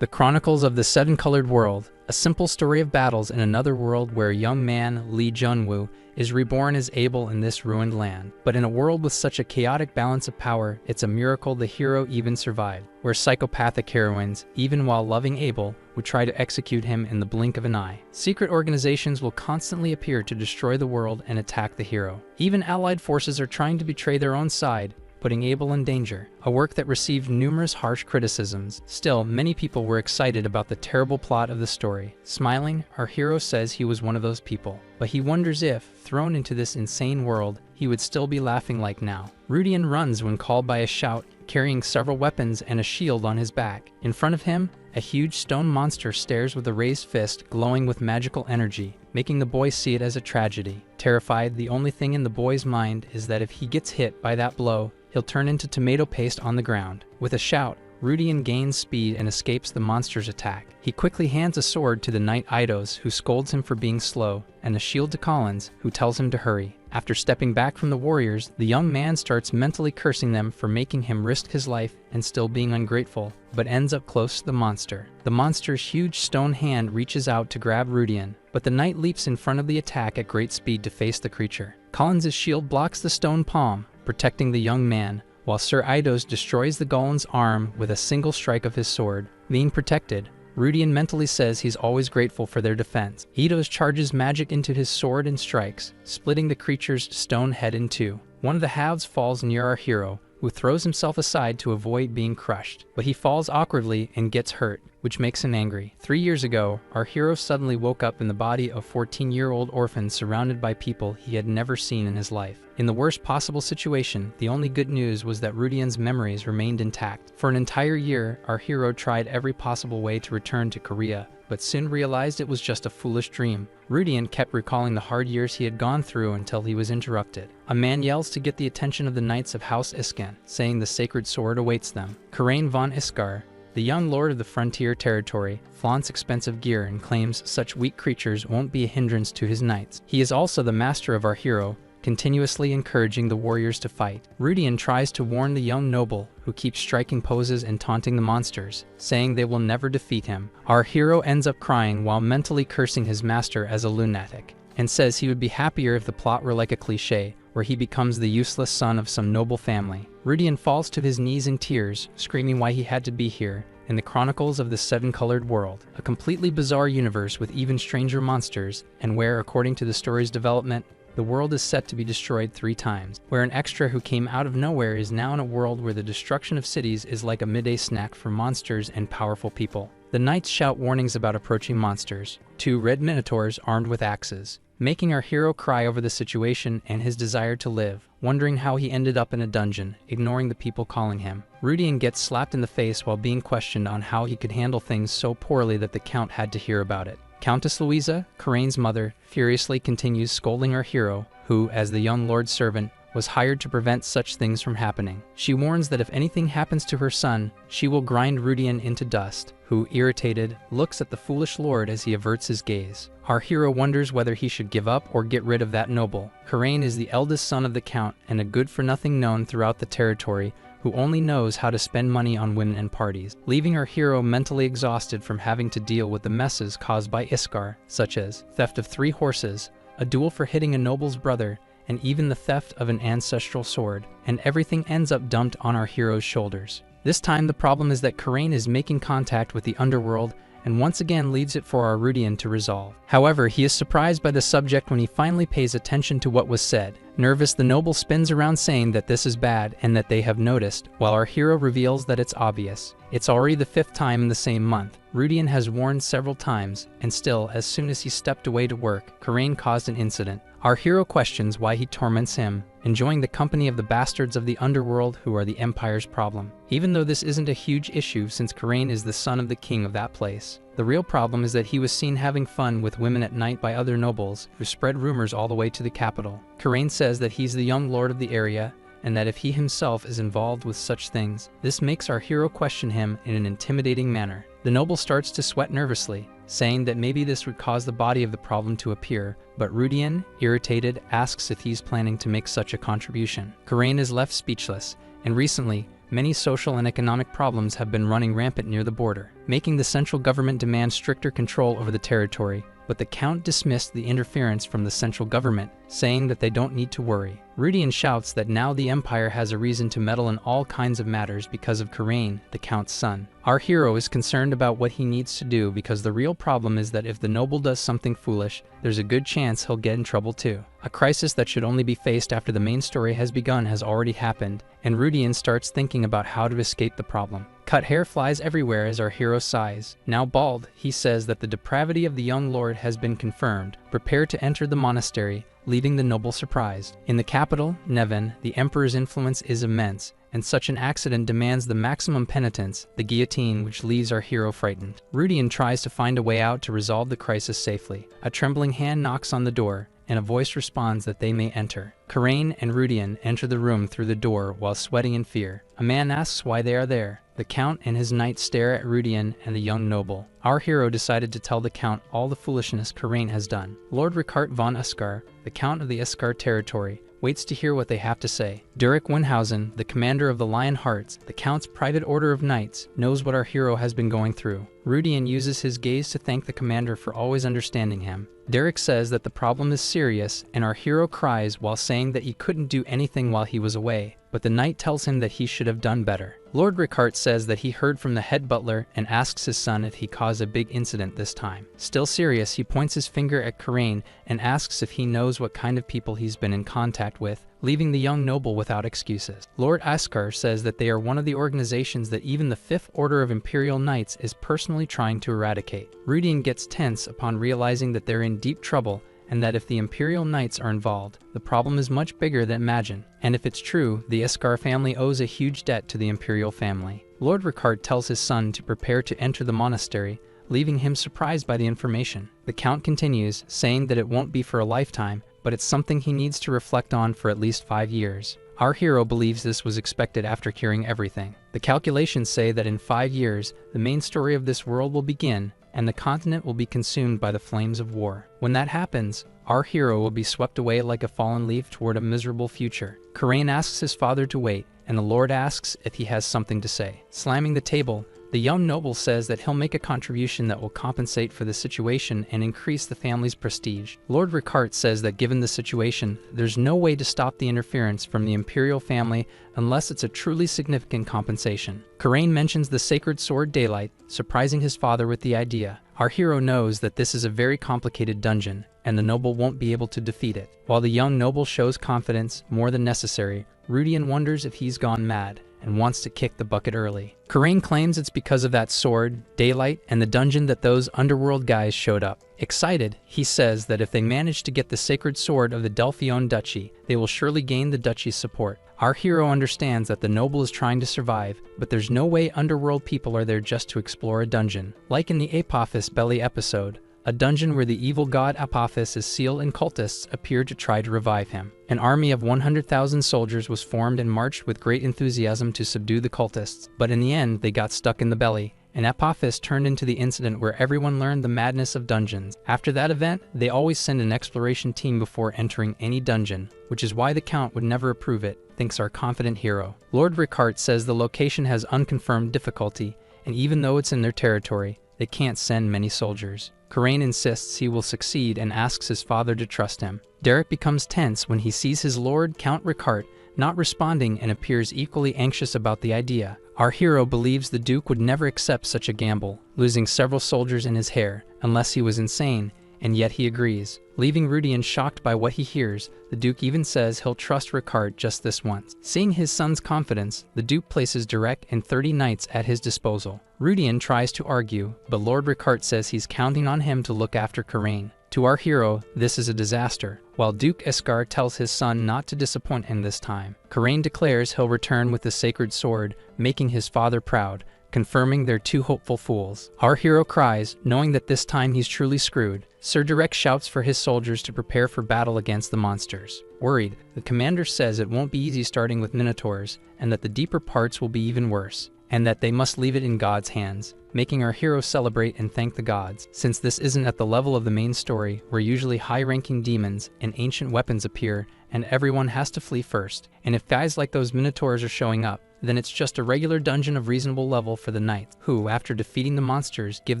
The Chronicles of the Seven-Colored World, a simple story of battles in another world where a young man, Lee Junwoo, is reborn as Abel in this ruined land. But in a world with such a chaotic balance of power, it's a miracle the hero even survived, where psychopathic heroines, even while loving Abel, would try to execute him in the blink of an eye. Secret organizations will constantly appear to destroy the world and attack the hero. Even allied forces are trying to betray their own side, putting Abel in danger, a work that received numerous harsh criticisms. Still, many people were excited about the terrible plot of the story. Smiling, our hero says he was one of those people, but he wonders if, thrown into this insane world, he would still be laughing like now. Rudian runs when called by a shout, carrying several weapons and a shield on his back. In front of him, a huge stone monster stares with a raised fist glowing with magical energy, making the boy see it as a tragedy. Terrified, the only thing in the boy's mind is that if he gets hit by that blow, he'll turn into tomato paste on the ground. With a shout, Rudian gains speed and escapes the monster's attack. He quickly hands a sword to the knight Eidos, who scolds him for being slow, and a shield to Collins, who tells him to hurry. After stepping back from the warriors, the young man starts mentally cursing them for making him risk his life and still being ungrateful, but ends up close to the monster. The monster's huge stone hand reaches out to grab Rudian, but the knight leaps in front of the attack at great speed to face the creature. Collins' shield blocks the stone palm, protecting the young man, while Sir Eidos destroys the golem's arm with a single strike of his sword. Being protected, Rudian mentally says he's always grateful for their defense. Eidos charges magic into his sword and strikes, splitting the creature's stone head in two. One of the halves falls near our hero, who throws himself aside to avoid being crushed, but he falls awkwardly and gets hurt, which makes him angry. 3 years ago, our hero suddenly woke up in the body of a 14-year-old orphan surrounded by people he had never seen in his life. In the worst possible situation, the only good news was that Rudian's memories remained intact. For an entire year, our hero tried every possible way to return to Korea, but soon realized it was just a foolish dream. Rudian kept recalling the hard years he had gone through until he was interrupted. A man yells to get the attention of the knights of House Iskan, saying the sacred sword awaits them. Karain von Iskar, the young lord of the frontier territory, flaunts expensive gear and claims such weak creatures won't be a hindrance to his knights. He is also the master of our hero, continuously encouraging the warriors to fight. Rudian tries to warn the young noble, who keeps striking poses and taunting the monsters, saying they will never defeat him. Our hero ends up crying while mentally cursing his master as a lunatic, and says he would be happier if the plot were like a cliché, where he becomes the useless son of some noble family. Rudian falls to his knees in tears, screaming why he had to be here, in the Chronicles of the Seven-Colored World, a completely bizarre universe with even stranger monsters, and where, according to the story's development, the world is set to be destroyed 3 times, where an extra who came out of nowhere is now in a world where the destruction of cities is like a midday snack for monsters and powerful people. The knights shout warnings about approaching monsters, 2 red minotaurs armed with axes, making our hero cry over the situation and his desire to live, wondering how he ended up in a dungeon, ignoring the people calling him. Rudian gets slapped in the face while being questioned on how he could handle things so poorly that the Count had to hear about it. Countess Louisa, Karain's mother, furiously continues scolding our hero, who, as the young lord's servant, was hired to prevent such things from happening. She warns that if anything happens to her son, she will grind Rudian into dust, who, irritated, looks at the foolish lord as he averts his gaze. Our hero wonders whether he should give up or get rid of that noble. Karain is the eldest son of the Count and a good-for-nothing known throughout the territory, who only knows how to spend money on women and parties, leaving our hero mentally exhausted from having to deal with the messes caused by Iskar, such as theft of 3 horses, a duel for hitting a noble's brother, and even the theft of an ancestral sword, and everything ends up dumped on our hero's shoulders. This time the problem is that Karain is making contact with the underworld and once again leaves it for our Rudian to resolve. However, he is surprised by the subject when he finally pays attention to what was said. Nervous, the noble spins around saying that this is bad and that they have noticed, while our hero reveals that it's obvious. It's already the 5th time in the same month. Rudian has warned several times, and still, as soon as he stepped away to work, Karain caused an incident. Our hero questions why he torments him, enjoying the company of the bastards of the underworld who are the Empire's problem. Even though this isn't a huge issue since Karain is the son of the king of that place, the real problem is that he was seen having fun with women at night by other nobles who spread rumors all the way to the capital. Karain says that he's the young lord of the area, and that if he himself is involved with such things, this makes our hero question him in an intimidating manner. The noble starts to sweat nervously, saying that maybe this would cause the body of the problem to appear, but Rudian, irritated, asks if he's planning to make such a contribution. Karain is left speechless, and recently, many social and economic problems have been running rampant near the border. making the central government demand stricter control over the territory, but the Count dismissed the interference from the central government, saying that they don't need to worry. Rudian shouts that now the Empire has a reason to meddle in all kinds of matters because of Karain, the Count's son. Our hero is concerned about what he needs to do because the real problem is that if the noble does something foolish, there's a good chance he'll get in trouble too. A crisis that should only be faced after the main story has begun has already happened, and Rudian starts thinking about how to escape the problem. Cut hair flies everywhere as our hero sighs. Now bald, he says that the depravity of the young lord has been confirmed. Prepare to enter the monastery, leaving the noble surprised. In the capital, Neven, the emperor's influence is immense, and such an accident demands the maximum penitence, the guillotine, which leaves our hero frightened. Rudian tries to find a way out to resolve the crisis safely. A trembling hand knocks on the door, and a voice responds that they may enter. Karain and Rudian enter the room through the door while sweating in fear. A man asks why they are there. The Count and his knight stare at Rudian and the young noble. Our hero decided to tell the Count all the foolishness Karain has done. Lord Ricard von Uskar, the Count of the Uskar territory, waits to hear what they have to say. Durek Winhausen, the commander of the Lion Hearts, the Count's private order of knights, knows what our hero has been going through. Rudian uses his gaze to thank the commander for always understanding him. Derek says that the problem is serious, and our hero cries while saying that he couldn't do anything while he was away, but the knight tells him that he should have done better. Lord Ricard says that he heard from the head butler and asks his son if he caused a big incident this time. Still serious, he points his finger at Karain and asks if he knows what kind of people he's been in contact with, leaving the young noble without excuses. Lord Askar says that they are one of the organizations that even the Fifth Order of Imperial Knights is personally trying to eradicate. Rudian gets tense upon realizing that they're in deep trouble and that if the Imperial Knights are involved, the problem is much bigger than imagined. And if it's true, the Iskar family owes a huge debt to the Imperial family. Lord Ricard tells his son to prepare to enter the monastery, leaving him surprised by the information. The Count continues, saying that it won't be for a lifetime, but it's something he needs to reflect on for at least 5 years. Our hero believes this was expected after hearing everything. The calculations say that in 5 years, the main story of this world will begin, and the continent will be consumed by the flames of war. When that happens, our hero will be swept away like a fallen leaf toward a miserable future. Karain asks his father to wait, and the Lord asks if he has something to say. Slamming the table, the young noble says that he'll make a contribution that will compensate for the situation and increase the family's prestige. Lord Ricard says that given the situation, there's no way to stop the interference from the Imperial family unless it's a truly significant compensation. Karain mentions the sacred sword Daylight, surprising his father with the idea. Our hero knows that this is a very complicated dungeon, and the noble won't be able to defeat it. While the young noble shows confidence more than necessary, Rudian wonders if he's gone mad and wants to kick the bucket early. Karain claims it's because of that sword, Daylight, and the dungeon that those underworld guys showed up. Excited, he says that if they manage to get the sacred sword of the Delphion Duchy, they will surely gain the duchy's support. Our hero understands that the noble is trying to survive, but there's no way underworld people are there just to explore a dungeon. Like in the Apophis Belly episode, a dungeon where the evil god Apophis is sealed and cultists appear to try to revive him. An army of 100,000 soldiers was formed and marched with great enthusiasm to subdue the cultists, but in the end they got stuck in the belly, and Apophis turned into the incident where everyone learned the madness of dungeons. After that event, they always send an exploration team before entering any dungeon, which is why the Count would never approve it, thinks our confident hero. Lord Ricard says the location has unconfirmed difficulty, and even though it's in their territory, they can't send many soldiers. Karain insists he will succeed and asks his father to trust him. Derek becomes tense when he sees his lord, Count Ricard, not responding and appears equally anxious about the idea. Our hero believes the Duke would never accept such a gamble, losing several soldiers in his hair, unless he was insane, and yet he agrees. Leaving Rudian shocked by what he hears, the Duke even says he'll trust Ricard just this once. Seeing his son's confidence, the Duke places Derek and 30 knights at his disposal. Rudian tries to argue, but Lord Ricard says he's counting on him to look after Karain. To our hero, this is a disaster, while Duke Iskar tells his son not to disappoint him this time. Karain declares he'll return with the sacred sword, making his father proud, confirming they're two hopeful fools. Our hero cries, knowing that this time he's truly screwed. Sir Derek shouts for his soldiers to prepare for battle against the monsters. Worried, the commander says it won't be easy starting with minotaurs, and that the deeper parts will be even worse, and that they must leave it in God's hands, making our hero celebrate and thank the gods. Since this isn't at the level of the main story, where usually high-ranking demons and ancient weapons appear, and everyone has to flee first, and if guys like those minotaurs are showing up, then it's just a regular dungeon of reasonable level for the knights, who, after defeating the monsters, give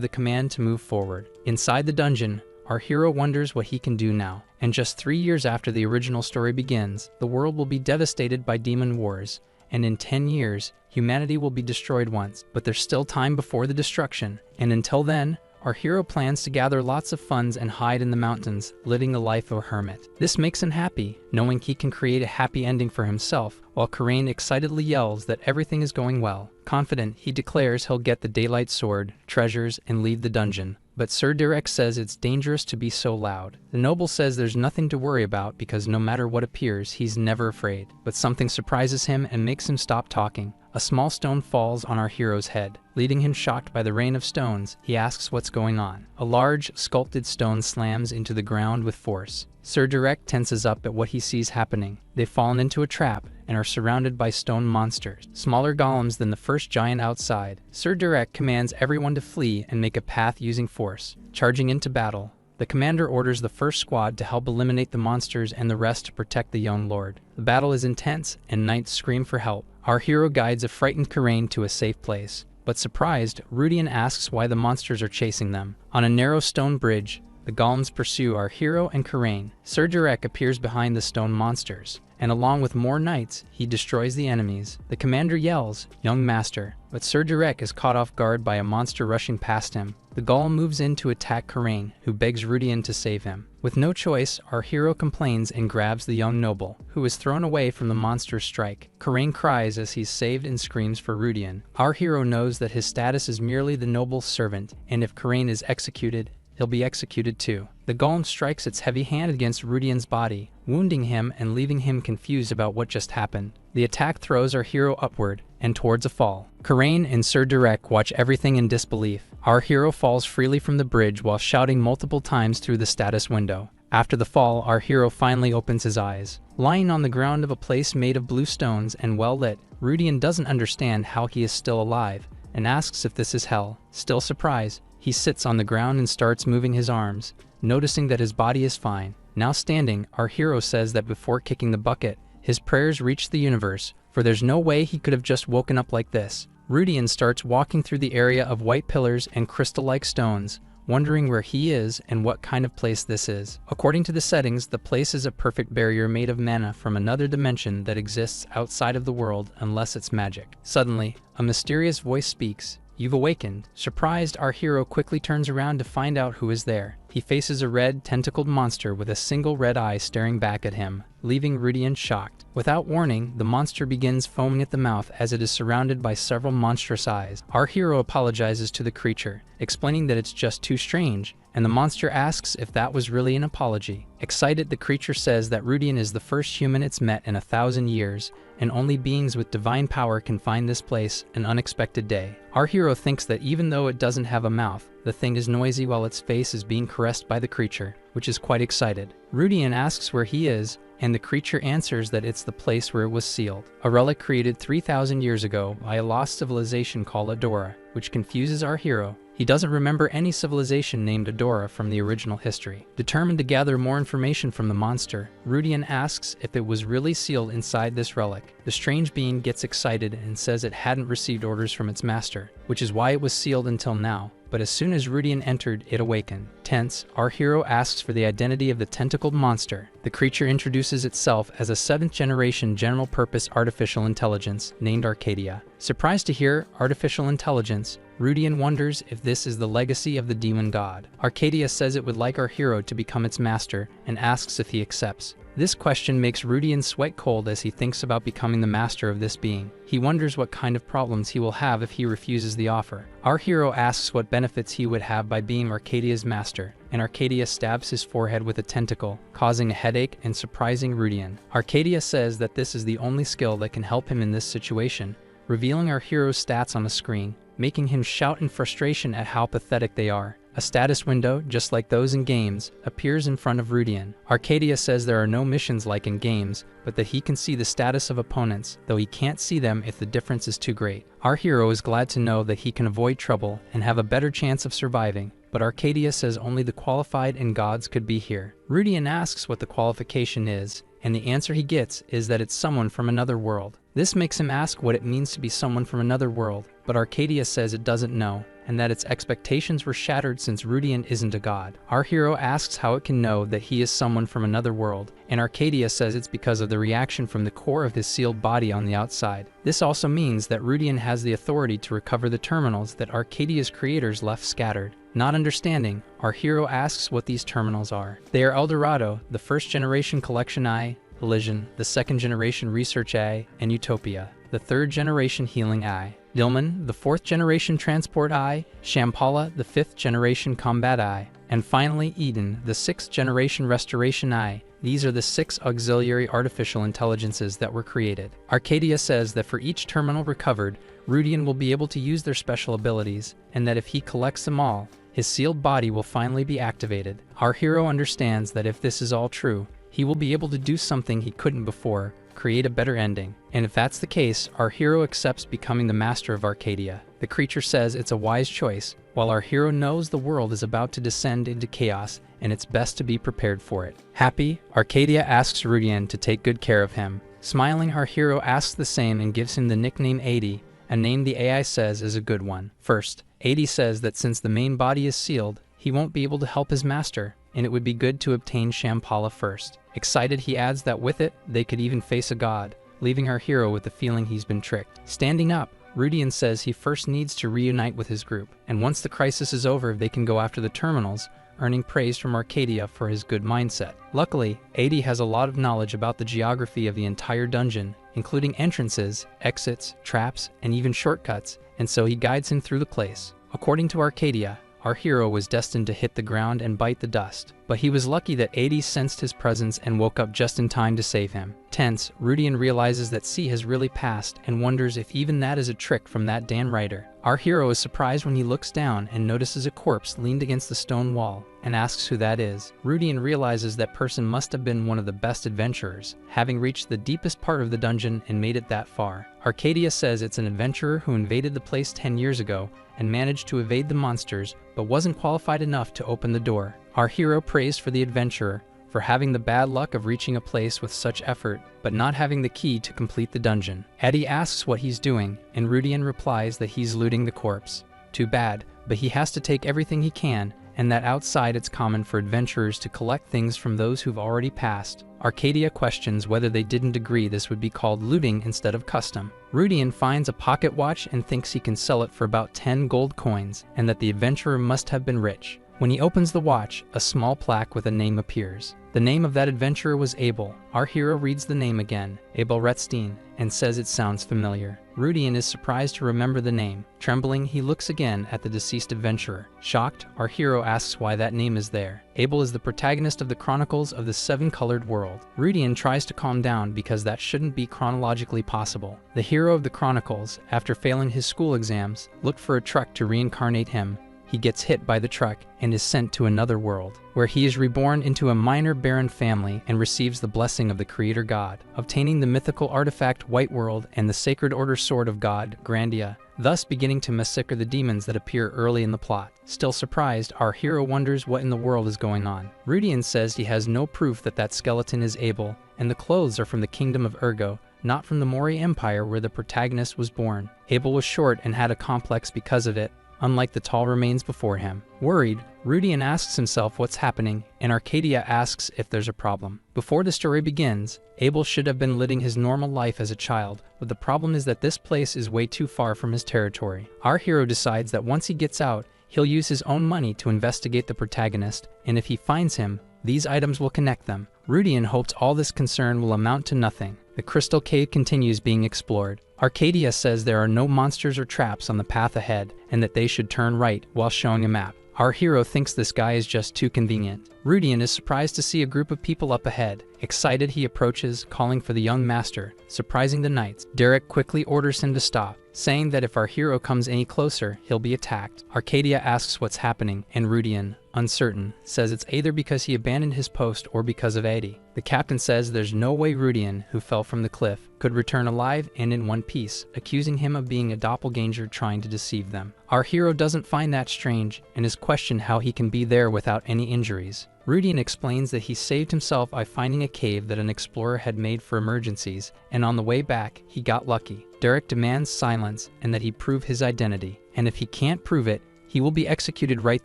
the command to move forward. Inside the dungeon, our hero wonders what he can do now. And just 3 years after the original story begins, the world will be devastated by demon wars, and in 10 years, humanity will be destroyed once. But there's still time before the destruction, and until then, our hero plans to gather lots of funds and hide in the mountains, living the life of a hermit. This makes him happy, knowing he can create a happy ending for himself, while Karain excitedly yells that everything is going well. Confident, he declares he'll get the daylight sword, treasures, and leave the dungeon. But Sir Direk says it's dangerous to be so loud. The noble says there's nothing to worry about because no matter what appears, he's never afraid. But something surprises him and makes him stop talking. A small stone falls on our hero's head, leaving him shocked by the rain of stones. He asks what's going on. A large, sculpted stone slams into the ground with force. Sir Direk tenses up at what he sees happening. They've fallen into a trap and are surrounded by stone monsters, smaller golems than the first giant outside. Sir Direk commands everyone to flee and make a path using force. Charging into battle, the commander orders the first squad to help eliminate the monsters and the rest to protect the young lord. The battle is intense and knights scream for help. Our hero guides a frightened Karain to a safe place. But surprised, Rudian asks why the monsters are chasing them. On a narrow stone bridge, the golems pursue our hero and Karain. Sir Direk appears behind the stone monsters, and along with more knights, he destroys the enemies. The commander yells, "Young master," but Sir Direk is caught off guard by a monster rushing past him. The golem moves in to attack Karain, who begs Rudian to save him. With no choice, our hero complains and grabs the young noble, who is thrown away from the monster's strike. Karain cries as he's saved and screams for Rudian. Our hero knows that his status is merely the noble's servant, and if Karain is executed, he'll be executed too. The golem strikes its heavy hand against Rudian's body, wounding him and leaving him confused about what just happened. The attack throws our hero upward and towards a fall. Karain and Sir Direk watch everything in disbelief. Our hero falls freely from the bridge while shouting multiple times through the status window. After the fall, our hero finally opens his eyes. Lying on the ground of a place made of blue stones and well lit, Rudian doesn't understand how he is still alive and asks if this is hell. Still surprised, he sits on the ground and starts moving his arms, noticing that his body is fine. Now standing, our hero says that before kicking the bucket, his prayers reached the universe, for there's no way he could have just woken up like this. Rudian starts walking through the area of white pillars and crystal-like stones, wondering where he is and what kind of place this is. According to the settings, the place is a perfect barrier made of mana from another dimension that exists outside of the world unless it's magic. Suddenly, a mysterious voice speaks. "You've awakened." Surprised, our hero quickly turns around to find out who is there. He faces a red, tentacled monster with a single red eye staring back at him, leaving Rudian shocked. Without warning, the monster begins foaming at the mouth as it is surrounded by several monstrous eyes. Our hero apologizes to the creature, explaining that it's just too strange, and the monster asks if that was really an apology. Excited, the creature says that Rudian is the first human it's met in 1,000 years, and only beings with divine power can find this place an unexpected day. Our hero thinks that even though it doesn't have a mouth, the thing is noisy while its face is being caressed by the creature, which is quite excited. Rudian asks where he is, and the creature answers that it's the place where it was sealed, a relic created 3,000 years ago by a lost civilization called Adora, which confuses our hero. He doesn't remember any civilization named Adora from the original history. Determined to gather more information from the monster, Rudian asks if it was really sealed inside this relic. The strange being gets excited and says it hadn't received orders from its master, which is why it was sealed until now. But as soon as Rudian entered, it awakened. Tense, our hero asks for the identity of the tentacled monster. The creature introduces itself as a 7th-generation general-purpose artificial intelligence named Arcadia. Surprised to hear artificial intelligence, Rudian wonders if this is the legacy of the demon god. Arcadia says it would like our hero to become its master and asks if he accepts. This question makes Rudian sweat cold as he thinks about becoming the master of this being. He wonders what kind of problems he will have if he refuses the offer. Our hero asks what benefits he would have by being Arcadia's master, and Arcadia stabs his forehead with a tentacle, causing a headache and surprising Rudian. Arcadia says that this is the only skill that can help him in this situation, revealing our hero's stats on a screen, making him shout in frustration at how pathetic they are. A status window, just like those in games, appears in front of Rudian. Arcadia says there are no missions like in games, but that he can see the status of opponents, though he can't see them if the difference is too great. Our hero is glad to know that he can avoid trouble and have a better chance of surviving, but Arcadia says only the qualified and gods could be here. Rudian asks what the qualification is, and the answer he gets is that it's someone from another world. This makes him ask what it means to be someone from another world, but Arcadia says it doesn't know, and that its expectations were shattered since Rudian isn't a god. Our hero asks how it can know that he is someone from another world, and Arcadia says it's because of the reaction from the core of his sealed body on the outside. This also means that Rudian has the authority to recover the terminals that Arcadia's creators left scattered. Not understanding, our hero asks what these terminals are. They are Eldorado, the first generation collection eye, Elysian, the second generation research eye, and Utopia, the third generation healing eye. Dilmun, the fourth generation transport eye, Shambhala, the fifth generation combat eye, and finally Eden, the sixth generation restoration eye. These are the 6 auxiliary artificial intelligences that were created. Arcadia says that for each terminal recovered, Rudian will be able to use their special abilities, and that if he collects them all, his sealed body will finally be activated. Our hero understands that if this is all true, he will be able to do something he couldn't before, create a better ending. And if that's the case, our hero accepts becoming the master of Arcadia. The creature says it's a wise choice, while our hero knows the world is about to descend into chaos and it's best to be prepared for it. Happy, Arcadia asks Rudian to take good care of him. Smiling, our hero asks the same and gives him the nickname 80, a name the AI says is a good one. First, 80 says that since the main body is sealed, he won't be able to help his master, and it would be good to obtain Shambhala first. Excited, he adds that with it, they could even face a god, leaving our hero with the feeling he's been tricked. Standing up, Rudian says he first needs to reunite with his group, and once the crisis is over, they can go after the terminals, earning praise from Arcadia for his good mindset. Luckily, 80 has a lot of knowledge about the geography of the entire dungeon, including entrances, exits, traps, and even shortcuts, and so he guides him through the place. According to Arcadia, our hero was destined to hit the ground and bite the dust, but he was lucky that 80 sensed his presence and woke up just in time to save him. Tense, Rudian realizes that C has really passed and wonders if even that is a trick from that Dan writer. Our hero is surprised when he looks down and notices a corpse leaned against the stone wall and asks who that is. Rudian realizes that person must have been one of the best adventurers, having reached the deepest part of the dungeon and made it that far. Arcadia says it's an adventurer who invaded the place 10 years ago and managed to evade the monsters, but wasn't qualified enough to open the door. Our hero prays for the adventurer for having the bad luck of reaching a place with such effort, but not having the key to complete the dungeon. Eddie asks what he's doing, and Rudian replies that he's looting the corpse. Too bad, but he has to take everything he can, and that outside it's common for adventurers to collect things from those who've already passed. Arcadia questions whether they didn't agree this would be called looting instead of custom. Rudian finds a pocket watch and thinks he can sell it for about 10 gold coins, and that the adventurer must have been rich. When he opens the watch, a small plaque with a name appears. The name of that adventurer was Abel. Our hero reads the name again, Abel Retstein, and says it sounds familiar. Rudian is surprised to remember the name. Trembling, he looks again at the deceased adventurer. Shocked, our hero asks why that name is there. Abel is the protagonist of the Chronicles of the Seven-Colored World. Rudian tries to calm down because that shouldn't be chronologically possible. The hero of the Chronicles, after failing his school exams, looked for a truck to reincarnate him. He gets hit by the truck and is sent to another world, where he is reborn into a minor baron family and receives the blessing of the Creator God, obtaining the mythical artifact White World and the Sacred Order Sword of God, Grandia, thus beginning to massacre the demons that appear early in the plot. Still surprised, our hero wonders what in the world is going on. Rudian says he has no proof that that skeleton is Abel, and the clothes are from the kingdom of Ergo, not from the Mori Empire where the protagonist was born. Abel was short and had a complex because of it, unlike the tall remains before him. Worried, Rudian asks himself what's happening, and Arcadia asks if there's a problem. Before the story begins, Abel should have been living his normal life as a child, but the problem is that this place is way too far from his territory. Our hero decides that once he gets out, he'll use his own money to investigate the protagonist, and if he finds him, these items will connect them. Rudian hopes all this concern will amount to nothing. The crystal cave continues being explored. Arcadia says there are no monsters or traps on the path ahead, and that they should turn right while showing a map. Our hero thinks this guy is just too convenient. Rudian is surprised to see a group of people up ahead. Excited, he approaches, calling for the young master, surprising the knights. Derek quickly orders him to stop, saying that if our hero comes any closer, he'll be attacked. Arcadia asks what's happening, and Rudian, uncertain, says it's either because he abandoned his post or because of Eddie. The captain says there's no way Rudian, who fell from the cliff, could return alive and in one piece, accusing him of being a doppelganger trying to deceive them. Our hero doesn't find that strange and is questioned how he can be there without any injuries. Rudian explains that he saved himself by finding a cave that an explorer had made for emergencies, and on the way back, he got lucky. Derek demands silence and that he prove his identity, and if he can't prove it, he will be executed right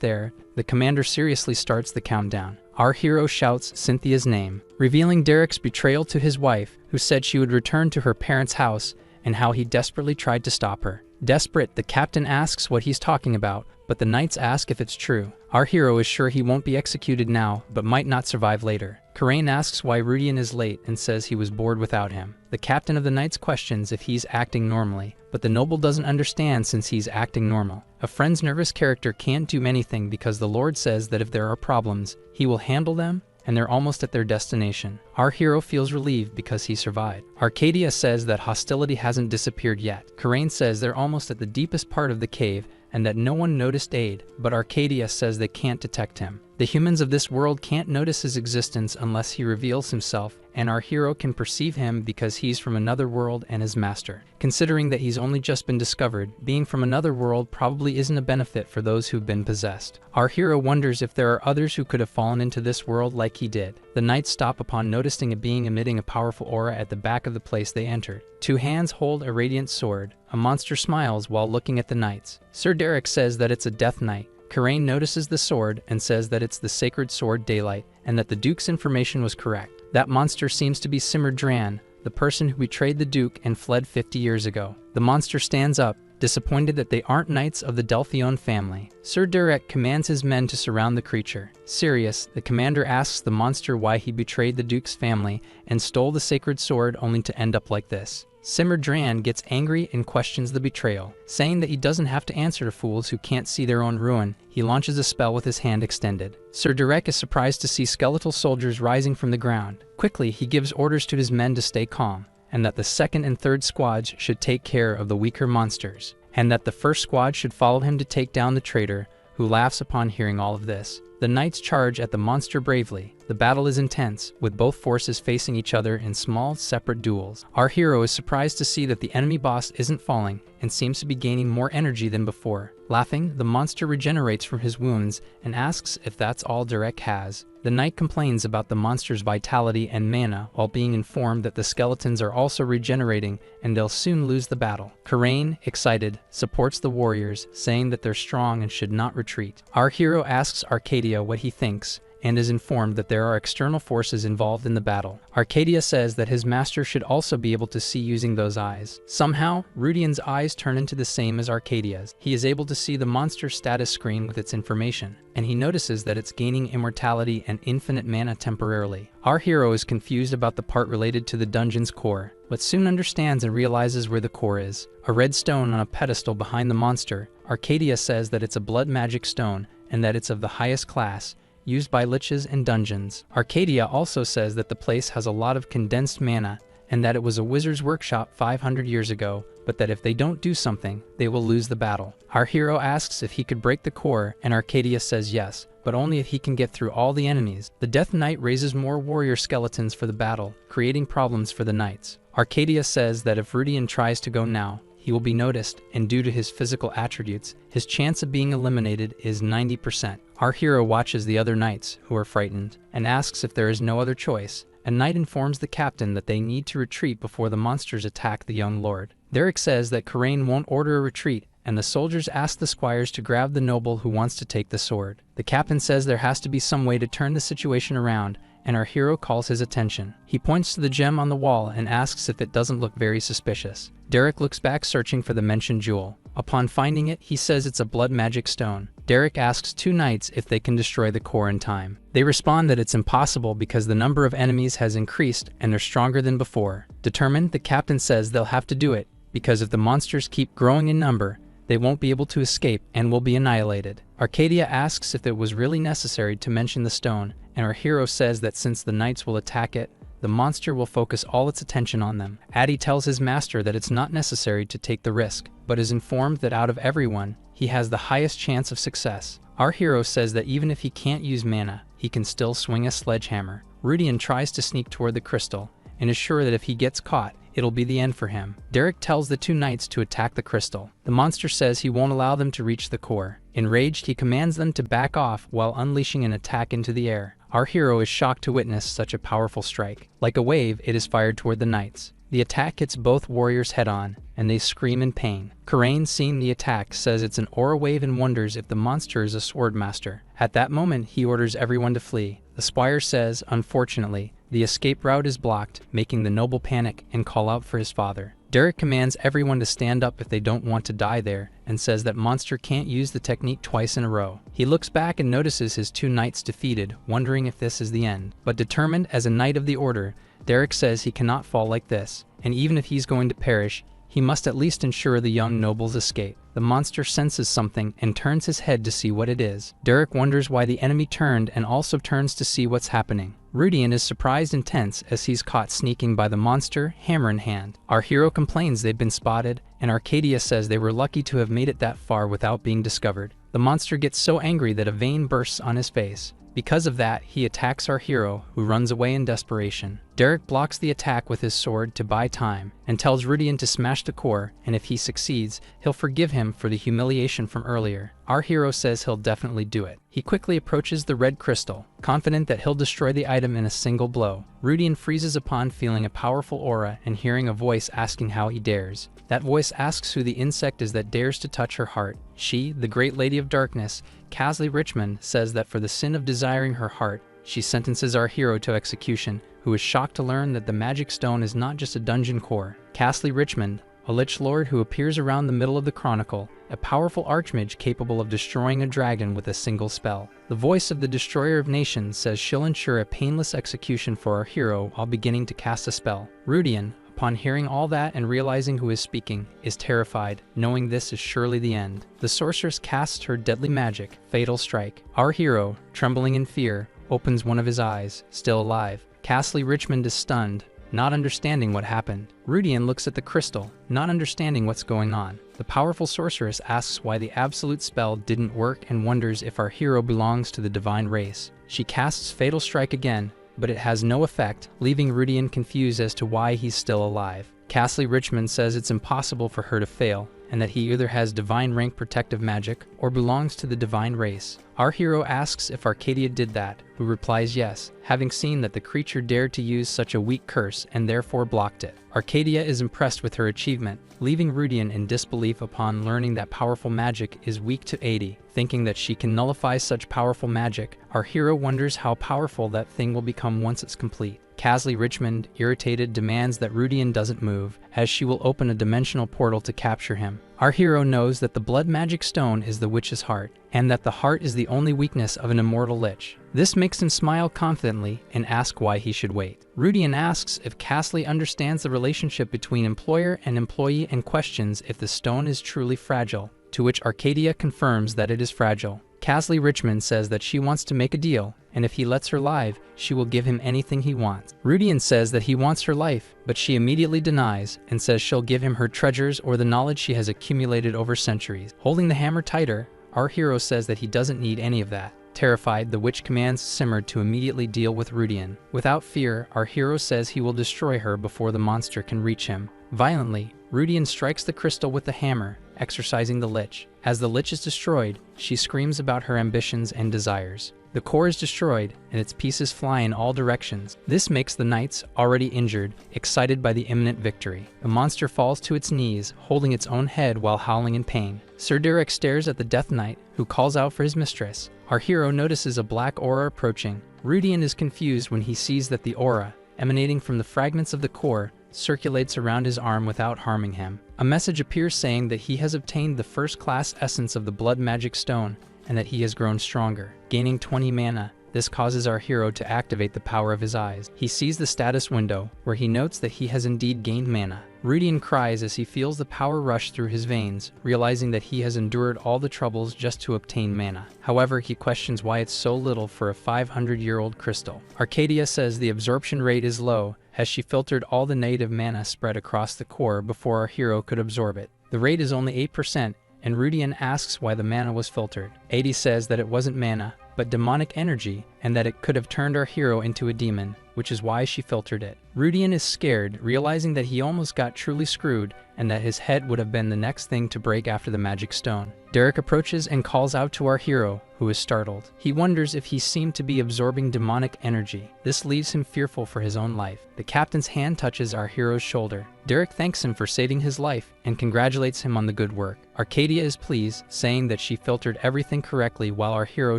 there. The commander seriously starts the countdown. Our hero shouts Cynthia's name, revealing Derek's betrayal to his wife, who said she would return to her parents' house, and how he desperately tried to stop her. Desperate, the captain asks what he's talking about, but the knights ask if it's true. Our hero is sure he won't be executed now, but might not survive later. Karain asks why Rudian is late and says he was bored without him. The captain of the knights questions if he's acting normally, but the noble doesn't understand since he's acting normal. A friend's nervous character can't do anything because the Lord says that if there are problems, he will handle them, and they're almost at their destination. Our hero feels relieved because he survived. Arcadia says that hostility hasn't disappeared yet. Karain says they're almost at the deepest part of the cave and that no one noticed Aid, but Arcadia says they can't detect him. The humans of this world can't notice his existence unless he reveals himself, and our hero can perceive him because he's from another world and his master. Considering that he's only just been discovered, being from another world probably isn't a benefit for those who've been possessed. Our hero wonders if there are others who could have fallen into this world like he did. The knights stop upon noticing a being emitting a powerful aura at the back of the place they entered. Two hands hold a radiant sword. A monster smiles while looking at the knights. Sir Derek says that it's a death knight. Karain notices the sword and says that it's the sacred sword Daylight, and that the Duke's information was correct. That monster seems to be Simmer Dran, the person who betrayed the Duke and fled 50 years ago. The monster stands up, disappointed that they aren't knights of the Delphion family. Sir Derek commands his men to surround the creature. Serious, the commander asks the monster why he betrayed the Duke's family and stole the sacred sword only to end up like this. Simmer Dran gets angry and questions the betrayal. Saying that he doesn't have to answer to fools who can't see their own ruin, he launches a spell with his hand extended. Sir Derek is surprised to see skeletal soldiers rising from the ground. Quickly, he gives orders to his men to stay calm, and that the second and third squads should take care of the weaker monsters, and that the first squad should follow him to take down the traitor, who laughs upon hearing all of this. The knights charge at the monster bravely. The battle is intense, with both forces facing each other in small, separate duels. Our hero is surprised to see that the enemy boss isn't falling and seems to be gaining more energy than before. Laughing, the monster regenerates from his wounds and asks if that's all Derek has. The knight complains about the monster's vitality and mana while being informed that the skeletons are also regenerating and they'll soon lose the battle. Karain, excited, supports the warriors, saying that they're strong and should not retreat. Our hero asks Arcadia what he thinks, and is informed that there are external forces involved in the battle. Arcadia says that his master should also be able to see using those eyes. Somehow, Rudian's eyes turn into the same as Arcadia's. He is able to see the monster's status screen with its information, and he notices that it's gaining immortality and infinite mana temporarily. Our hero is confused about the part related to the dungeon's core, but soon understands and realizes where the core is. A red stone on a pedestal behind the monster. Arcadia says that it's a blood magic stone, and that it's of the highest class, used by liches and dungeons. Arcadia also says that the place has a lot of condensed mana, and that it was a wizard's workshop 500 years ago, but that if they don't do something, they will lose the battle. Our hero asks if he could break the core, and Arcadia says yes, but only if he can get through all the enemies. The Death Knight raises more warrior skeletons for the battle, creating problems for the knights. Arcadia says that if Rudian tries to go now, he will be noticed, and due to his physical attributes, his chance of being eliminated is 90%. Our hero watches the other knights, who are frightened, and asks if there is no other choice. A knight informs the captain that they need to retreat before the monsters attack the young lord. Derek says that Karain won't order a retreat, and the soldiers ask the squires to grab the noble who wants to take the sword. The captain says there has to be some way to turn the situation around, and our hero calls his attention. He points to the gem on the wall and asks if it doesn't look very suspicious. Derek looks back searching for the mentioned jewel. Upon finding it, he says it's a blood magic stone. Derek asks two knights if they can destroy the core in time. They respond that it's impossible because the number of enemies has increased and they're stronger than before. Determined, the captain says they'll have to do it, because if the monsters keep growing in number, they won't be able to escape and will be annihilated. Arcadia asks if it was really necessary to mention the stone, and our hero says that since the knights will attack it, the monster will focus all its attention on them. Addy tells his master that it's not necessary to take the risk, but is informed that out of everyone, he has the highest chance of success. Our hero says that even if he can't use mana, he can still swing a sledgehammer. Rudian tries to sneak toward the crystal, and is sure that if he gets caught, it'll be the end for him. Derek tells the two knights to attack the crystal. The monster says he won't allow them to reach the core. Enraged, he commands them to back off while unleashing an attack into the air. Our hero is shocked to witness such a powerful strike. Like a wave, it is fired toward the knights. The attack hits both warriors head-on, and they scream in pain. Karain, seeing the attack, says it's an aura wave and wonders if the monster is a sword master. At that moment, he orders everyone to flee. The squire says, unfortunately, the escape route is blocked, making the noble panic and call out for his father. Derek commands everyone to stand up if they don't want to die there, and says that monster can't use the technique twice in a row. He looks back and notices his two knights defeated, wondering if this is the end. But determined as a knight of the order, Derek says he cannot fall like this, and even if he's going to perish, he must at least ensure the young noble's escape. The monster senses something and turns his head to see what it is. Derek wonders why the enemy turned and also turns to see what's happening. Rudian is surprised and tense as he's caught sneaking by the monster, hammer in hand. Our hero complains they've been spotted, and Arcadia says they were lucky to have made it that far without being discovered. The monster gets so angry that a vein bursts on his face. Because of that, he attacks our hero, who runs away in desperation. Derek blocks the attack with his sword to buy time, and tells Rudian to smash the core, and if he succeeds, he'll forgive him for the humiliation from earlier. Our hero says he'll definitely do it. He quickly approaches the red crystal, confident that he'll destroy the item in a single blow. Rudian freezes upon feeling a powerful aura and hearing a voice asking how he dares. That voice asks who the insect is that dares to touch her heart. She, the great lady of darkness, Casley Richmond, says that for the sin of desiring her heart, she sentences our hero to execution, who is shocked to learn that the magic stone is not just a dungeon core. Casley Richmond, a lich lord who appears around the middle of the chronicle, a powerful archmage capable of destroying a dragon with a single spell. The voice of the destroyer of nations says she'll ensure a painless execution for our hero while beginning to cast a spell. Rudian, upon hearing all that and realizing who is speaking, is terrified, knowing this is surely the end. The sorceress casts her deadly magic, Fatal Strike. Our hero, trembling in fear, opens one of his eyes, still alive. Casley Richmond is stunned, not understanding what happened. Rudian looks at the crystal, not understanding what's going on. The powerful sorceress asks why the absolute spell didn't work and wonders if our hero belongs to the divine race. She casts Fatal Strike again, but it has no effect, leaving Rudian confused as to why he's still alive. Casley Richmond says it's impossible for her to fail, and that he either has divine rank protective magic or belongs to the divine race. Our hero asks if Arcadia did that, who replies yes, having seen that the creature dared to use such a weak curse and therefore blocked it. Arcadia is impressed with her achievement, leaving Rudian in disbelief upon learning that powerful magic is weak to 80. Thinking that she can nullify such powerful magic, our hero wonders how powerful that thing will become once it's complete. Casley Richmond, irritated, demands that Rudian doesn't move, as she will open a dimensional portal to capture him. Our hero knows that the blood magic stone is the witch's heart, and that the heart is the only weakness of an immortal lich. This makes him smile confidently and ask why he should wait. Rudian asks if Casley understands the relationship between employer and employee and questions if the stone is truly fragile, to which Arcadia confirms that it is fragile. Casley Richmond says that she wants to make a deal, and if he lets her live, she will give him anything he wants. Rudian says that he wants her life, but she immediately denies and says she'll give him her treasures or the knowledge she has accumulated over centuries. Holding the hammer tighter, our hero says that he doesn't need any of that. Terrified, the witch commands Simmer to immediately deal with Rudian. Without fear, our hero says he will destroy her before the monster can reach him. Violently, Rudian strikes the crystal with the hammer, exorcising the lich. As the lich is destroyed, she screams about her ambitions and desires. The core is destroyed, and its pieces fly in all directions. This makes the knights, already injured, excited by the imminent victory. The monster falls to its knees, holding its own head while howling in pain. Sir Derek stares at the Death Knight, who calls out for his mistress. Our hero notices a black aura approaching. Rudian is confused when he sees that the aura, emanating from the fragments of the core, circulates around his arm without harming him. A message appears saying that he has obtained the first-class essence of the blood magic stone, and that he has grown stronger, gaining 20 mana. This causes our hero to activate the power of his eyes. He sees the status window, where he notes that he has indeed gained mana. Rudian cries as he feels the power rush through his veins, realizing that he has endured all the troubles just to obtain mana. However, he questions why it's so little for a 500-year-old crystal. Arcadia says the absorption rate is low, as she filtered all the native mana spread across the core before our hero could absorb it. The rate is only 8%, and Rudian asks why the mana was filtered. 80 says that it wasn't mana, but demonic energy, and that it could have turned our hero into a demon, which is why she filtered it. Rudian is scared, realizing that he almost got truly screwed, and that his head would have been the next thing to break after the magic stone. Derek approaches and calls out to our hero, who is startled. He wonders if he seemed to be absorbing demonic energy. This leaves him fearful for his own life. The captain's hand touches our hero's shoulder. Derek thanks him for saving his life and congratulates him on the good work. Arcadia is pleased, saying that she filtered everything correctly while our hero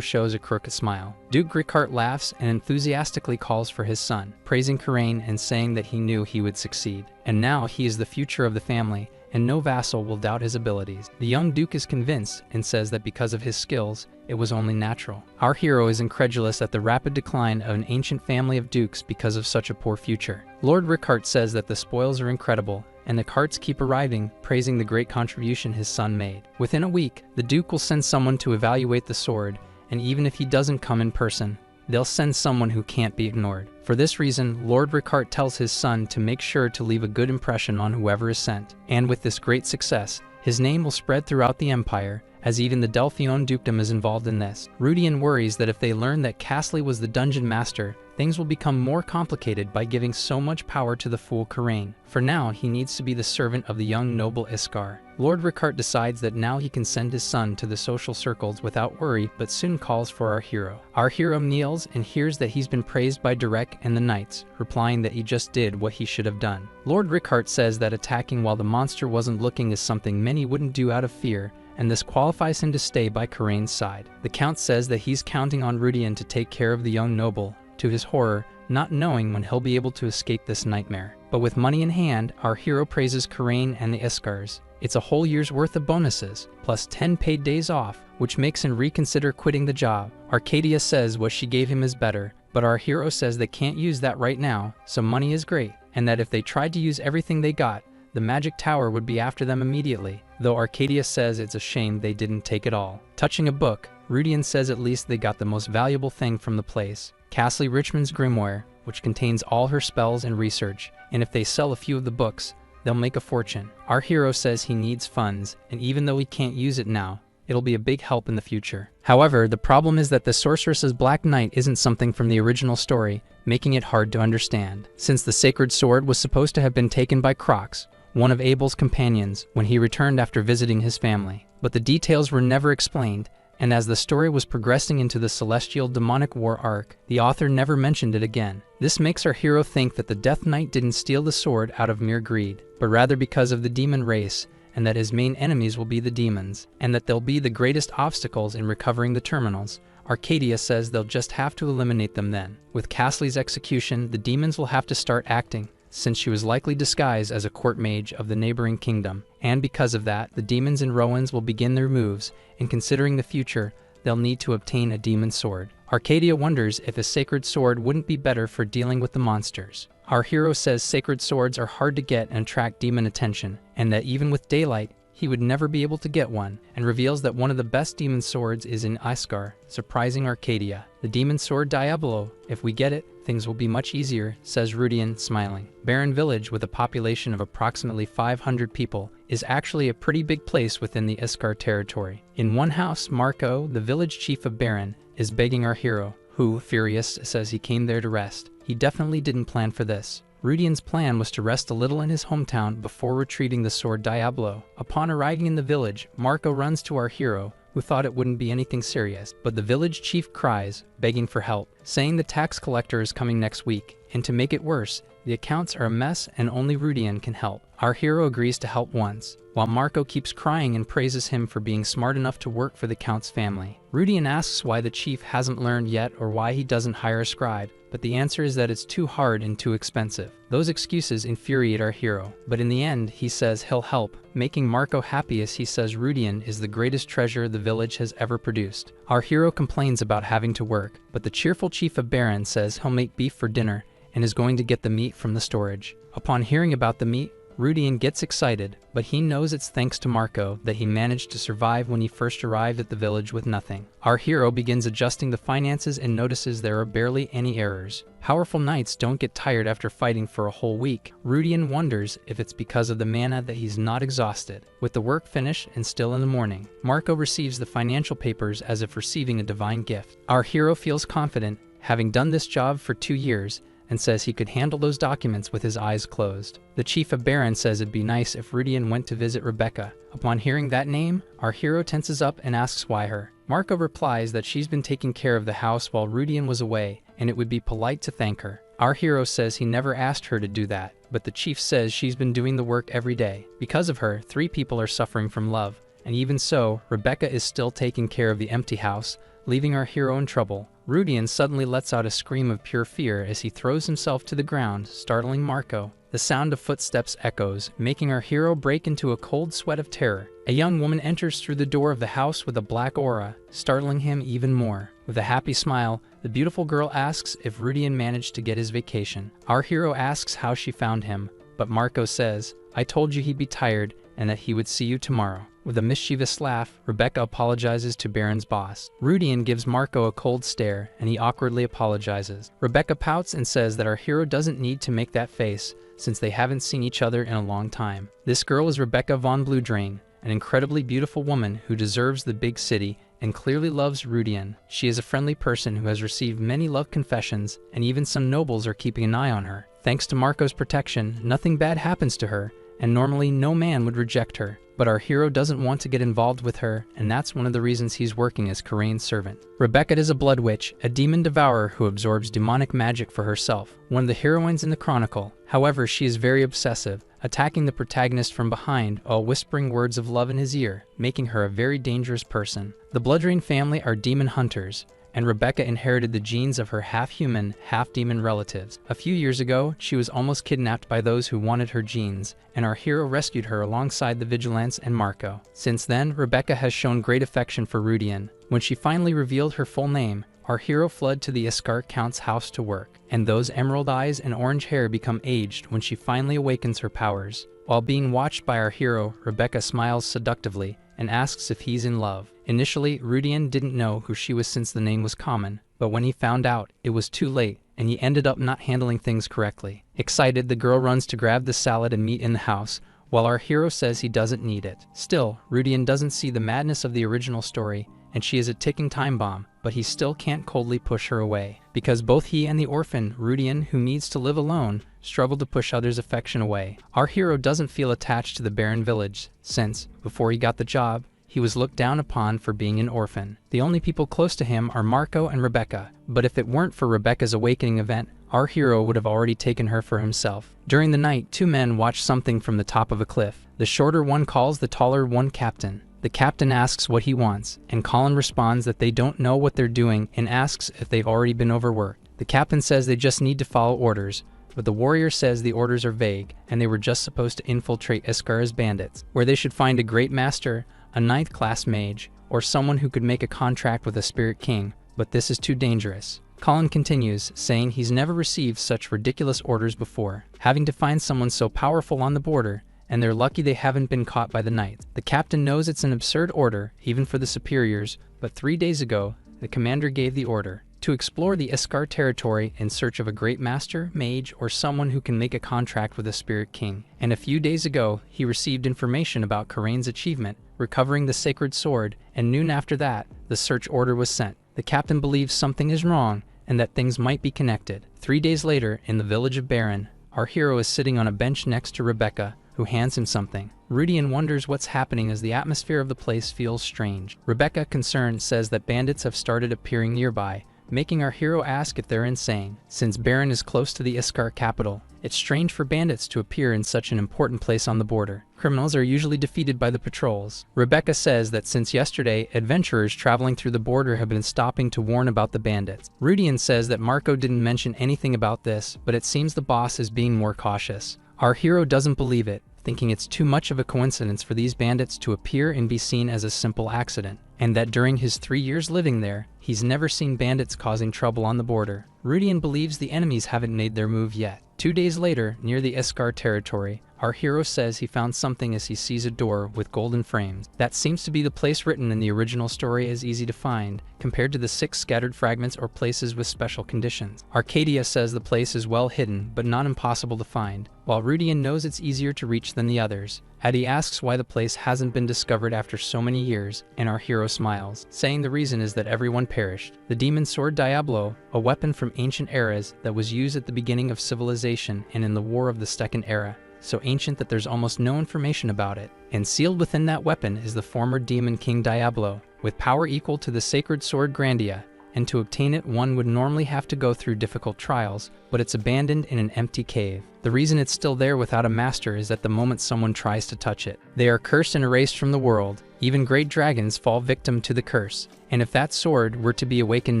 shows a crooked smile. Duke Grickart laughs and enthusiastically calls for his son, praising Karain and saying that he knew he would succeed. And now he is the future of the family, and no vassal will doubt his abilities. The young Duke is convinced and says that because of his skills, it was only natural. Our hero is incredulous at the rapid decline of an ancient family of dukes because of such a poor future. Lord Rickart says that the spoils are incredible, and the carts keep arriving, praising the great contribution his son made. Within a week, the Duke will send someone to evaluate the sword, and even if he doesn't come in person, they'll send someone who can't be ignored. For this reason, Lord Rickart tells his son to make sure to leave a good impression on whoever is sent. And with this great success, his name will spread throughout the Empire, as even the Delphion dukedom is involved in this. Rudian worries that if they learn that Castley was the dungeon master, things will become more complicated by giving so much power to the fool Karain. For now, he needs to be the servant of the young noble Iskar. Lord Rickart decides that now he can send his son to the social circles without worry, but soon calls for our hero. Our hero kneels and hears that he's been praised by Derek and the knights, replying that he just did what he should have done. Lord Rickart says that attacking while the monster wasn't looking is something many wouldn't do out of fear, and this qualifies him to stay by Karain's side. The Count says that he's counting on Rudian to take care of the young noble, to his horror, not knowing when he'll be able to escape this nightmare. But with money in hand, our hero praises Karain and the Iskars. It's a whole year's worth of bonuses, plus 10 paid days off, which makes him reconsider quitting the job. Arcadia says what she gave him is better, but our hero says they can't use that right now, so money is great, and that if they tried to use everything they got, the magic tower would be after them immediately, though Arcadia says it's a shame they didn't take it all. Touching a book, Rudian says at least they got the most valuable thing from the place, Castley Richmond's grimoire, which contains all her spells and research, and if they sell a few of the books, they'll make a fortune. Our hero says he needs funds, and even though he can't use it now, it'll be a big help in the future. However, the problem is that the sorceress's Black Knight isn't something from the original story, making it hard to understand. Since the sacred sword was supposed to have been taken by Crocs, one of Abel's companions, when he returned after visiting his family. But the details were never explained, and as the story was progressing into the Celestial Demonic War arc, the author never mentioned it again. This makes our hero think that the Death Knight didn't steal the sword out of mere greed, but rather because of the demon race, and that his main enemies will be the demons, and that they'll be the greatest obstacles in recovering the terminals. Arcadia says they'll just have to eliminate them then. With Castley's execution, the demons will have to start acting, since she was likely disguised as a court mage of the neighboring kingdom, and because of that, the demons and Rowans will begin their moves, and considering the future, they'll need to obtain a demon sword. Arcadia wonders if a sacred sword wouldn't be better for dealing with the monsters. Our hero says sacred swords are hard to get and attract demon attention, and that even with daylight, he would never be able to get one, and reveals that one of the best demon swords is in Iskar, surprising Arcadia. The demon sword Diablo, if we get it, things will be much easier, says Rudian, smiling. Baron Village, with a population of approximately 500 people, is actually a pretty big place within the Iskar territory. In one house, Marco, the village chief of Baron, is begging our hero, who, furious, says he came there to rest. He definitely didn't plan for this. Rudian's plan was to rest a little in his hometown before retrieving the sword Diablo. Upon arriving in the village, Marco runs to our hero, who thought it wouldn't be anything serious, but the village chief cries, begging for help, saying the tax collector is coming next week, and to make it worse, the accounts are a mess and only Rudian can help. Our hero agrees to help once, while Marco keeps crying and praises him for being smart enough to work for the Count's family. Rudian asks why the chief hasn't learned yet or why he doesn't hire a scribe, but the answer is that it's too hard and too expensive. Those excuses infuriate our hero, but in the end, he says he'll help, making Marco happy as he says Rudian is the greatest treasure the village has ever produced. Our hero complains about having to work, but the cheerful chief of Baron says he'll make beef for dinner and is going to get the meat from the storage. Upon hearing about the meat, Rudian gets excited, but he knows it's thanks to Marco that he managed to survive when he first arrived at the village with nothing. Our hero begins adjusting the finances and notices there are barely any errors. Powerful knights don't get tired after fighting for a whole week. Rudian wonders if it's because of the mana that he's not exhausted. With the work finished and still in the morning, Marco receives the financial papers as if receiving a divine gift. Our hero feels confident, having done this job for 2 years, and says he could handle those documents with his eyes closed. The chief of Baron says it'd be nice if Rudian went to visit Rebecca. Upon hearing that name, our hero tenses up and asks why her. Marco replies that she's been taking care of the house while Rudian was away, and it would be polite to thank her. Our hero says he never asked her to do that, but the chief says she's been doing the work every day. Because of her, 3 people are suffering from love, and even so, Rebecca is still taking care of the empty house, leaving our hero in trouble. Rudian suddenly lets out a scream of pure fear as he throws himself to the ground, startling Marco. The sound of footsteps echoes, making our hero break into a cold sweat of terror. A young woman enters through the door of the house with a black aura, startling him even more. With a happy smile, the beautiful girl asks if Rudian managed to get his vacation. Our hero asks how she found him, but Marco says, "I told you he'd be tired and that he would see you tomorrow." With a mischievous laugh, Rebecca apologizes to Baron's boss. Rudian gives Marco a cold stare, and he awkwardly apologizes. Rebecca pouts and says that our hero doesn't need to make that face, since they haven't seen each other in a long time. This girl is Rebecca von Bluedrain, an incredibly beautiful woman who deserves the big city and clearly loves Rudian. She is a friendly person who has received many love confessions, and even some nobles are keeping an eye on her. Thanks to Marco's protection, nothing bad happens to her, and normally no man would reject her. But our hero doesn't want to get involved with her, and that's one of the reasons he's working as Karain's servant. Rebecca is a blood witch, a demon devourer who absorbs demonic magic for herself, one of the heroines in the chronicle. However, she is very obsessive, attacking the protagonist from behind while whispering words of love in his ear, making her a very dangerous person. The Bloodrain family are demon hunters, and Rebecca inherited the genes of her half-human, half-demon relatives. A few years ago, she was almost kidnapped by those who wanted her genes, and our hero rescued her alongside the Vigilants and Marco. Since then, Rebecca has shown great affection for Rudian. When she finally revealed her full name, our hero fled to the Iskar Count's house to work, and those emerald eyes and orange hair become aged when she finally awakens her powers. While being watched by our hero, Rebecca smiles seductively and asks if he's in love. Initially, Rudian didn't know who she was since the name was common, but when he found out, it was too late, and he ended up not handling things correctly. Excited, the girl runs to grab the salad and meat in the house, while our hero says he doesn't need it. Still, Rudian doesn't see the madness of the original story, and she is a ticking time bomb, but he still can't coldly push her away. Because both he and the orphan, Rudian, who needs to live alone, struggle to push others' affection away. Our hero doesn't feel attached to the barren village, since, before he got the job, he was looked down upon for being an orphan. The only people close to him are Marco and Rebecca, but if it weren't for Rebecca's awakening event, our hero would have already taken her for himself. During the night, 2 men watch something from the top of a cliff. The shorter one calls the taller one captain. The captain asks what he wants, and Colin responds that they don't know what they're doing and asks if they've already been overworked. The captain says they just need to follow orders, but the warrior says the orders are vague, and they were just supposed to infiltrate Iskar as bandits, where they should find a great master, a 9th class mage, or someone who could make a contract with a spirit king, but this is too dangerous. Colin continues, saying he's never received such ridiculous orders before, having to find someone so powerful on the border, and they're lucky they haven't been caught by the knights. The captain knows it's an absurd order, even for the superiors, but 3 days ago, the commander gave the order to explore the Iskar territory in search of a great master, mage, or someone who can make a contract with a spirit king. And a few days ago, he received information about Karain's achievement, recovering the sacred sword, and noon after that, the search order was sent. The captain believes something is wrong, and that things might be connected. 3 days later, in the village of Baron, our hero is sitting on a bench next to Rebecca, who hands him something. Rudian wonders what's happening as the atmosphere of the place feels strange. Rebecca, concerned, says that bandits have started appearing nearby, making our hero ask if they're insane. Since Baron is close to the Iskar capital, it's strange for bandits to appear in such an important place on the border. Criminals are usually defeated by the patrols. Rebecca says that since yesterday, adventurers traveling through the border have been stopping to warn about the bandits. Rudian says that Marco didn't mention anything about this, but it seems the boss is being more cautious. Our hero doesn't believe it, thinking it's too much of a coincidence for these bandits to appear and be seen as a simple accident, and that during his 3 years living there, he's never seen bandits causing trouble on the border. Rudian believes the enemies haven't made their move yet. 2 days later, near the Iskar territory, our hero says he found something as he sees a door with golden frames. That seems to be the place written in the original story as easy to find, compared to the 6 scattered fragments or places with special conditions. Arcadia says the place is well hidden, but not impossible to find, while Rudian knows it's easier to reach than the others. Addie asks why the place hasn't been discovered after so many years, and our hero smiles, saying the reason is that everyone perished. The demon sword Diablo, a weapon from ancient eras that was used at the beginning of civilization and in the War of the Second Era, so ancient that there's almost no information about it. And sealed within that weapon is the former demon king Diablo, with power equal to the sacred sword Grandia, and to obtain it one would normally have to go through difficult trials, but it's abandoned in an empty cave. The reason it's still there without a master is that the moment someone tries to touch it, they are cursed and erased from the world. Even great dragons fall victim to the curse. And if that sword were to be awakened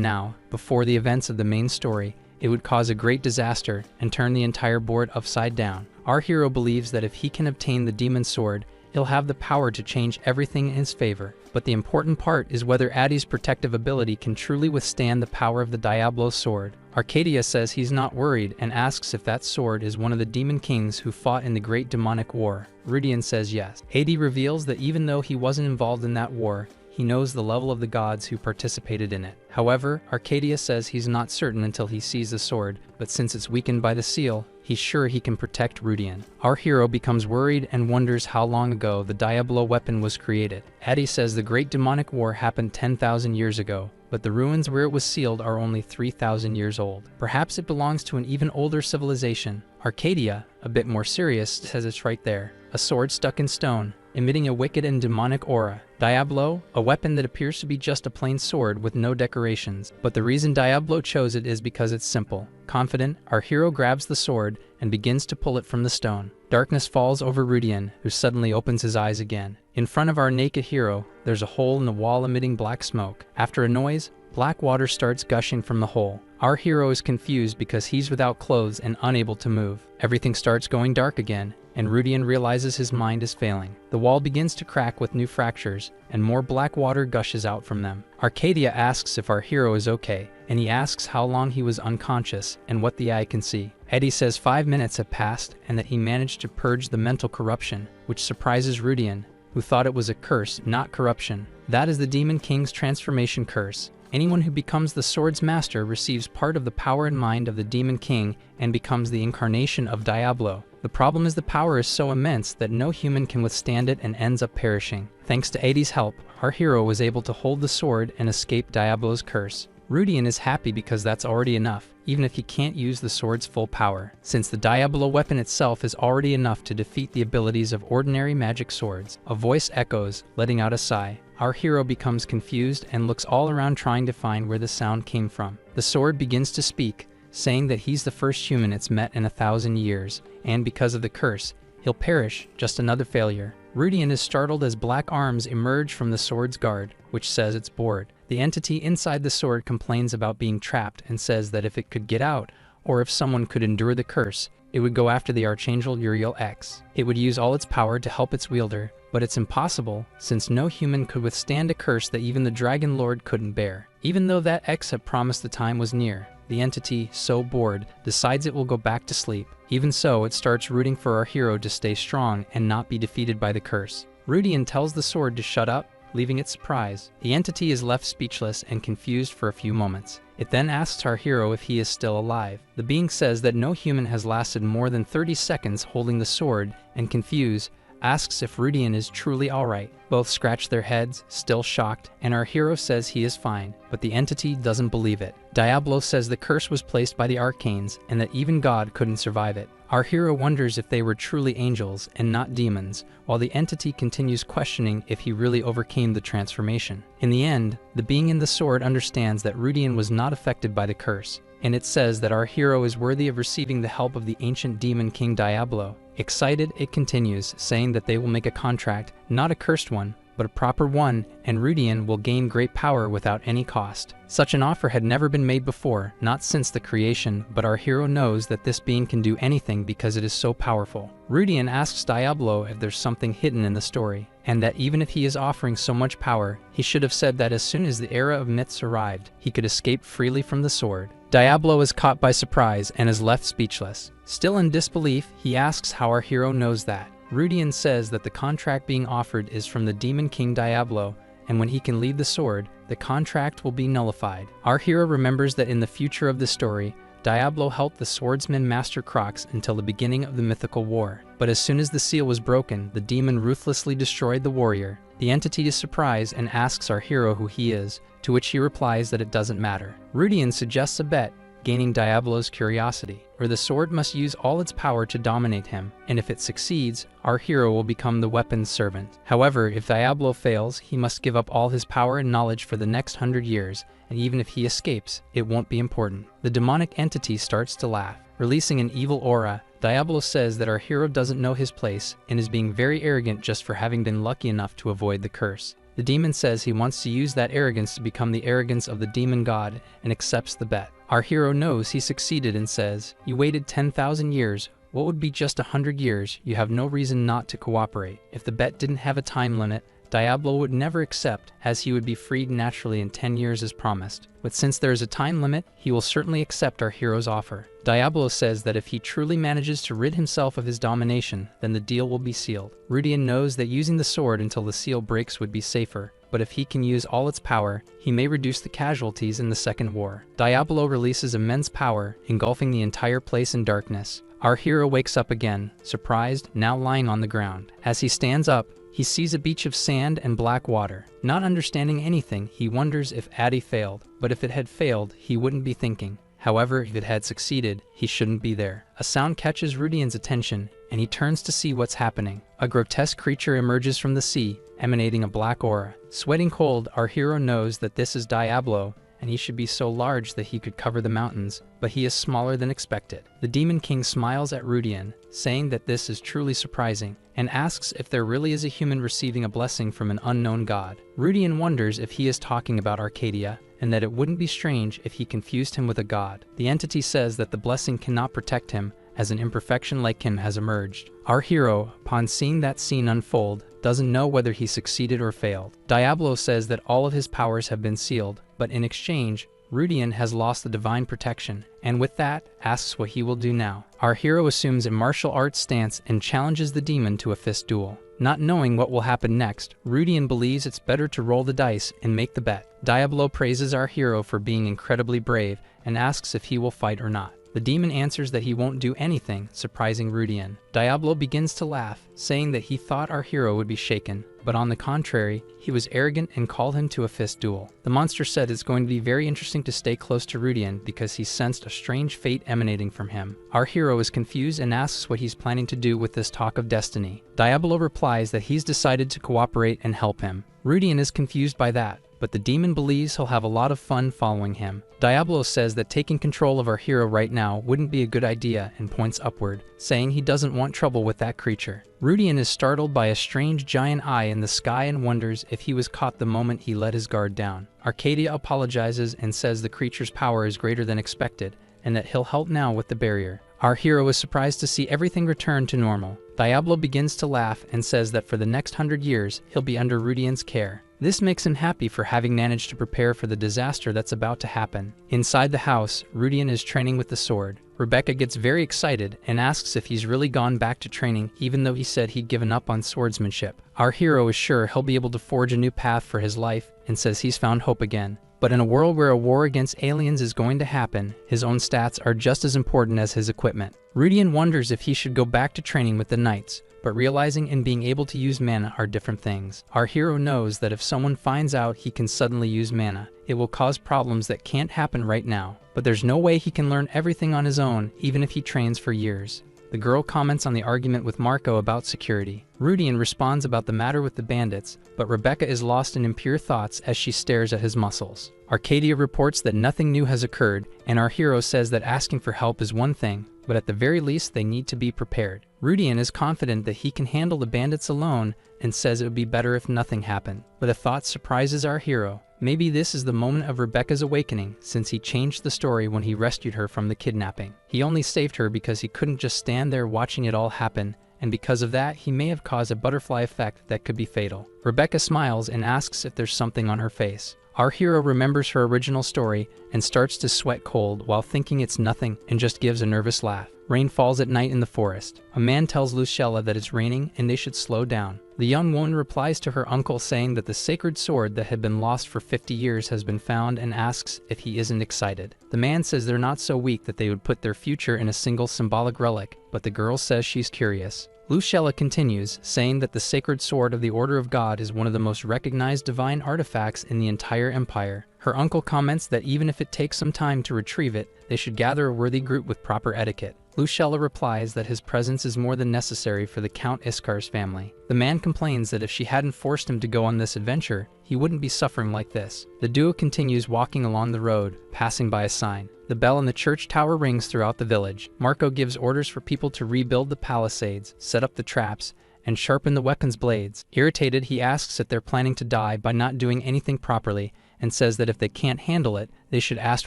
now, before the events of the main story, it would cause a great disaster and turn the entire board upside down. Our hero believes that if he can obtain the demon sword, he'll have the power to change everything in his favor. But the important part is whether Addie's protective ability can truly withstand the power of the Diablo sword. Arcadia says he's not worried and asks if that sword is one of the demon kings who fought in the Great Demonic War. Rudian says yes. Addie reveals that even though he wasn't involved in that war, he knows the level of the gods who participated in it. However, Arcadia says he's not certain until he sees the sword, but since it's weakened by the seal, he's sure he can protect Rudian. Our hero becomes worried and wonders how long ago the Diablo weapon was created. Addie says the Great Demonic War happened 10,000 years ago, but the ruins where it was sealed are only 3,000 years old. Perhaps it belongs to an even older civilization. Arcadia, a bit more serious, says it's right there. A sword stuck in stone, emitting a wicked and demonic aura. Diablo, a weapon that appears to be just a plain sword with no decorations. But the reason Diablo chose it is because it's simple. Confident, our hero grabs the sword and begins to pull it from the stone. Darkness falls over Rudian, who suddenly opens his eyes again. In front of our naked hero, there's a hole in the wall emitting black smoke. After a noise, black water starts gushing from the hole. Our hero is confused because he's without clothes and unable to move. Everything starts going dark again, and Rudian realizes his mind is failing. The wall begins to crack with new fractures, and more black water gushes out from them. Arcadia asks if our hero is okay, and he asks how long he was unconscious and what the eye can see. Eddie says 5 minutes have passed and that he managed to purge the mental corruption, which surprises Rudian, who thought it was a curse, not corruption. That is the Demon King's transformation curse. Anyone who becomes the sword's master receives part of the power and mind of the Demon King and becomes the incarnation of Diablo. The problem is the power is so immense that no human can withstand it and ends up perishing. Thanks to Eddie's help, our hero was able to hold the sword and escape Diablo's curse. Rudian is happy because that's already enough, even if he can't use the sword's full power, since the Diablo weapon itself is already enough to defeat the abilities of ordinary magic swords. A voice echoes, letting out a sigh. Our hero becomes confused and looks all around trying to find where the sound came from. The sword begins to speak, saying that he's the first human it's met in 1,000 years, and because of the curse, he'll perish, just another failure. Rudian is startled as black arms emerge from the sword's guard, which says it's bored. The entity inside the sword complains about being trapped and says that if it could get out, or if someone could endure the curse, it would go after the Archangel Uriel X. It would use all its power to help its wielder, but it's impossible, since no human could withstand a curse that even the Dragon Lord couldn't bear. Even though that X had promised the time was near, the entity, so bored, decides it will go back to sleep. Even so, it starts rooting for our hero to stay strong and not be defeated by the curse. Rudian tells the sword to shut up, leaving it surprised. The entity is left speechless and confused for a few moments. It then asks our hero if he is still alive. The being says that no human has lasted more than 30 seconds holding the sword, and confused, asks if Rudian is truly alright. Both scratch their heads, still shocked, and our hero says he is fine, but the entity doesn't believe it. Diablo says the curse was placed by the arcanes, and that even God couldn't survive it. Our hero wonders if they were truly angels and not demons, while the entity continues questioning if he really overcame the transformation. In the end, the being in the sword understands that Rudian was not affected by the curse, and it says that our hero is worthy of receiving the help of the ancient demon king Diablo. Excited, it continues, saying that they will make a contract, not a cursed one, but a proper one, and Rudian will gain great power without any cost. Such an offer had never been made before, not since the creation, but our hero knows that this being can do anything because it is so powerful. Rudian asks Diablo if there's something hidden in the story, and that even if he is offering so much power, he should have said that as soon as the era of myths arrived, he could escape freely from the sword. Diablo is caught by surprise and is left speechless. Still in disbelief, he asks how our hero knows that. Rudian says that the contract being offered is from the Demon King Diablo, and when he can leave the sword, the contract will be nullified. Our hero remembers that in the future of the story, Diablo helped the swordsman Master Crocs until the beginning of the mythical war. But as soon as the seal was broken, the demon ruthlessly destroyed the warrior. The entity is surprised and asks our hero who he is, to which he replies that it doesn't matter. Rudian suggests a bet, gaining Diablo's curiosity, where the sword must use all its power to dominate him, and if it succeeds, our hero will become the weapon's servant. However, if Diablo fails, he must give up all his power and knowledge for the next 100 years, and even if he escapes, it won't be important. The demonic entity starts to laugh. Releasing an evil aura, Diablo says that our hero doesn't know his place and is being very arrogant just for having been lucky enough to avoid the curse. The demon says he wants to use that arrogance to become the arrogance of the demon god and accepts the bet. Our hero knows he succeeded and says, "You waited 10,000 years. What would be just 100 years? You have no reason not to cooperate." If the bet didn't have a time limit, Diablo would never accept, as he would be freed naturally in 10 years as promised. But since there is a time limit, he will certainly accept our hero's offer. Diablo says that if he truly manages to rid himself of his domination, then the deal will be sealed. Rudian knows that using the sword until the seal breaks would be safer, but if he can use all its power, he may reduce the casualties in the Second War. Diablo releases immense power, engulfing the entire place in darkness. Our hero wakes up again, surprised, now lying on the ground. As he stands up, he sees a beach of sand and black water. Not understanding anything, he wonders if Addy failed, but if it had failed, he wouldn't be thinking. However, if it had succeeded, he shouldn't be there. A sound catches Rudian's attention, and he turns to see what's happening. A grotesque creature emerges from the sea, emanating a black aura. Sweating cold, our hero knows that this is Diablo, and he should be so large that he could cover the mountains, but he is smaller than expected. The Demon King smiles at Rudian, saying that this is truly surprising, and asks if there really is a human receiving a blessing from an unknown god. Rudian wonders if he is talking about Arcadia, and that it wouldn't be strange if he confused him with a god. The entity says that the blessing cannot protect him, as an imperfection like him has emerged. Our hero, upon seeing that scene unfold, doesn't know whether he succeeded or failed. Diablo says that all of his powers have been sealed, but in exchange, Rudian has lost the divine protection, and with that, asks what he will do now. Our hero assumes a martial arts stance and challenges the demon to a fist duel. Not knowing what will happen next, Rudian believes it's better to roll the dice and make the bet. Diablo praises our hero for being incredibly brave and asks if he will fight or not. The demon answers that he won't do anything, surprising Rudian. Diablo begins to laugh, saying that he thought our hero would be shaken, but on the contrary, he was arrogant and called him to a fist duel. The monster said it's going to be very interesting to stay close to Rudian because he sensed a strange fate emanating from him. Our hero is confused and asks what he's planning to do with this talk of destiny. Diablo replies that he's decided to cooperate and help him. Rudian is confused by that, but the demon believes he'll have a lot of fun following him. Diablo says that taking control of our hero right now wouldn't be a good idea and points upward, saying he doesn't want trouble with that creature. Rudian is startled by a strange giant eye in the sky and wonders if he was caught the moment he let his guard down. Arcadia apologizes and says the creature's power is greater than expected and that he'll help now with the barrier. Our hero is surprised to see everything return to normal. Diablo begins to laugh and says that for the next 100 years, he'll be under Rudian's care. This makes him happy for having managed to prepare for the disaster that's about to happen. Inside the house, Rudian is training with the sword. Rebecca gets very excited and asks if he's really gone back to training even though he said he'd given up on swordsmanship. Our hero is sure he'll be able to forge a new path for his life and says he's found hope again. But in a world where a war against aliens is going to happen, his own stats are just as important as his equipment. Rudian wonders if he should go back to training with the knights, but realizing and being able to use mana are different things. Our hero knows that if someone finds out he can suddenly use mana, it will cause problems that can't happen right now. But there's no way he can learn everything on his own, even if he trains for years. The girl comments on the argument with Marco about security. Rudian responds about the matter with the bandits, but Rebecca is lost in impure thoughts as she stares at his muscles. Arcadia reports that nothing new has occurred, and our hero says that asking for help is one thing, but at the very least they need to be prepared. Rudian is confident that he can handle the bandits alone and says it would be better if nothing happened. But a thought surprises our hero. Maybe this is the moment of Rebecca's awakening, since he changed the story when he rescued her from the kidnapping. He only saved her because he couldn't just stand there watching it all happen, and because of that, he may have caused a butterfly effect that could be fatal. Rebecca smiles and asks if there's something on her face. Our hero remembers her original story and starts to sweat cold while thinking it's nothing and just gives a nervous laugh. Rain falls at night in the forest. A man tells Lucella that it's raining and they should slow down. The young woman replies to her uncle saying that the sacred sword that had been lost for 50 years has been found and asks if he isn't excited. The man says they're not so weak that they would put their future in a single symbolic relic, but the girl says she's curious. Lucella continues, saying that the sacred sword of the Order of God is one of the most recognized divine artifacts in the entire empire. Her uncle comments that even if it takes some time to retrieve it, they should gather a worthy group with proper etiquette. Lucella replies that his presence is more than necessary for the Count Iskar's family. The man complains that if she hadn't forced him to go on this adventure, he wouldn't be suffering like this. The duo continues walking along the road, passing by a sign. The bell in the church tower rings throughout the village. Marco gives orders for people to rebuild the palisades, set up the traps, and sharpen the weapons' blades. Irritated, he asks if they're planning to die by not doing anything properly, and says that if they can't handle it, they should ask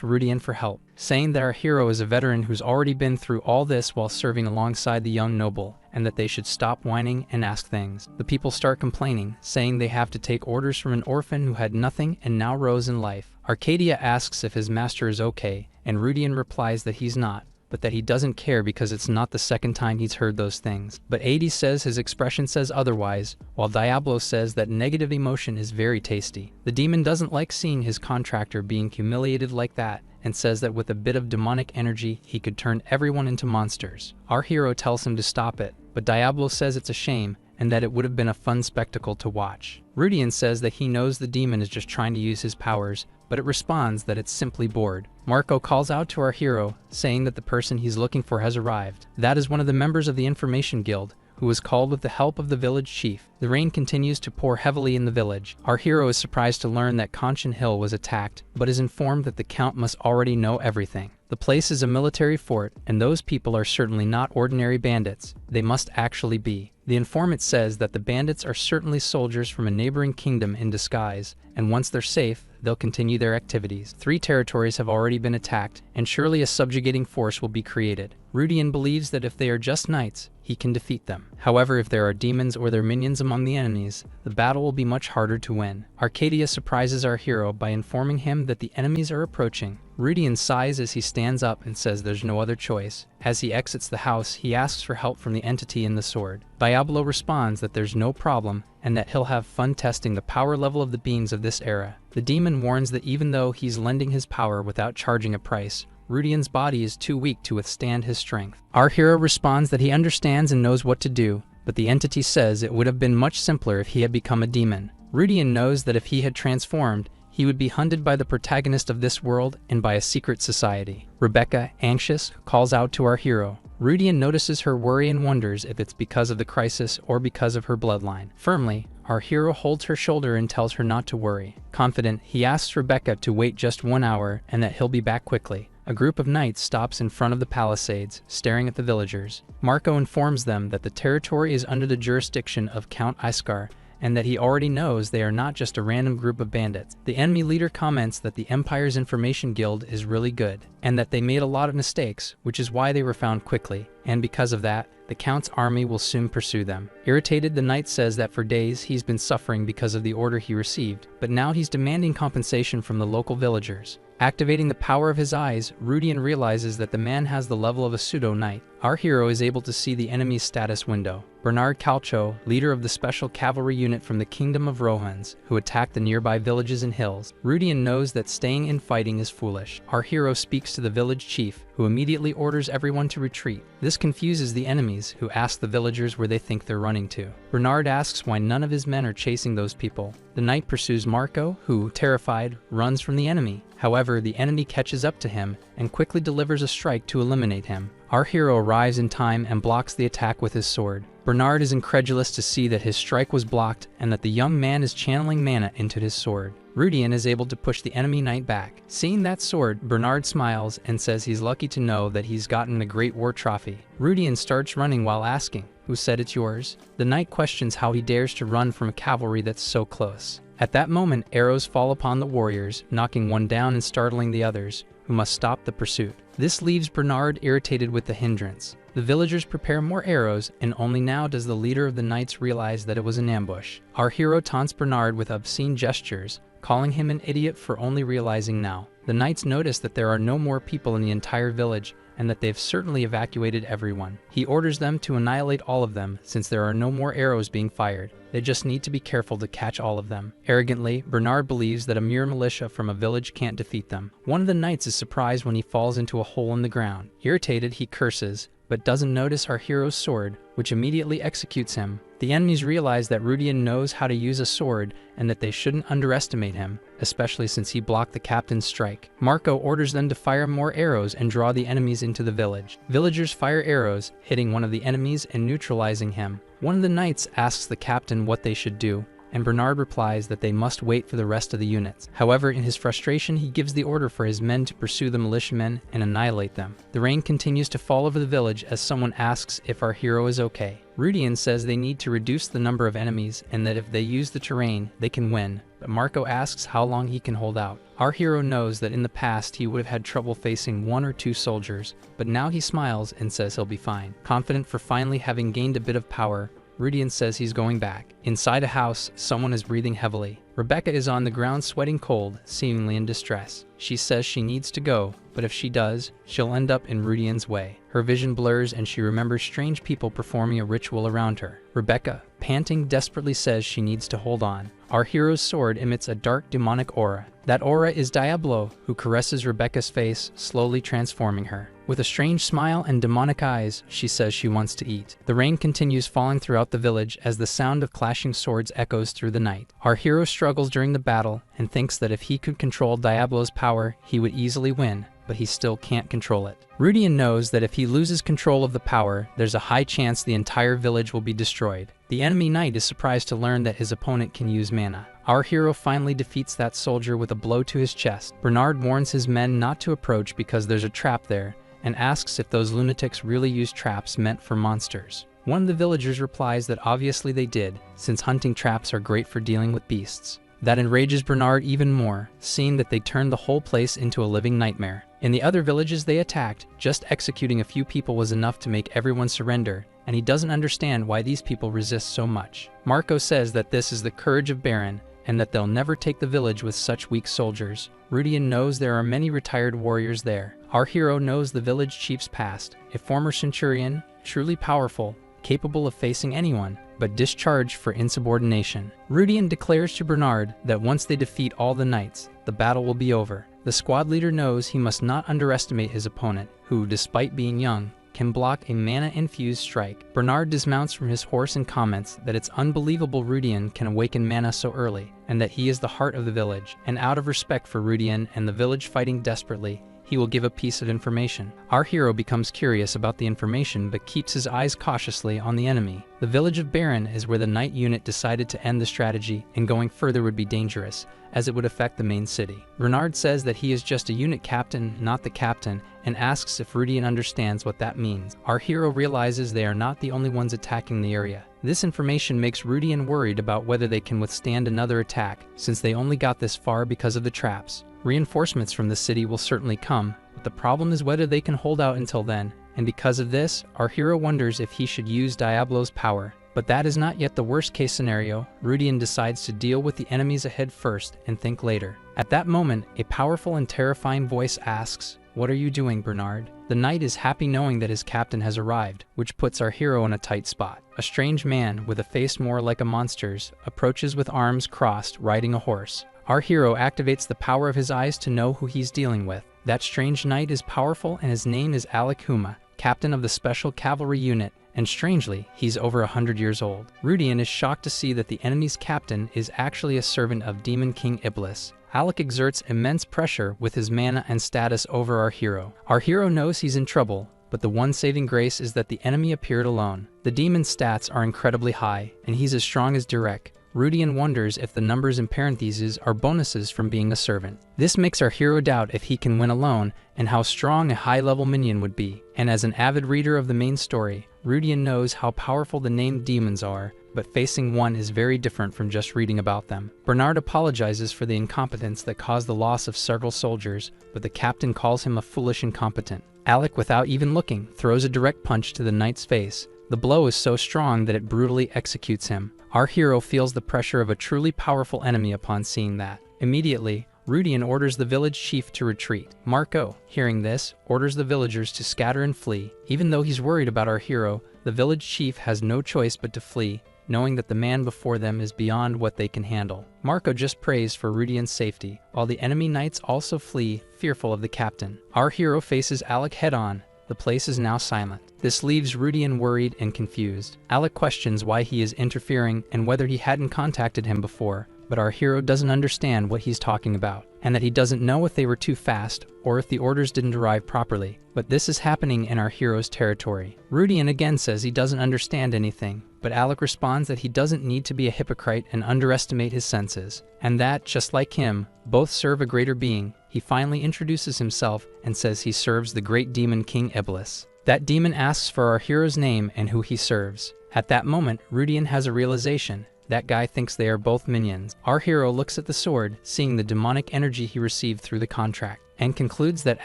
Rudian for help, saying that our hero is a veteran who's already been through all this while serving alongside the young noble, and that they should stop whining and ask things. The people start complaining, saying they have to take orders from an orphan who had nothing and now rose in life. Arcadia asks if his master is okay, and Rudian replies that he's not, but that he doesn't care because it's not the second time he's heard those things. But Adi says his expression says otherwise, while Diablo says that negative emotion is very tasty. The demon doesn't like seeing his contractor being humiliated like that, and says that with a bit of demonic energy, he could turn everyone into monsters. Our hero tells him to stop it, but Diablo says it's a shame, and that it would have been a fun spectacle to watch. Rudian says that he knows the demon is just trying to use his powers, but it responds that it's simply bored. Marco calls out to our hero, saying that the person he's looking for has arrived. That is one of the members of the Information Guild, who was called with the help of the village chief. The rain continues to pour heavily in the village. Our hero is surprised to learn that Conscience Hill was attacked, but is informed that the Count must already know everything. The place is a military fort, and those people are certainly not ordinary bandits. They must actually be. The informant says that the bandits are certainly soldiers from a neighboring kingdom in disguise, and once they're safe, they'll continue their activities. 3 territories have already been attacked, and surely a subjugating force will be created. Rudian believes that if they are just knights, he can defeat them. However, if there are demons or their minions among the enemies, the battle will be much harder to win. Arcadia surprises our hero by informing him that the enemies are approaching. Rudian sighs as he stands up and says there's no other choice. As he exits the house, he asks for help from the entity in the sword. Diablo responds that there's no problem, and that he'll have fun testing the power level of the beings of this era. The demon warns that even though he's lending his power without charging a price, Rudian's body is too weak to withstand his strength. Our hero responds that he understands and knows what to do, but the entity says it would have been much simpler if he had become a demon. Rudian knows that if he had transformed, he would be hunted by the protagonist of this world and by a secret society. Rebecca, anxious, calls out to our hero. Rudian notices her worry and wonders if it's because of the crisis or because of her bloodline. Firmly, our hero holds her shoulder and tells her not to worry. Confident, he asks Rebecca to wait just 1 hour and that he'll be back quickly. A group of knights stops in front of the palisades, staring at the villagers. Marco informs them that the territory is under the jurisdiction of Count Iskar, and that he already knows they are not just a random group of bandits. The enemy leader comments that the Empire's Information Guild is really good, and that they made a lot of mistakes, which is why they were found quickly, and because of that, the Count's army will soon pursue them. Irritated, the knight says that for days he's been suffering because of the order he received, but now he's demanding compensation from the local villagers. Activating the power of his eyes, Rudian realizes that the man has the level of a pseudo-knight. Our hero is able to see the enemy's status window. Bernard Calcho, leader of the special cavalry unit from the Kingdom of Rohans, who attacked the nearby villages and hills. Rudian knows that staying in fighting is foolish. Our hero speaks to the village chief, who immediately orders everyone to retreat. This confuses the enemies, who ask the villagers where they think they're running to. Bernard asks why none of his men are chasing those people. The knight pursues Marco, who, terrified, runs from the enemy. However, the enemy catches up to him and quickly delivers a strike to eliminate him. Our hero arrives in time and blocks the attack with his sword. Bernard is incredulous to see that his strike was blocked and that the young man is channeling mana into his sword. Rudian is able to push the enemy knight back. Seeing that sword, Bernard smiles and says he's lucky to know that he's gotten a great war trophy. Rudian starts running while asking, "Who said it's yours?" The knight questions how he dares to run from a cavalry that's so close. At that moment, arrows fall upon the warriors, knocking one down and startling the others, who must stop the pursuit. This leaves Bernard irritated with the hindrance. The villagers prepare more arrows, and only now does the leader of the knights realize that it was an ambush. Our hero taunts Bernard with obscene gestures, calling him an idiot for only realizing now. The knights notice that there are no more people in the entire village, and that they've certainly evacuated everyone. He orders them to annihilate all of them, since there are no more arrows being fired. They just need to be careful to catch all of them. Arrogantly, Bernard believes that a mere militia from a village can't defeat them. One of the knights is surprised when he falls into a hole in the ground. Irritated, he curses, but doesn't notice our hero's sword, which immediately executes him. The enemies realize that Rudian knows how to use a sword and that they shouldn't underestimate him, especially since he blocked the captain's strike. Marco orders them to fire more arrows and draw the enemies into the village. Villagers fire arrows, hitting one of the enemies and neutralizing him. One of the knights asks the captain what they should do, and Bernard replies that they must wait for the rest of the units. However, in his frustration, he gives the order for his men to pursue the militiamen and annihilate them. The rain continues to fall over the village as someone asks if our hero is okay. Rudian says they need to reduce the number of enemies and that if they use the terrain, they can win, but Marco asks how long he can hold out. Our hero knows that in the past he would have had trouble facing 1 or 2 soldiers, but now he smiles and says he'll be fine. Confident for finally having gained a bit of power, Rudian says he's going back. Inside a house, someone is breathing heavily. Rebecca is on the ground sweating cold, seemingly in distress. She says she needs to go, but if she does, she'll end up in Rudian's way. Her vision blurs and she remembers strange people performing a ritual around her. Rebecca, panting, desperately says she needs to hold on. Our hero's sword emits a dark demonic aura. That aura is Diablo, who caresses Rebecca's face, slowly transforming her. With a strange smile and demonic eyes, she says she wants to eat. The rain continues falling throughout the village as the sound of clashing swords echoes through the night. Our hero struggles during the battle and thinks that if he could control Diablo's power, he would easily win, but he still can't control it. Rudian knows that if he loses control of the power, there's a high chance the entire village will be destroyed. The enemy knight is surprised to learn that his opponent can use mana. Our hero finally defeats that soldier with a blow to his chest. Bernard warns his men not to approach because there's a trap there, and asks if those lunatics really use traps meant for monsters. One of the villagers replies that obviously they did, since hunting traps are great for dealing with beasts. That enrages Bernard even more, seeing that they turned the whole place into a living nightmare. In the other villages they attacked, just executing a few people was enough to make everyone surrender, and he doesn't understand why these people resist so much. Marco says that this is the courage of Baron, and that they'll never take the village with such weak soldiers. Rudian knows there are many retired warriors there. Our hero knows the village chief's past, a former centurion, truly powerful, capable of facing anyone, but discharged for insubordination. Rudian declares to Bernard that once they defeat all the knights, the battle will be over. The squad leader knows he must not underestimate his opponent, who, despite being young, can block a mana-infused strike. Bernard dismounts from his horse and comments that it's unbelievable Rudian can awaken mana so early, and that he is the heart of the village. And out of respect for Rudian and the village fighting desperately, he will give a piece of information. Our hero becomes curious about the information but keeps his eyes cautiously on the enemy. The village of Baron is where the knight unit decided to end the strategy, and going further would be dangerous, as it would affect the main city. Bernard says that he is just a unit captain, not the captain, and asks if Rudian understands what that means. Our hero realizes they are not the only ones attacking the area. This information makes Rudian worried about whether they can withstand another attack, since they only got this far because of the traps. Reinforcements from the city will certainly come, but the problem is whether they can hold out until then, and because of this, our hero wonders if he should use Diablo's power. But that is not yet the worst case scenario. Rudian decides to deal with the enemies ahead first and think later. At that moment, a powerful and terrifying voice asks, "What are you doing, Bernard?" The knight is happy knowing that his captain has arrived, which puts our hero in a tight spot. A strange man, with a face more like a monster's, approaches with arms crossed, riding a horse. Our hero activates the power of his eyes to know who he's dealing with. That strange knight is powerful, and his name is Alec Huma, captain of the special cavalry unit, and strangely, he's over 100 years old. Rudian is shocked to see that the enemy's captain is actually a servant of Demon King Iblis. Alec exerts immense pressure with his mana and status over our hero. Our hero knows he's in trouble, but the one saving grace is that the enemy appeared alone. The demon's stats are incredibly high, and he's as strong as Durek. Rudian wonders if the numbers in parentheses are bonuses from being a servant. This makes our hero doubt if he can win alone and how strong a high-level minion would be. And as an avid reader of the main story, Rudian knows how powerful the named demons are, but facing one is very different from just reading about them. Bernard apologizes for the incompetence that caused the loss of several soldiers, but the captain calls him a foolish incompetent. Alec, without even looking, throws a direct punch to the knight's face. The blow is so strong that it brutally executes him. Our hero feels the pressure of a truly powerful enemy upon seeing that. Immediately, Rudian orders the village chief to retreat. Marco, hearing this, orders the villagers to scatter and flee. Even though he's worried about our hero, the village chief has no choice but to flee, knowing that the man before them is beyond what they can handle. Marco just prays for Rudian's safety, while the enemy knights also flee, fearful of the captain. Our hero faces Alec head-on. The place is now silent. This leaves Rudian worried and confused. Alec questions why he is interfering and whether he hadn't contacted him before, but our hero doesn't understand what he's talking about, and that he doesn't know if they were too fast or if the orders didn't arrive properly. But this is happening in our hero's territory. Rudian again says he doesn't understand anything, but Alec responds that he doesn't need to be a hypocrite and underestimate his senses, and that, just like him, both serve a greater being. He finally introduces himself and says he serves the great demon King Iblis. That demon asks for our hero's name and who he serves. At that moment, Rudian has a realization. That guy thinks they are both minions. Our hero looks at the sword, seeing the demonic energy he received through the contract, and concludes that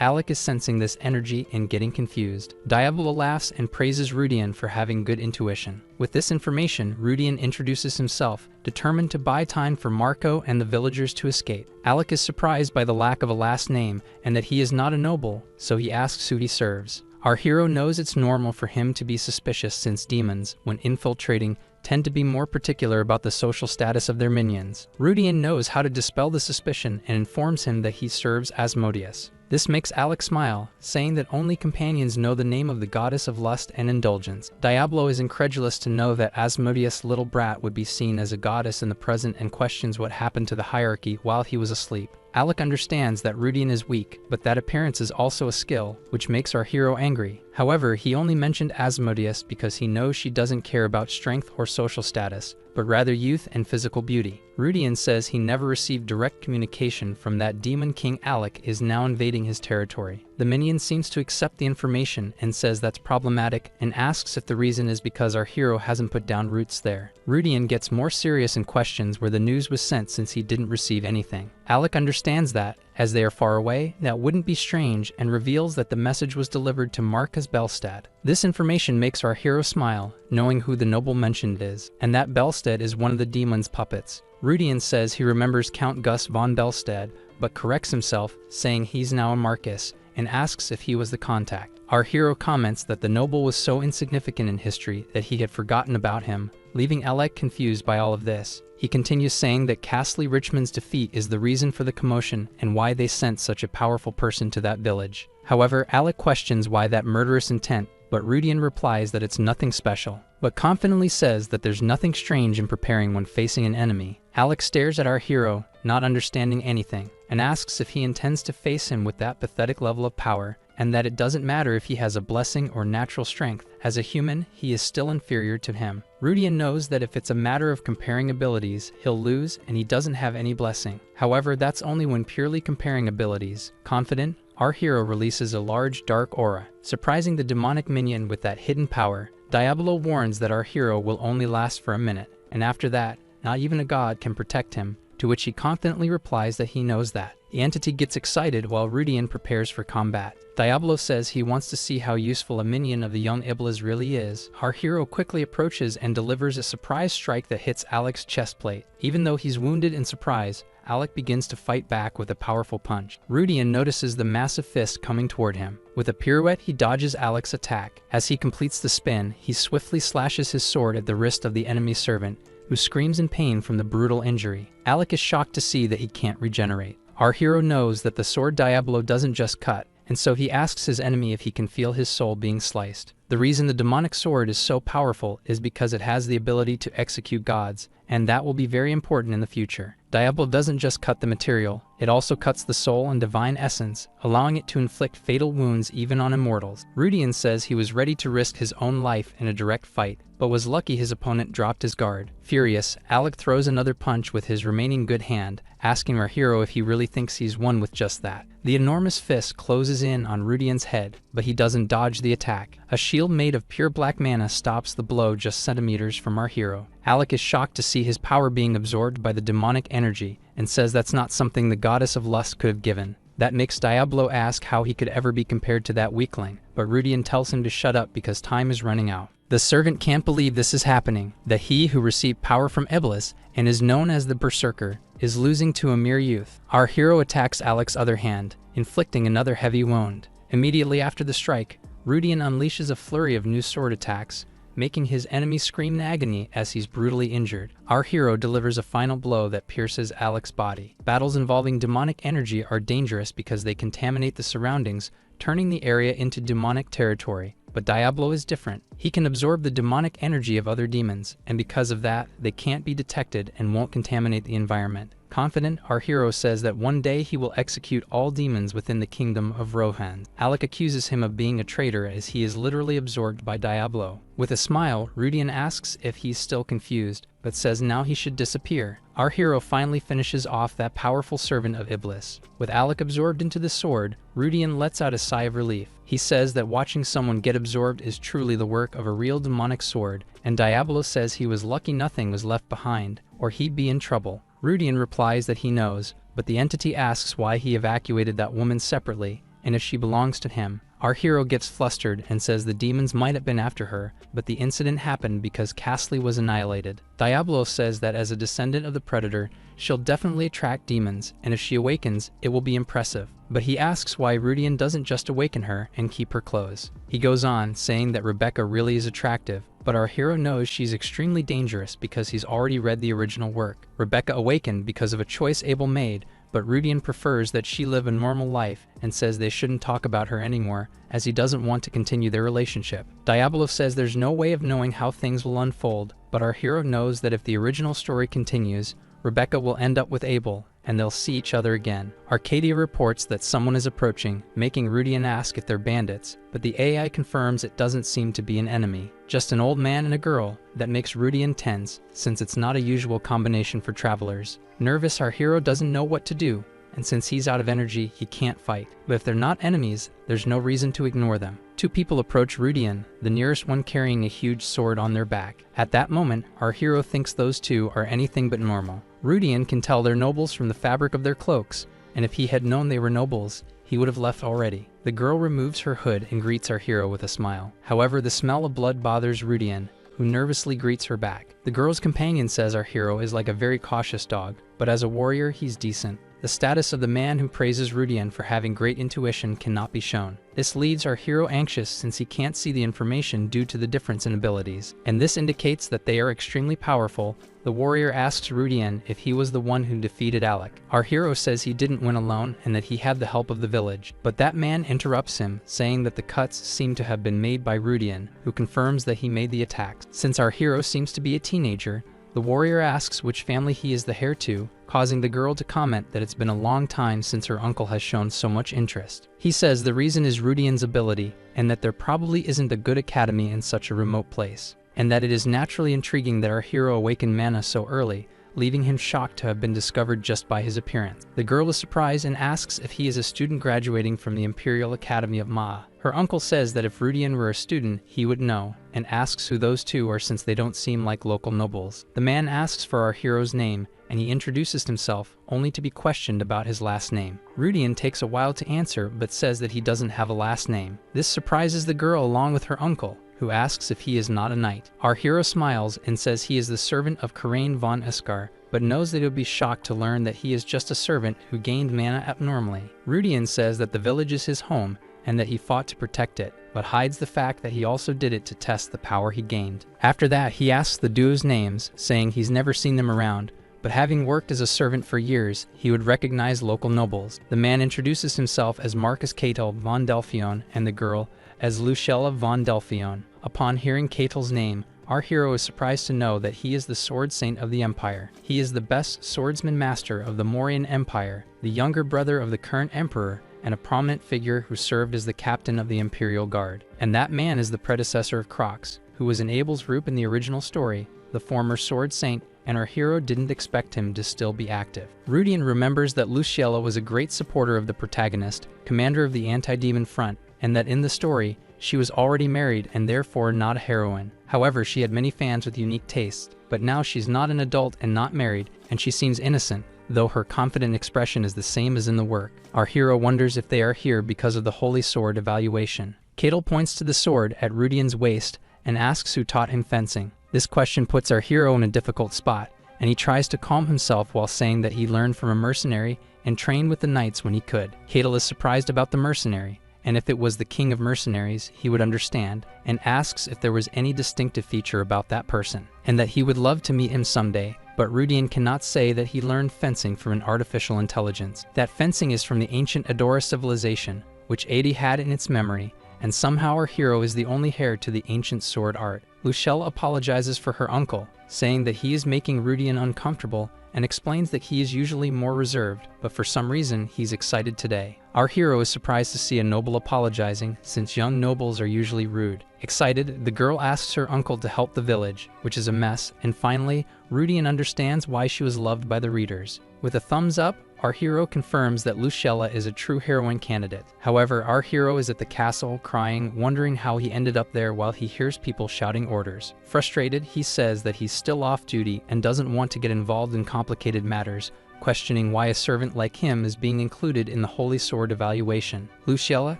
Alec is sensing this energy and getting confused. Diablo laughs and praises Rudian for having good intuition. With this information, Rudian introduces himself, determined to buy time for Marco and the villagers to escape. Alec is surprised by the lack of a last name and that he is not a noble, so he asks who he serves. Our hero knows it's normal for him to be suspicious since demons, when infiltrating, tend to be more particular about the social status of their minions. Rudian knows how to dispel the suspicion and informs him that he serves Asmodeus. This makes Alec smile, saying that only companions know the name of the goddess of lust and indulgence. Diablo is incredulous to know that Asmodeus' little brat would be seen as a goddess in the present and questions what happened to the hierarchy while he was asleep. Alec understands that Rudian is weak, but that appearance is also a skill, which makes our hero angry. However, he only mentioned Asmodeus because he knows she doesn't care about strength or social status, but rather youth and physical beauty. Rudian says he never received direct communication from that demon king. Alec is now invading his territory. The minion seems to accept the information and says that's problematic and asks if the reason is because our hero hasn't put down roots there. Rudian gets more serious and questions where the news was sent since he didn't receive anything. Alec understands that, as they are far away, that wouldn't be strange, and reveals that the message was delivered to Marcus Belstead. This information makes our hero smile, knowing who the noble mentioned is, and that Belstead is one of the demon's puppets. Rudian says he remembers Count Gus von Belstead, but corrects himself, saying he's now a Marcus, and asks if he was the contact. Our hero comments that the noble was so insignificant in history that he had forgotten about him, leaving Alec confused by all of this. He continues saying that Castley Richmond's defeat is the reason for the commotion and why they sent such a powerful person to that village. However, Alec questions why that murderous intent, but Rudian replies that it's nothing special, but confidently says that there's nothing strange in preparing when facing an enemy. Alec stares at our hero, not understanding anything, and asks if he intends to face him with that pathetic level of power, and that it doesn't matter if he has a blessing or natural strength. As a human, he is still inferior to him. Rudian knows that if it's a matter of comparing abilities, he'll lose and he doesn't have any blessing. However, that's only when purely comparing abilities. Confident, our hero releases a large dark aura, surprising the demonic minion with that hidden power. Diablo warns that our hero will only last for a minute, and after that, not even a god can protect him, to which he confidently replies that he knows that. The entity gets excited while Rudian prepares for combat. Diablo says he wants to see how useful a minion of the young Iblis really is. Our hero quickly approaches and delivers a surprise strike that hits Alec's chest plate. Even though he's wounded in surprise, Alec begins to fight back with a powerful punch. Rudian notices the massive fist coming toward him. With a pirouette, he dodges Alec's attack. As he completes the spin, he swiftly slashes his sword at the wrist of the enemy servant, who screams in pain from the brutal injury. Alec is shocked to see that he can't regenerate. Our hero knows that the sword Diablo doesn't just cut, and so he asks his enemy if he can feel his soul being sliced. The reason the demonic sword is so powerful is because it has the ability to execute gods, and that will be very important in the future. Diablo doesn't just cut the material, It also cuts the soul and divine essence, allowing it to inflict fatal wounds even on immortals. Rudian says he was ready to risk his own life in a direct fight, but was lucky his opponent dropped his guard. Furious, Alec throws another punch with his remaining good hand, asking our hero if he really thinks he's won with just that. The enormous fist closes in on Rudian's head, but he doesn't dodge the attack. A shield made of pure black mana stops the blow just centimeters from our hero. Alec is shocked to see his power being absorbed by the demonic energy, and says that's not something the goddess of lust could have given. That makes Diablo ask how he could ever be compared to that weakling, but Rudian tells him to shut up because time is running out. The servant can't believe this is happening, that he who received power from Iblis, and is known as the Berserker, is losing to a mere youth. Our hero attacks Alec's other hand, inflicting another heavy wound. Immediately after the strike, Rudian unleashes a flurry of new sword attacks, making his enemy scream in agony as he's brutally injured. Our hero delivers a final blow that pierces Alec's body. Battles involving demonic energy are dangerous because they contaminate the surroundings, turning the area into demonic territory. But Diablo is different. He can absorb the demonic energy of other demons, and because of that, they can't be detected and won't contaminate the environment. Confident, our hero says that one day he will execute all demons within the kingdom of Rohan. Alec accuses him of being a traitor as he is literally absorbed by Diablo. With a smile, Rudian asks if he's still confused, but says now he should disappear. Our hero finally finishes off that powerful servant of Iblis. With Alec absorbed into the sword, Rudian lets out a sigh of relief. He says that watching someone get absorbed is truly the work of a real demonic sword, and Diablo says he was lucky nothing was left behind, or he'd be in trouble. Rudian replies that he knows, but the entity asks why he evacuated that woman separately, and if she belongs to him. Our hero gets flustered and says the demons might have been after her, but the incident happened because Castley was annihilated. Diablo says that as a descendant of the Predator, she'll definitely attract demons, and if she awakens, it will be impressive. But he asks why Rudian doesn't just awaken her and keep her clothes. He goes on, saying that Rebecca really is attractive, but our hero knows she's extremely dangerous because he's already read the original work. Rebecca awakened because of a choice Abel made, but Rudian prefers that she live a normal life and says they shouldn't talk about her anymore, as he doesn't want to continue their relationship. Diablo says there's no way of knowing how things will unfold, but our hero knows that if the original story continues, Rebecca will end up with Abel, and they'll see each other again. Arcadia reports that someone is approaching, making Rudian ask if they're bandits, but the AI confirms it doesn't seem to be an enemy, just an old man and a girl. That makes Rudian tense, since it's not a usual combination for travelers. Nervous, our hero doesn't know what to do, and since he's out of energy, he can't fight. But if they're not enemies, there's no reason to ignore them. Two people approach Rudian, the nearest one carrying a huge sword on their back. At that moment, our hero thinks those two are anything but normal. Rudian can tell they're nobles from the fabric of their cloaks, and if he had known they were nobles, he would have left already. The girl removes her hood and greets our hero with a smile. However, the smell of blood bothers Rudian, who nervously greets her back. The girl's companion says our hero is like a very cautious dog, but as a warrior, he's decent. The status of the man who praises Rudian for having great intuition cannot be shown. This leaves our hero anxious since he can't see the information due to the difference in abilities, and this indicates that they are extremely powerful. The warrior asks Rudian if he was the one who defeated Alec. Our hero says he didn't win alone and that he had the help of the village, but that man interrupts him, saying that the cuts seem to have been made by Rudian, who confirms that he made the attacks. Since our hero seems to be a teenager, the warrior asks which family he is the heir to, causing the girl to comment that it's been a long time since her uncle has shown so much interest. He says the reason is Rudian's ability, and that there probably isn't a good academy in such a remote place, and that it is naturally intriguing that our hero awakened mana so early, leaving him shocked to have been discovered just by his appearance. The girl is surprised and asks if he is a student graduating from the Imperial Academy of Ma. Her uncle says that if Rudian were a student, he would know, and asks who those two are since they don't seem like local nobles. The man asks for our hero's name, and he introduces himself, only to be questioned about his last name. Rudian takes a while to answer, but says that he doesn't have a last name. This surprises the girl along with her uncle, who asks if he is not a knight. Our hero smiles and says he is the servant of Karain von Eskar, but knows that he'll be shocked to learn that he is just a servant who gained mana abnormally. Rudian says that the village is his home, and that he fought to protect it, but hides the fact that he also did it to test the power he gained. After that, he asks the duo's names, saying he's never seen them around, but having worked as a servant for years, he would recognize local nobles. The man introduces himself as Marcus Catel von Delphion and the girl as Lucella von Delphion. Upon hearing Catel's name, our hero is surprised to know that he is the Sword Saint of the Empire. He is the best swordsman master of the Mauryan Empire, the younger brother of the current emperor, and a prominent figure who served as the captain of the Imperial Guard. And that man is the predecessor of Crocs, who was in Abel's group in the original story, the former Sword Saint, and our hero didn't expect him to still be active. Rudian remembers that Luciella was a great supporter of the protagonist, commander of the anti-demon front, and that in the story, she was already married and therefore not a heroine. However, she had many fans with unique tastes, but now she's not an adult and not married, and she seems innocent, though her confident expression is the same as in the work. Our hero wonders if they are here because of the Holy Sword evaluation. Cadel points to the sword at Rudian's waist and asks who taught him fencing. This question puts our hero in a difficult spot, and he tries to calm himself while saying that he learned from a mercenary and trained with the knights when he could. Cadel is surprised about the mercenary, and if it was the king of mercenaries, he would understand, and asks if there was any distinctive feature about that person, and that he would love to meet him someday. But Rudian cannot say that he learned fencing from an artificial intelligence. That fencing is from the ancient Adora civilization, which Adi had in its memory, and somehow our hero is the only heir to the ancient sword art. Luciella apologizes for her uncle, saying that he is making Rudian uncomfortable, and explains that he is usually more reserved, but for some reason he's excited today. Our hero is surprised to see a noble apologizing, since young nobles are usually rude. Excited, the girl asks her uncle to help the village, which is a mess, and finally, Rudian understands why she was loved by the readers. With a thumbs up, our hero confirms that Luciella is a true heroine candidate. However, our hero is at the castle, crying, wondering how he ended up there while he hears people shouting orders. Frustrated, he says that he's still off duty and doesn't want to get involved in complicated matters, questioning why a servant like him is being included in the Holy Sword evaluation. Luciella,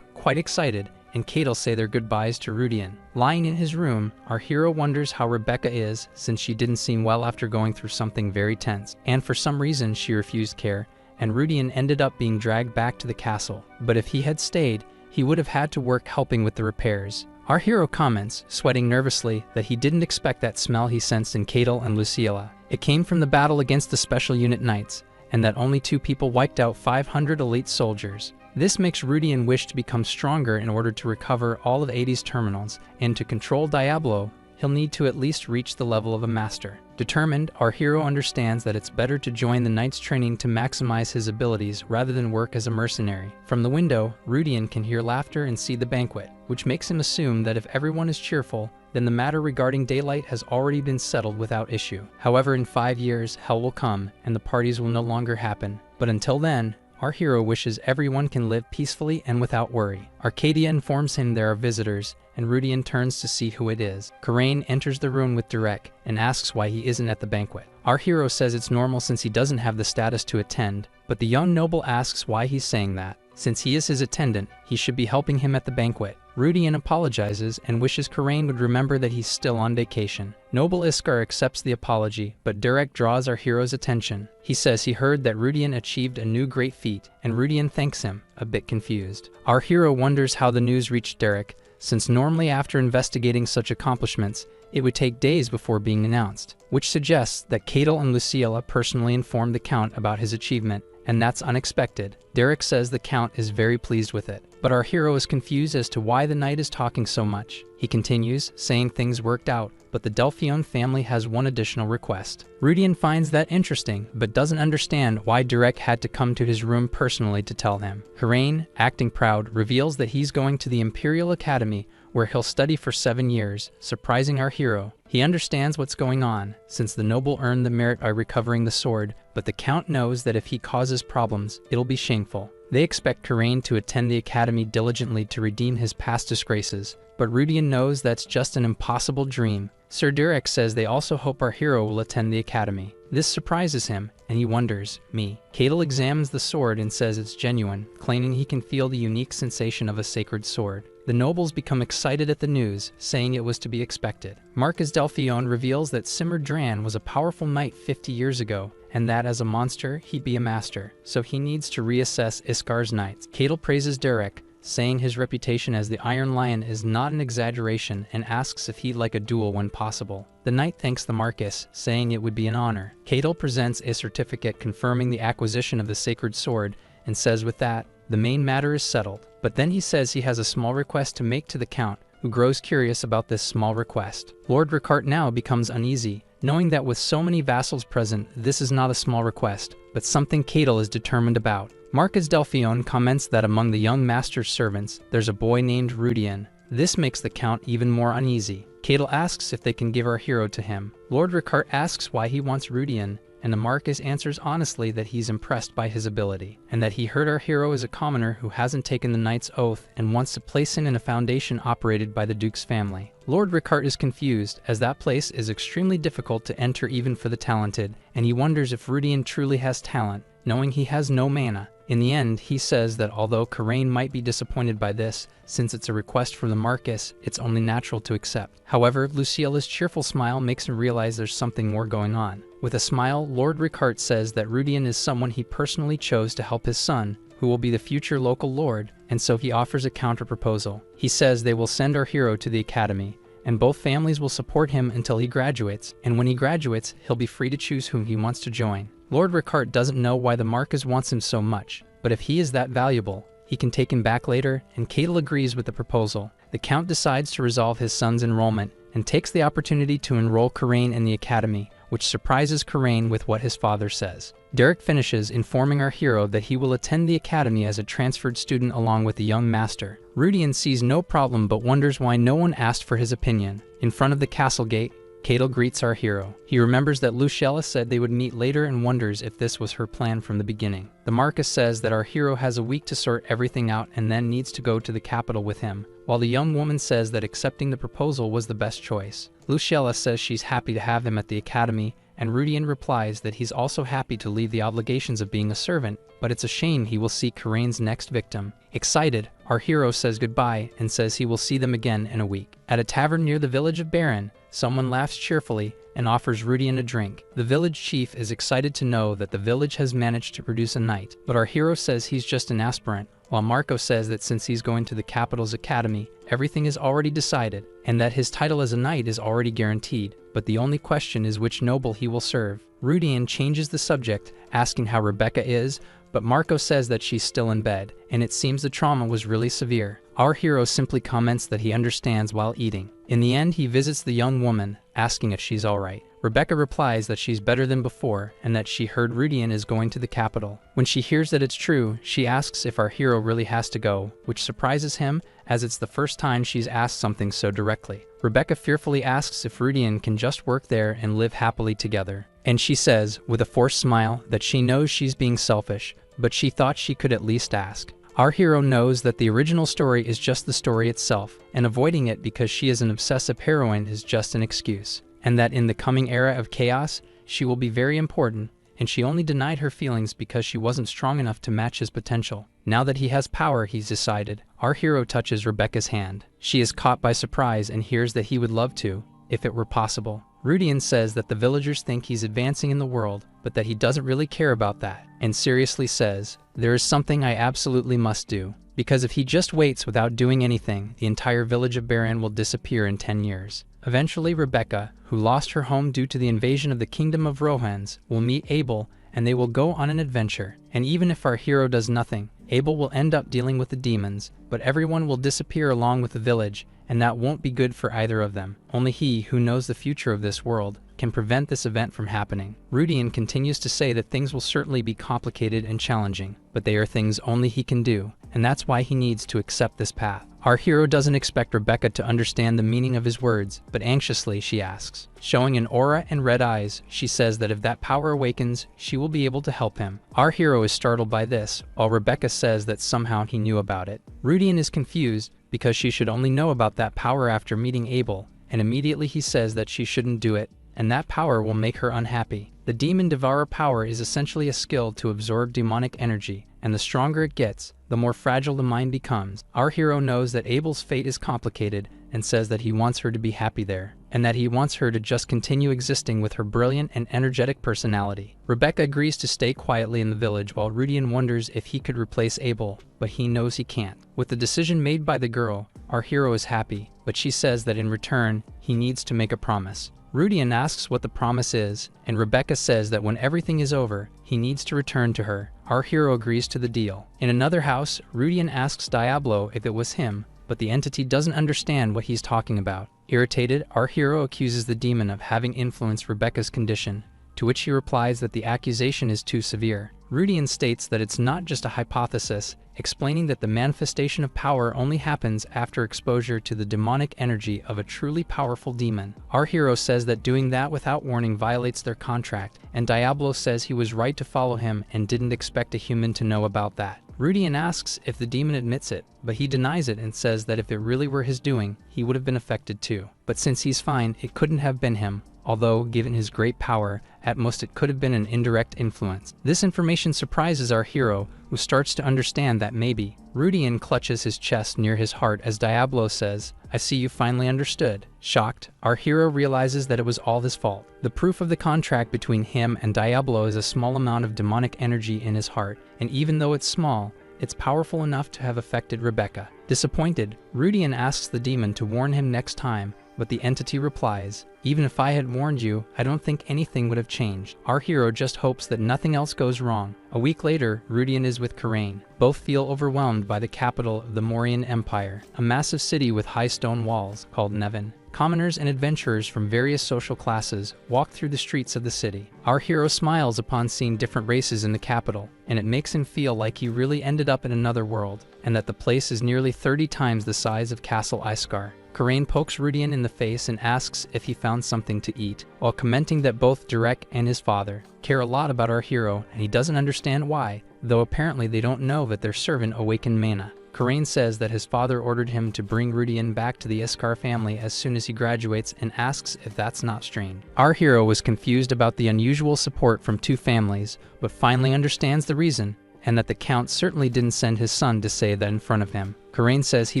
quite excited, and Cadel say their goodbyes to Rudian. Lying in his room, our hero wonders how Rebecca is, since she didn't seem well after going through something very tense, and for some reason she refused care, and Rudian ended up being dragged back to the castle. But if he had stayed, he would have had to work helping with the repairs. Our hero comments, sweating nervously, that he didn't expect that smell he sensed in Cadel and Luciella. It came from the battle against the Special Unit Knights, and that only 2 people wiped out 500 elite soldiers. This makes Rudian wish to become stronger in order to recover all of Adi's terminals, and to control Diablo, he'll need to at least reach the level of a master. Determined, our hero understands that it's better to join the knight's training to maximize his abilities rather than work as a mercenary. From the window, Rudian can hear laughter and see the banquet, which makes him assume that if everyone is cheerful, then the matter regarding daylight has already been settled without issue. However, in 5 years, hell will come, and the parties will no longer happen. But until then, our hero wishes everyone can live peacefully and without worry. Arcadia informs him there are visitors, and Rudian turns to see who it is. Karain enters the room with Durek and asks why he isn't at the banquet. Our hero says it's normal since he doesn't have the status to attend, but the young noble asks why he's saying that. Since he is his attendant, he should be helping him at the banquet. Rudian apologizes and wishes Karain would remember that he's still on vacation. Noble Iskar accepts the apology, but Durek draws our hero's attention. He says he heard that Rudian achieved a new great feat, and Rudian thanks him, a bit confused. Our hero wonders how the news reached Derek, since normally after investigating such accomplishments, it would take days before being announced, which suggests that Cadel and Luciella personally informed the Count about his achievement, and that's unexpected. Derek says the Count is very pleased with it, but our hero is confused as to why the knight is talking so much. He continues, saying things worked out, but the Delphion family has one additional request. Rudian finds that interesting, but doesn't understand why Derek had to come to his room personally to tell him. Harain, acting proud, reveals that he's going to the Imperial Academy, where he'll study for 7 years, surprising our hero. He understands what's going on, since the noble earned the merit by recovering the sword, but the Count knows that if he causes problems, it'll be shameful. They expect Karain to attend the academy diligently to redeem his past disgraces, but Rudian knows that's just an impossible dream. Sir Durek says they also hope our hero will attend the academy. This surprises him, and he wonders, me. Cadel examines the sword and says it's genuine, claiming he can feel the unique sensation of a sacred sword. The nobles become excited at the news, saying it was to be expected. Marcus Delphion reveals that Simmer Dran was a powerful knight 50 years ago, and that as a monster, he'd be a master, so he needs to reassess Iskar's knights. Cadel praises Derek, saying his reputation as the Iron Lion is not an exaggeration, and asks if he'd like a duel when possible. The knight thanks the Marquis, saying it would be an honor. Cadel presents a certificate confirming the acquisition of the sacred sword, and says with that, the main matter is settled. But then he says he has a small request to make to the Count, who grows curious about this small request. Lord Ricart now becomes uneasy, knowing that with so many vassals present, this is not a small request, but something Cadel is determined about. Marcus Delphion comments that among the young master's servants, there's a boy named Rudian. This makes the Count even more uneasy. Cadel asks if they can give our hero to him. Lord Ricart asks why he wants Rudian, and the Marcus answers honestly that he's impressed by his ability, and that he heard our hero is a commoner who hasn't taken the knight's oath and wants to place him in a foundation operated by the Duke's family. Lord Ricart is confused, as that place is extremely difficult to enter even for the talented, and he wonders if Rudian truly has talent, knowing he has no mana. In the end, he says that although Karain might be disappointed by this, since it's a request from the Marcus, it's only natural to accept. However, Luciela's cheerful smile makes him realize there's something more going on. With a smile, Lord Ricart says that Rudian is someone he personally chose to help his son, who will be the future local lord, and so he offers a counter-proposal. He says they will send our hero to the academy, and both families will support him until he graduates, and when he graduates, he'll be free to choose whom he wants to join. Lord Ricart doesn't know why the Marcus wants him so much, but if he is that valuable, he can take him back later, and Cadel agrees with the proposal. The Count decides to resolve his son's enrollment, and takes the opportunity to enroll Karain in the academy, which surprises Karain with what his father says. Derek finishes informing our hero that he will attend the academy as a transferred student along with the young master. Rudian sees no problem but wonders why no one asked for his opinion. In front of the castle gate, Cadel greets our hero. He remembers that Luciela said they would meet later and wonders if this was her plan from the beginning. The Marcus says that our hero has a week to sort everything out and then needs to go to the capital with him, while the young woman says that accepting the proposal was the best choice. Luciela says she's happy to have him at the academy, and Rudian replies that he's also happy to leave the obligations of being a servant, but it's a shame he will see Karain's next victim. Excited, our hero says goodbye and says he will see them again in a week. At a tavern near the village of Baron, someone laughs cheerfully and offers Rudian a drink. The village chief is excited to know that the village has managed to produce a knight, but our hero says he's just an aspirant, while Marco says that since he's going to the capital's academy, everything is already decided, and that his title as a knight is already guaranteed, but the only question is which noble he will serve. Rudian changes the subject, asking how Rebecca is, but Marco says that she's still in bed, and it seems the trauma was really severe. Our hero simply comments that he understands while eating. In the end, he visits the young woman, asking if she's alright. Rebecca replies that she's better than before, and that she heard Rudian is going to the capital. When she hears that it's true, she asks if our hero really has to go, which surprises him, as it's the first time she's asked something so directly. Rebecca fearfully asks if Rudian can just work there and live happily together. And she says, with a forced smile, that she knows she's being selfish, but she thought she could at least ask. Our hero knows that the original story is just the story itself, and avoiding it because she is an obsessive heroine is just an excuse, and that in the coming era of chaos, she will be very important, and she only denied her feelings because she wasn't strong enough to match his potential. Now that he has power, he's decided. Our hero touches Rebecca's hand. She is caught by surprise and hears that he would love to, if it were possible. Rudian says that the villagers think he's advancing in the world, but that he doesn't really care about that, and seriously says, "There is something I absolutely must do, because if he just waits without doing anything, the entire village of Baron will disappear in 10 years. Eventually, Rebecca, who lost her home due to the invasion of the kingdom of Rohans, will meet Abel, and they will go on an adventure. And even if our hero does nothing, Abel will end up dealing with the demons, but everyone will disappear along with the village, and that won't be good for either of them. Only he, who knows the future of this world, can prevent this event from happening." Rudian continues to say that things will certainly be complicated and challenging, but they are things only he can do, and that's why he needs to accept this path. Our hero doesn't expect Rebecca to understand the meaning of his words, but anxiously she asks. Showing an aura and red eyes, she says that if that power awakens, she will be able to help him. Our hero is startled by this, while Rebecca says that somehow he knew about it. Rudian is confused, because she should only know about that power after meeting Abel, and immediately he says that she shouldn't do it, and that power will make her unhappy. The Demon Devourer power is essentially a skill to absorb demonic energy, and the stronger it gets, the more fragile the mind becomes. Our hero knows that Abel's fate is complicated and says that he wants her to be happy there, and that he wants her to just continue existing with her brilliant and energetic personality. Rebecca agrees to stay quietly in the village while Rudian wonders if he could replace Abel, but he knows he can't. With the decision made by the girl, our hero is happy, but she says that in return, he needs to make a promise. Rudian asks what the promise is, and Rebecca says that when everything is over, he needs to return to her. Our hero agrees to the deal. In another house, Rudian asks Diablo if it was him, but the entity doesn't understand what he's talking about. Irritated, our hero accuses the demon of having influenced Rebecca's condition, to which he replies that the accusation is too severe. Rudian states that it's not just a hypothesis, explaining that the manifestation of power only happens after exposure to the demonic energy of a truly powerful demon. Our hero says that doing that without warning violates their contract, and Diablo says he was right to follow him and didn't expect a human to know about that. Rudian asks if the demon admits it, but he denies it and says that if it really were his doing, he would have been affected too. But since he's fine, it couldn't have been him. Although, given his great power, at most it could have been an indirect influence. This information surprises our hero, who starts to understand that maybe. Rudian clutches his chest near his heart as Diablo says, "I see you finally understood." Shocked, our hero realizes that it was all his fault. The proof of the contract between him and Diablo is a small amount of demonic energy in his heart, and even though it's small, it's powerful enough to have affected Rebecca. Disappointed, Rudian asks the demon to warn him next time, but the entity replies, "Even if I had warned you, I don't think anything would have changed." Our hero just hopes that nothing else goes wrong. A week later, Rudian is with Karain. Both feel overwhelmed by the capital of the Mauryan Empire, a massive city with high stone walls called Nevin. Commoners and adventurers from various social classes walk through the streets of the city. Our hero smiles upon seeing different races in the capital, and it makes him feel like he really ended up in another world, and that the place is nearly 30 times the size of Castle Iskar. Karain pokes Rudian in the face and asks if he found something to eat, while commenting that both Durek and his father care a lot about our hero, and he doesn't understand why, though apparently they don't know that their servant awakened Mana. Karain says that his father ordered him to bring Rudian back to the Iskar family as soon as he graduates and asks if that's not strange. Our hero was confused about the unusual support from two families, but finally understands the reason, and that the Count certainly didn't send his son to say that in front of him. Karain says he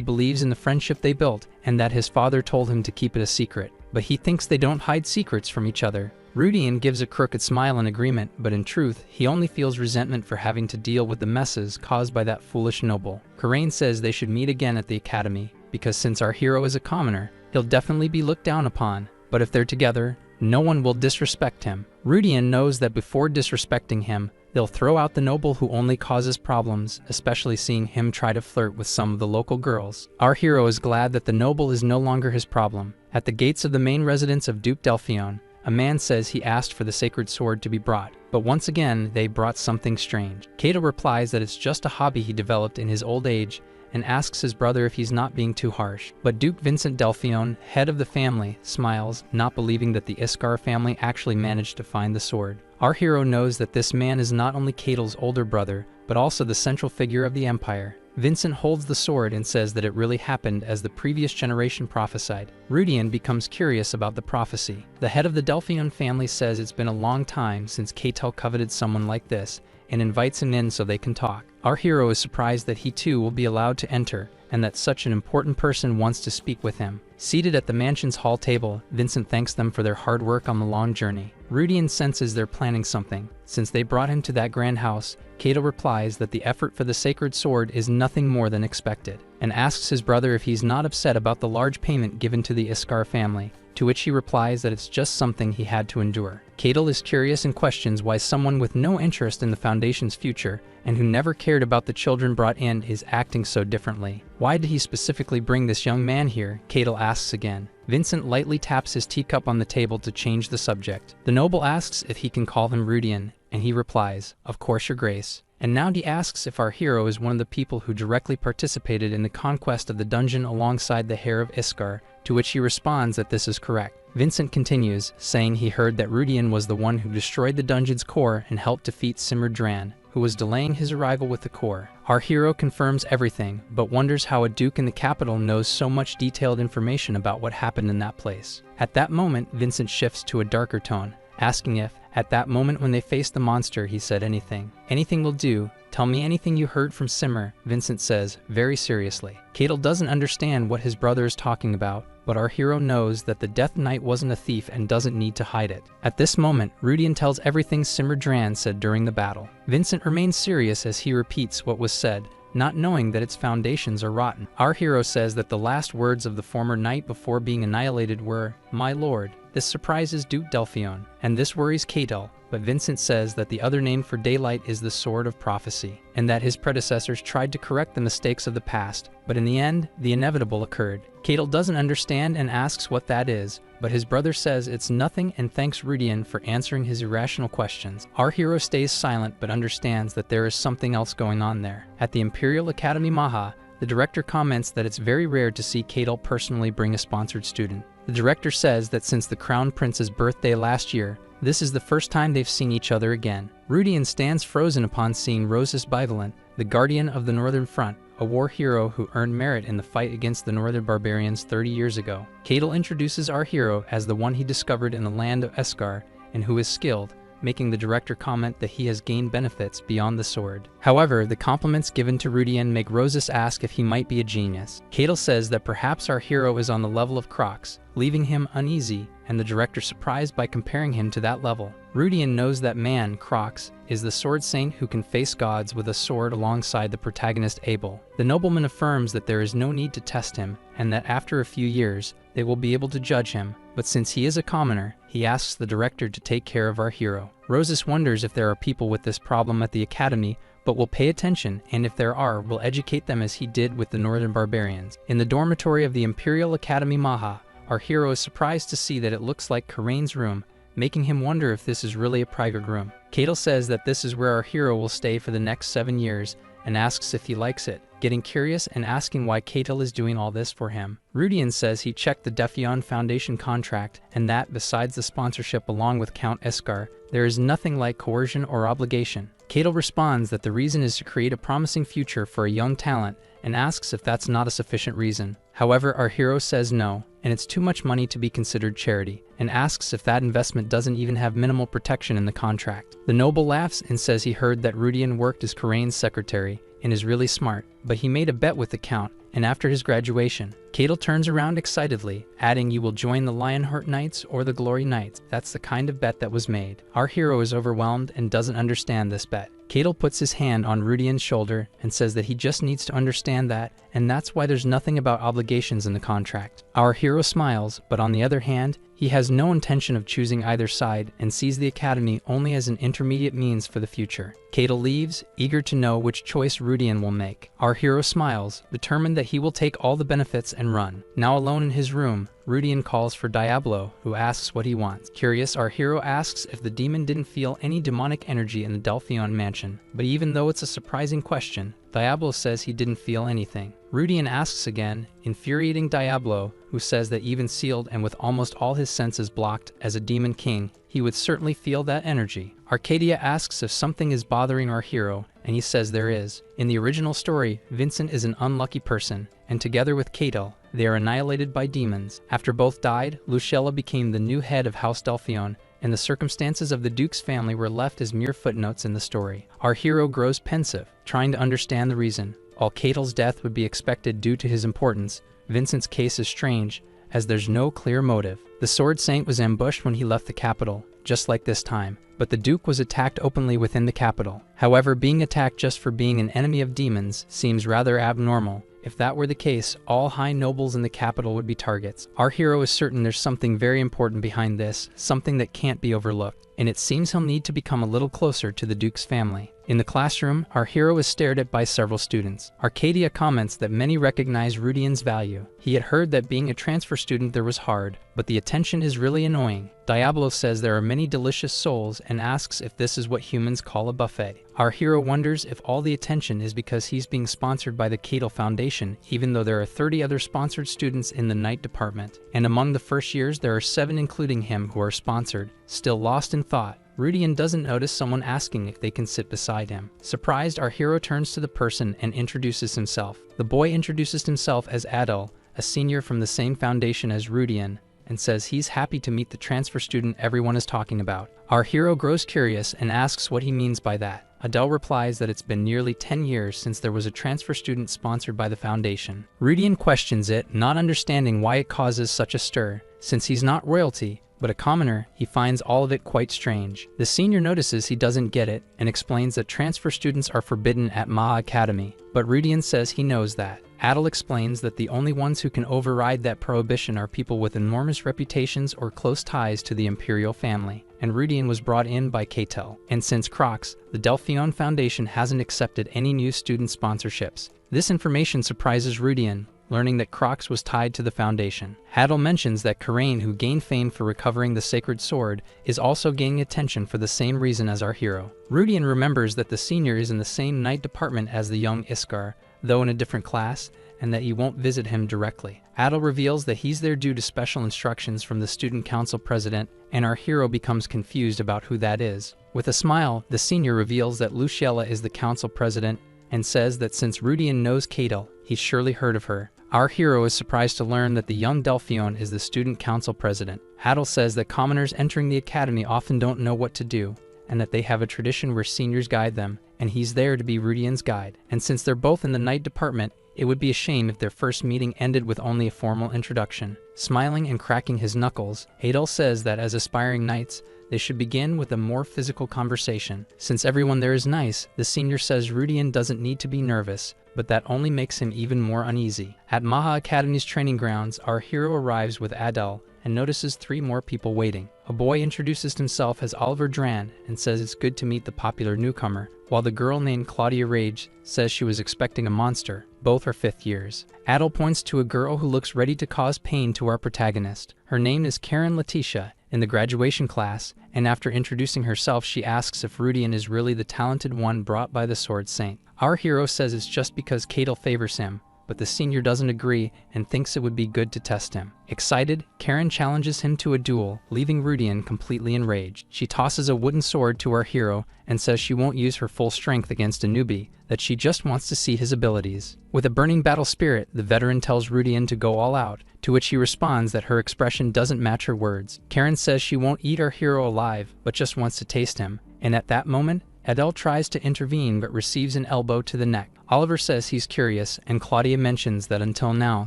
believes in the friendship they built, and that his father told him to keep it a secret, but he thinks they don't hide secrets from each other. Rudian gives a crooked smile in agreement, but in truth, he only feels resentment for having to deal with the messes caused by that foolish noble. Karain says they should meet again at the academy, because since our hero is a commoner, he'll definitely be looked down upon, but if they're together, no one will disrespect him. Rudian knows that before disrespecting him, they'll throw out the noble who only causes problems, especially seeing him try to flirt with some of the local girls. Our hero is glad that the noble is no longer his problem. At the gates of the main residence of Duke Delphion, a man says he asked for the sacred sword to be brought, but once again they brought something strange. Cato replies that it's just a hobby he developed in his old age, and asks his brother if he's not being too harsh. But Duke Vincent Delphion, head of the family, smiles, not believing that the Iskar family actually managed to find the sword. Our hero knows that this man is not only Cato's older brother, but also the central figure of the Empire. Vincent holds the sword and says that it really happened as the previous generation prophesied. Rudian becomes curious about the prophecy. The head of the Delphion family says it's been a long time since Cato coveted someone like this, and invites him in so they can talk. Our hero is surprised that he too will be allowed to enter, and that such an important person wants to speak with him. Seated at the mansion's hall table, Vincent thanks them for their hard work on the long journey. Rudian senses they're planning something. Since they brought him to that grand house, Cato replies that the effort for the sacred sword is nothing more than expected, and asks his brother if he's not upset about the large payment given to the Iskar family, to which he replies that it's just something he had to endure. Cato is curious and questions why someone with no interest in the Foundation's future, and who never cared about the children brought in, is acting so differently. Why did he specifically bring this young man here? Cato asks again. Vincent lightly taps his teacup on the table to change the subject. The noble asks if he can call him Rudian, and he replies, "Of course, your grace." And now he asks if our hero is one of the people who directly participated in the conquest of the dungeon alongside the heir of Iskar, to which he responds that this is correct. Vincent continues, saying he heard that Rudian was the one who destroyed the dungeon's core and helped defeat Simurdran, who was delaying his arrival with the core. Our hero confirms everything, but wonders how a duke in the capital knows so much detailed information about what happened in that place. At that moment, Vincent shifts to a darker tone, asking if, at that moment when they faced the monster, he said anything. "Anything will do. Tell me anything you heard from Simmer," Vincent says, very seriously. Cato doesn't understand what his brother is talking about, but our hero knows that the Death Knight wasn't a thief and doesn't need to hide it. At this moment, Rudian tells everything Simurdran said during the battle. Vincent remains serious as he repeats what was said, not knowing that its foundations are rotten. Our hero says that the last words of the former knight before being annihilated were, "My lord." This surprises Duke Delphion, and this worries Cato, but Vincent says that the other name for daylight is the Sword of Prophecy, and that his predecessors tried to correct the mistakes of the past, but in the end, the inevitable occurred. Cadel doesn't understand and asks what that is, but his brother says it's nothing and thanks Rudian for answering his irrational questions. Our hero stays silent but understands that there is something else going on there. At the Imperial Academy Maha, the director comments that it's very rare to see Cadel personally bring a sponsored student. The director says that since the Crown Prince's birthday last year, this is the first time they've seen each other again. Rudian stands frozen upon seeing Rosus Bivalent, the Guardian of the Northern Front, a war hero who earned merit in the fight against the Northern Barbarians 30 years ago. Cadel introduces our hero as the one he discovered in the land of Eskar and who is skilled, making the director comment that he has gained benefits beyond the sword. However, the compliments given to Rudian make Rosus ask if he might be a genius. Cadel says that perhaps our hero is on the level of Crocs, leaving him uneasy, and the director surprised by comparing him to that level. Rudian knows that man, Crocs, is the sword saint who can face gods with a sword alongside the protagonist Abel. The nobleman affirms that there is no need to test him, and that after a few years, they will be able to judge him, but since he is a commoner, he asks the director to take care of our hero. Rosus wonders if there are people with this problem at the academy, but will pay attention, and if there are, will educate them as he did with the Northern Barbarians. In the dormitory of the Imperial Academy Maha, our hero is surprised to see that it looks like Karain's room, making him wonder if this is really a private room. Cadel says that this is where our hero will stay for the next 7 years, and asks if he likes it, getting curious and asking why Cadel is doing all this for him. Rudian says he checked the Defion Foundation contract, and that, besides the sponsorship along with Count Eskar, there is nothing like coercion or obligation. Cadel responds that the reason is to create a promising future for a young talent, and asks if that's not a sufficient reason. However, our hero says no, and it's too much money to be considered charity, and asks if that investment doesn't even have minimal protection in the contract. The noble laughs and says he heard that Rudian worked as Karain's secretary, and is really smart, but he made a bet with the Count, and after his graduation, Cadel turns around excitedly, adding, "You will join the Lionheart Knights or the Glory Knights." That's the kind of bet that was made. Our hero is overwhelmed and doesn't understand this bet. Cadel puts his hand on Rudian's shoulder and says that he just needs to understand that, and that's why there's nothing about obligations in the contract. Our hero smiles, but on the other hand, he has no intention of choosing either side and sees the academy only as an intermediate means for the future. Cadel leaves, eager to know which choice Rudian will make. Our hero smiles, determined that he will take all the benefits and run. Now alone in his room, Rudian calls for Diablo, who asks what he wants. Curious, our hero asks if the demon didn't feel any demonic energy in the Delphion mansion, but even though it's a surprising question, Diablo says he didn't feel anything. Rudian asks again, infuriating Diablo, who says that even sealed and with almost all his senses blocked as a demon king, he would certainly feel that energy. Arcadia asks if something is bothering our hero, and he says there is. In the original story, Vincent is an unlucky person, and together with Cadel, they are annihilated by demons. After both died, Lucella became the new head of House Delphion, and the circumstances of the Duke's family were left as mere footnotes in the story. Our hero grows pensive, trying to understand the reason. While Cadel's death would be expected due to his importance, Vincent's case is strange, as there's no clear motive. The Sword Saint was ambushed when he left the capital, just like this time, but the Duke was attacked openly within the capital. However, being attacked just for being an enemy of demons seems rather abnormal. If that were the case, all high nobles in the capital would be targets. Our hero is certain there's something very important behind this, something that can't be overlooked, and it seems he'll need to become a little closer to the Duke's family. In the classroom, our hero is stared at by several students. Arcadia comments that many recognize Rudian's value. He had heard that being a transfer student there was hard, but the attention is really annoying. Diablo says there are many delicious souls and asks if this is what humans call a buffet. Our hero wonders if all the attention is because he's being sponsored by the Cadel Foundation, even though there are 30 other sponsored students in the night department. And among the first years, there are 7 including him who are sponsored. Still lost in thought, Rudian doesn't notice someone asking if they can sit beside him. Surprised, our hero turns to the person and introduces himself. The boy introduces himself as Adel, a senior from the same foundation as Rudian, and says he's happy to meet the transfer student everyone is talking about. Our hero grows curious and asks what he means by that. Adele replies that it's been nearly 10 years since there was a transfer student sponsored by the foundation. Rudian questions it, not understanding why it causes such a stir, since he's not royalty, but a commoner, he finds all of it quite strange. The senior notices he doesn't get it and explains that transfer students are forbidden at Manhwa Academy, but Rudian says he knows that. Adel explains that the only ones who can override that prohibition are people with enormous reputations or close ties to the imperial family, and Rudian was brought in by Keitel. And since Crocs, the Delphion Foundation hasn't accepted any new student sponsorships. This information surprises Rudian, learning that Crocs was tied to the foundation. Adel mentions that Karain, who gained fame for recovering the sacred sword, is also gaining attention for the same reason as our hero. Rudian remembers that the senior is in the same night department as the young Iskar, though in a different class, and that he won't visit him directly. Adel reveals that he's there due to special instructions from the student council president, and our hero becomes confused about who that is. With a smile, the senior reveals that Luciella is the council president and says that since Rudian knows Keitel, he's surely heard of her. Our hero is surprised to learn that the young Delphion is the student council president. Adel says that commoners entering the academy often don't know what to do, and that they have a tradition where seniors guide them, and he's there to be Rudian's guide. And since they're both in the night department, it would be a shame if their first meeting ended with only a formal introduction. Smiling and cracking his knuckles, Adel says that as aspiring knights, they should begin with a more physical conversation. Since everyone there is nice, the senior says Rudian doesn't need to be nervous, but that only makes him even more uneasy. At Manhwa Academy's training grounds, our hero arrives with Adel and notices 3 more people waiting. A boy introduces himself as Oliver Dran and says it's good to meet the popular newcomer, while the girl named Claudia Rage says she was expecting a monster. Both are 5th years. Adel points to a girl who looks ready to cause pain to our protagonist. Her name is Karen Letitia, in the graduation class, and after introducing herself she asks if Rudian is really the talented one brought by the Sword Saint. Our hero says it's just because Keitel favors him, but the senior doesn't agree and thinks it would be good to test him. Excited, Karen challenges him to a duel, leaving Rudian completely enraged. She tosses a wooden sword to our hero and says she won't use her full strength against a newbie, that she just wants to see his abilities. With a burning battle spirit, the veteran tells Rudian to go all out, to which he responds that her expression doesn't match her words. Karen says she won't eat our hero alive, but just wants to taste him, and at that moment, Adel tries to intervene but receives an elbow to the neck. Oliver says he's curious, and Claudia mentions that until now,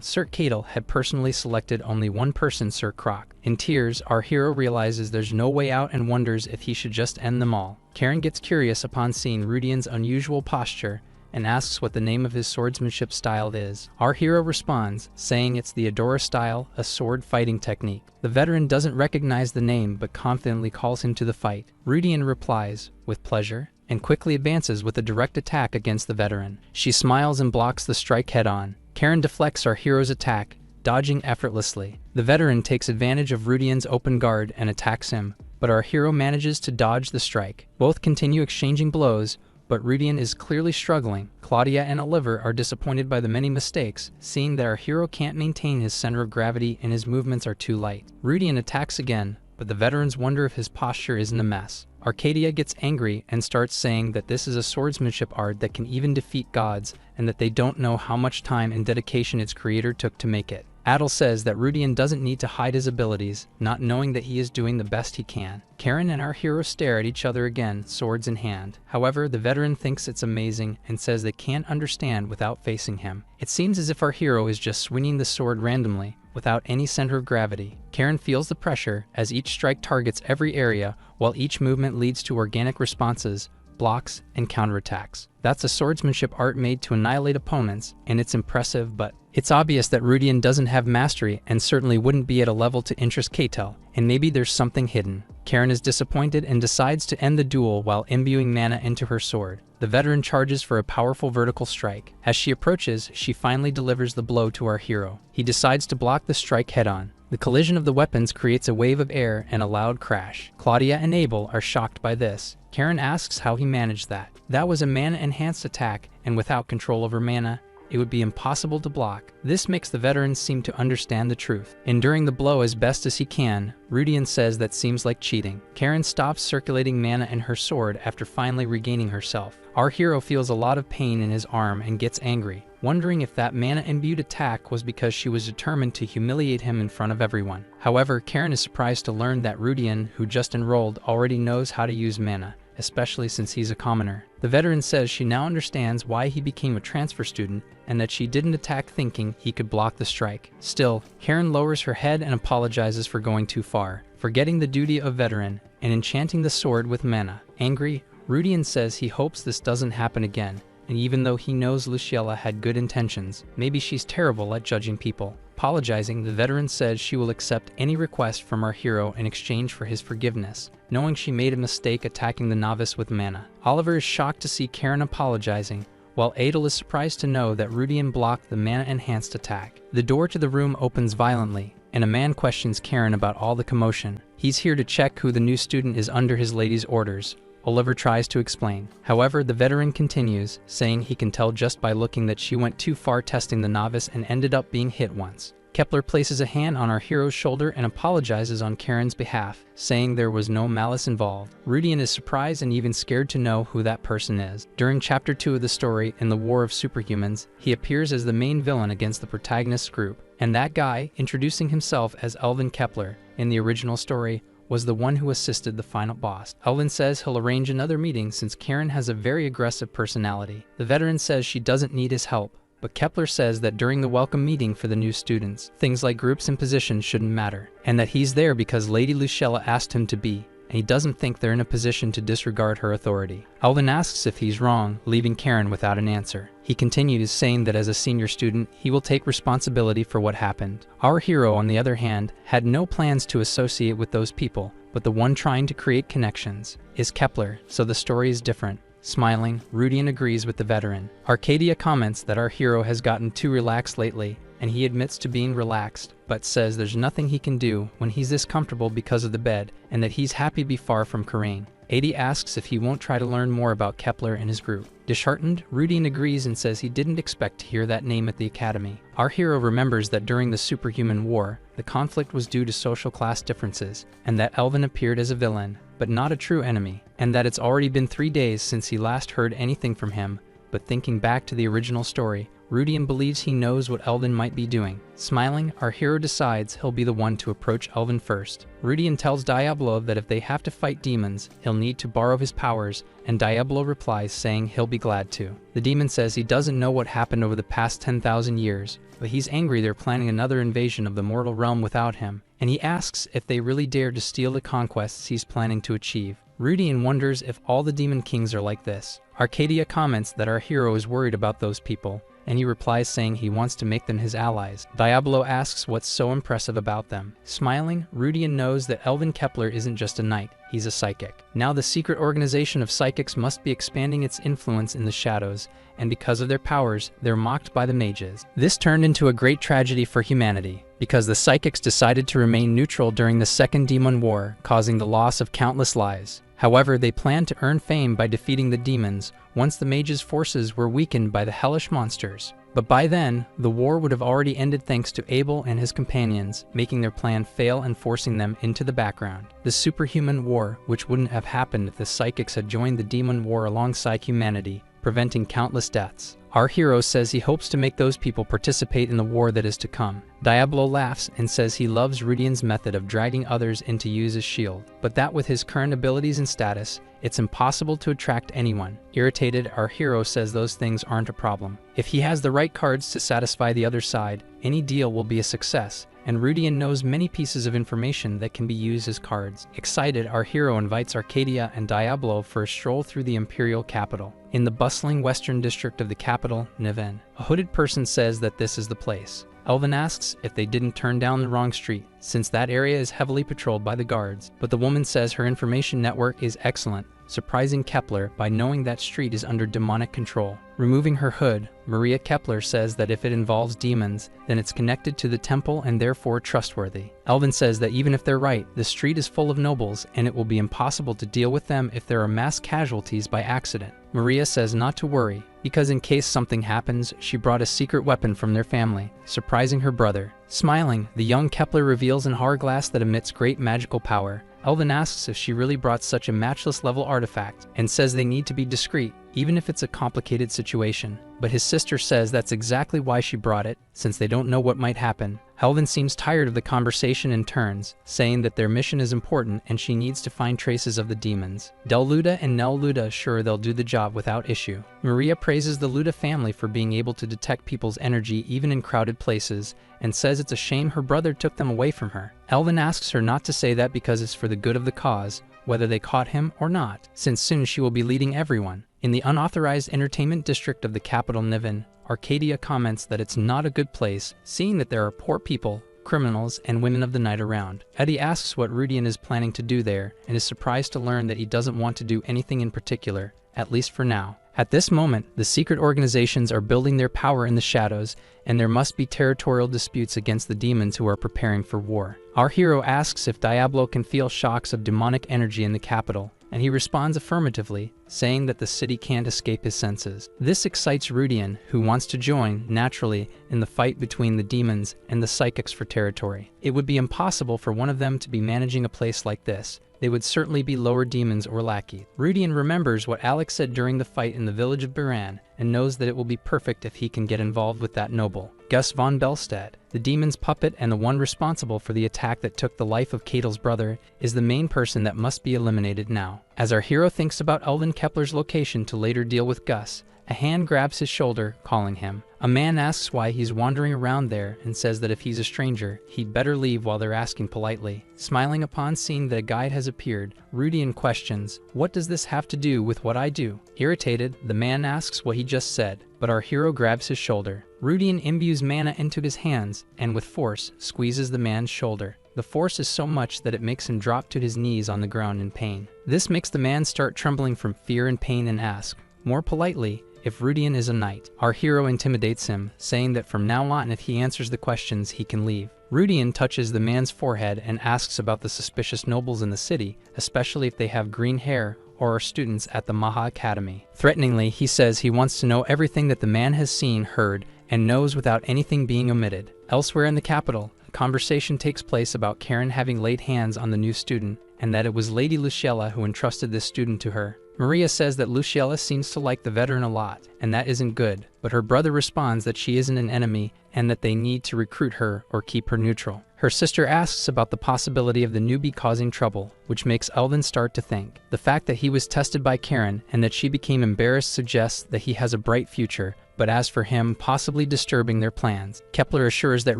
Sir Keitel had personally selected only one person, Sir Croc. In tears, our hero realizes there's no way out and wonders if he should just end them all. Karen gets curious upon seeing Rudian's unusual posture and asks what the name of his swordsmanship style is. Our hero responds, saying it's the Adora style, a sword fighting technique. The veteran doesn't recognize the name but confidently calls him to the fight. Rudian replies, with pleasure, and quickly advances with a direct attack against the veteran. She smiles and blocks the strike head-on. Karen deflects our hero's attack, dodging effortlessly. The veteran takes advantage of Rudian's open guard and attacks him, but our hero manages to dodge the strike. Both continue exchanging blows, but Rudian is clearly struggling. Claudia and Oliver are disappointed by the many mistakes, seeing that our hero can't maintain his center of gravity and his movements are too light. Rudian attacks again, but the veterans wonder if his posture isn't a mess. Arcadia gets angry and starts saying that this is a swordsmanship art that can even defeat gods, and that they don't know how much time and dedication its creator took to make it. Adel says that Rudian doesn't need to hide his abilities, not knowing that he is doing the best he can. Karen and our hero stare at each other again, swords in hand. However, the veteran thinks it's amazing and says they can't understand without facing him. It seems as if our hero is just swinging the sword randomly, without any center of gravity. Karen feels the pressure as each strike targets every area, while each movement leads to organic responses, blocks, and counterattacks. That's a swordsmanship art made to annihilate opponents, and it's impressive, but it's obvious that Rudian doesn't have mastery and certainly wouldn't be at a level to interest Keitel, and maybe there's something hidden. Karen is disappointed and decides to end the duel while imbuing mana into her sword. The veteran charges for a powerful vertical strike. As she approaches, she finally delivers the blow to our hero. He decides to block the strike head-on. The collision of the weapons creates a wave of air and a loud crash. Claudia and Abel are shocked by this. Karen asks how he managed that. That was a mana-enhanced attack, and without control over mana, it would be impossible to block. This makes the veterans seem to understand the truth. Enduring the blow as best as he can, Rudian says that seems like cheating. Karen stops circulating mana in her sword after finally regaining herself. Our hero feels a lot of pain in his arm and gets angry, wondering if that mana-imbued attack was because she was determined to humiliate him in front of everyone. However, Karen is surprised to learn that Rudian, who just enrolled, already knows how to use mana, especially since he's a commoner. The veteran says she now understands why he became a transfer student and that she didn't attack thinking he could block the strike. Still, Karen lowers her head and apologizes for going too far. forgetting the duty of veteran, and enchanting the sword with mana. Angry, Rudian says he hopes this doesn't happen again, and even though he knows Luciella had good intentions, maybe she's terrible at judging people. Apologizing, the veteran says she will accept any request from our hero in exchange for his forgiveness, knowing she made a mistake attacking the novice with mana. Oliver is shocked to see Karen apologizing, while Adel is surprised to know that Rudian blocked the mana-enhanced attack. The door to the room opens violently, and a man questions Karen about all the commotion. He's here to check who the new student is under his lady's orders. Oliver tries to explain. However, the veteran continues, saying he can tell just by looking that she went too far testing the novice and ended up being hit once. Kepler places a hand on our hero's shoulder and apologizes on Karen's behalf, saying there was no malice involved. Rudian is surprised and even scared to know who that person is. During Chapter 2 of the story, in the War of Superhumans, he appears as the main villain against the protagonist's group, and that guy, introducing himself as Elvin Kepler in the original story, was the one who assisted the final boss. Elvin says he'll arrange another meeting since Karen has a very aggressive personality. The veteran says she doesn't need his help, but Kepler says that during the welcome meeting for the new students, things like groups and positions shouldn't matter, and that he's there because Lady Luciella asked him to be, and he doesn't think they're in a position to disregard her authority. Elvin asks if he's wrong, leaving Karen without an answer. He continues, saying that as a senior student, he will take responsibility for what happened. Our hero, on the other hand, had no plans to associate with those people, but the one trying to create connections is Kepler, so the story is different. Smiling, Rudian agrees with the veteran. Arcadia comments that our hero has gotten too relaxed lately, and he admits to being relaxed, but says there's nothing he can do when he's this comfortable because of the bed, and that he's happy to be far from Karain. Adi asks if he won't try to learn more about Kepler and his group. Disheartened, Rudian agrees and says he didn't expect to hear that name at the academy. Our hero remembers that during the Superhuman War, the conflict was due to social class differences, and that Elvin appeared as a villain, but not a true enemy, and that it's already been 3 days since he last heard anything from him. But thinking back to the original story, Rudian believes he knows what Elvin might be doing. Smiling, our hero decides he'll be the one to approach Elvin first. Rudian tells Diablo that if they have to fight demons, he'll need to borrow his powers, and Diablo replies saying he'll be glad to. The demon says he doesn't know what happened over the past 10,000 years, but he's angry they're planning another invasion of the mortal realm without him, and he asks if they really dare to steal the conquests he's planning to achieve. Rudian wonders if all the demon kings are like this. Arcadia comments that our hero is worried about those people, and he replies saying he wants to make them his allies. Diablo asks what's so impressive about them. Smiling, Rudian knows that Elvin Kepler isn't just a knight, he's a psychic. Now the secret organization of psychics must be expanding its influence in the shadows, and because of their powers, they're mocked by the mages. This turned into a great tragedy for humanity, because the psychics decided to remain neutral during the Second Demon War, causing the loss of countless lives. However, they planned to earn fame by defeating the demons once the mages' forces were weakened by the hellish monsters. But by then, the war would have already ended thanks to Abel and his companions, making their plan fail and forcing them into the background. The Superhuman War, which wouldn't have happened if the psychics had joined the Demon War alongside humanity, preventing countless deaths. Our hero says he hopes to make those people participate in the war that is to come. Diablo laughs and says he loves Rudian's method of dragging others in to use as shield, but that with his current abilities and status, it's impossible to attract anyone. Irritated, our hero says those things aren't a problem. If he has the right cards to satisfy the other side, any deal will be a success, and Rudian knows many pieces of information that can be used as cards. Excited, our hero invites Arcadia and Diablo for a stroll through the imperial capital. In the bustling western district of the capital, Niven, a hooded person says that this is the place. Elvin asks if they didn't turn down the wrong street, since that area is heavily patrolled by the guards, but the woman says her information network is excellent, surprising Kepler by knowing that street is under demonic control. Removing her hood, Maria Kepler says that if it involves demons, then it's connected to the temple and therefore trustworthy. Elvin says that even if they're right, the street is full of nobles and it will be impossible to deal with them if there are mass casualties by accident. Maria says not to worry, because in case something happens, she brought a secret weapon from their family, surprising her brother. Smiling, the young Kepler reveals an hourglass that emits great magical power. Elvin asks if she really brought such a matchless level artifact, and says they need to be discreet, even if it's a complicated situation. But his sister says that's exactly why she brought it, since they don't know what might happen. Elvin seems tired of the conversation and turns, saying that their mission is important and she needs to find traces of the demons. Del Luda and Nell Luda assure they'll do the job without issue. Maria praises the Luda family for being able to detect people's energy even in crowded places, and says it's a shame her brother took them away from her. Elvin asks her not to say that because it's for the good of the cause, whether they caught him or not, since soon she will be leading everyone. In the unauthorized entertainment district of the capital Niven, Arcadia comments that it's not a good place, seeing that there are poor people, criminals, and women of the night around. Eddie asks what Rudian is planning to do there, and is surprised to learn that he doesn't want to do anything in particular, at least for now. At this moment, the secret organizations are building their power in the shadows, and there must be territorial disputes against the demons who are preparing for war. Our hero asks if Diablo can feel shocks of demonic energy in the capital, and he responds affirmatively, saying that the city can't escape his senses. This excites Rudian, who wants to join, naturally, in the fight between the demons and the psychics for territory. It would be impossible for one of them to be managing a place like this. They would certainly be lower demons or lackeys. Rudian remembers what Alex said during the fight in the village of Biran, and knows that it will be perfect if he can get involved with that noble. Gus von Belstad, the demon's puppet and the one responsible for the attack that took the life of Catel's brother, is the main person that must be eliminated now. As our hero thinks about Elvin Kepler's location to later deal with Gus, a hand grabs his shoulder, calling him. A man asks why he's wandering around there and says that if he's a stranger, he'd better leave while they're asking politely. Smiling upon seeing that a guide has appeared, Rudian questions, "What does this have to do with what I do?" Irritated, the man asks what he just said, but our hero grabs his shoulder. Rudian imbues mana into his hands, and with force, squeezes the man's shoulder. The force is so much that it makes him drop to his knees on the ground in pain. This makes the man start trembling from fear and pain and ask, more politely, if Rudian is a knight. Our hero intimidates him, saying that from now on if he answers the questions he can leave. Rudian touches the man's forehead and asks about the suspicious nobles in the city, especially if they have green hair or are students at the Maha Academy. Threateningly, he says he wants to know everything that the man has seen, heard, and knows without anything being omitted. Elsewhere in the capital, a conversation takes place about Karen having laid hands on the new student, and that it was Lady Luciella who entrusted this student to her. Maria says that Luciella seems to like the veteran a lot, and that isn't good, but her brother responds that she isn't an enemy and that they need to recruit her or keep her neutral. Her sister asks about the possibility of the newbie causing trouble, which makes Elvin start to think. The fact that he was tested by Karen and that she became embarrassed suggests that he has a bright future, but as for him possibly disturbing their plans, Kepler assures that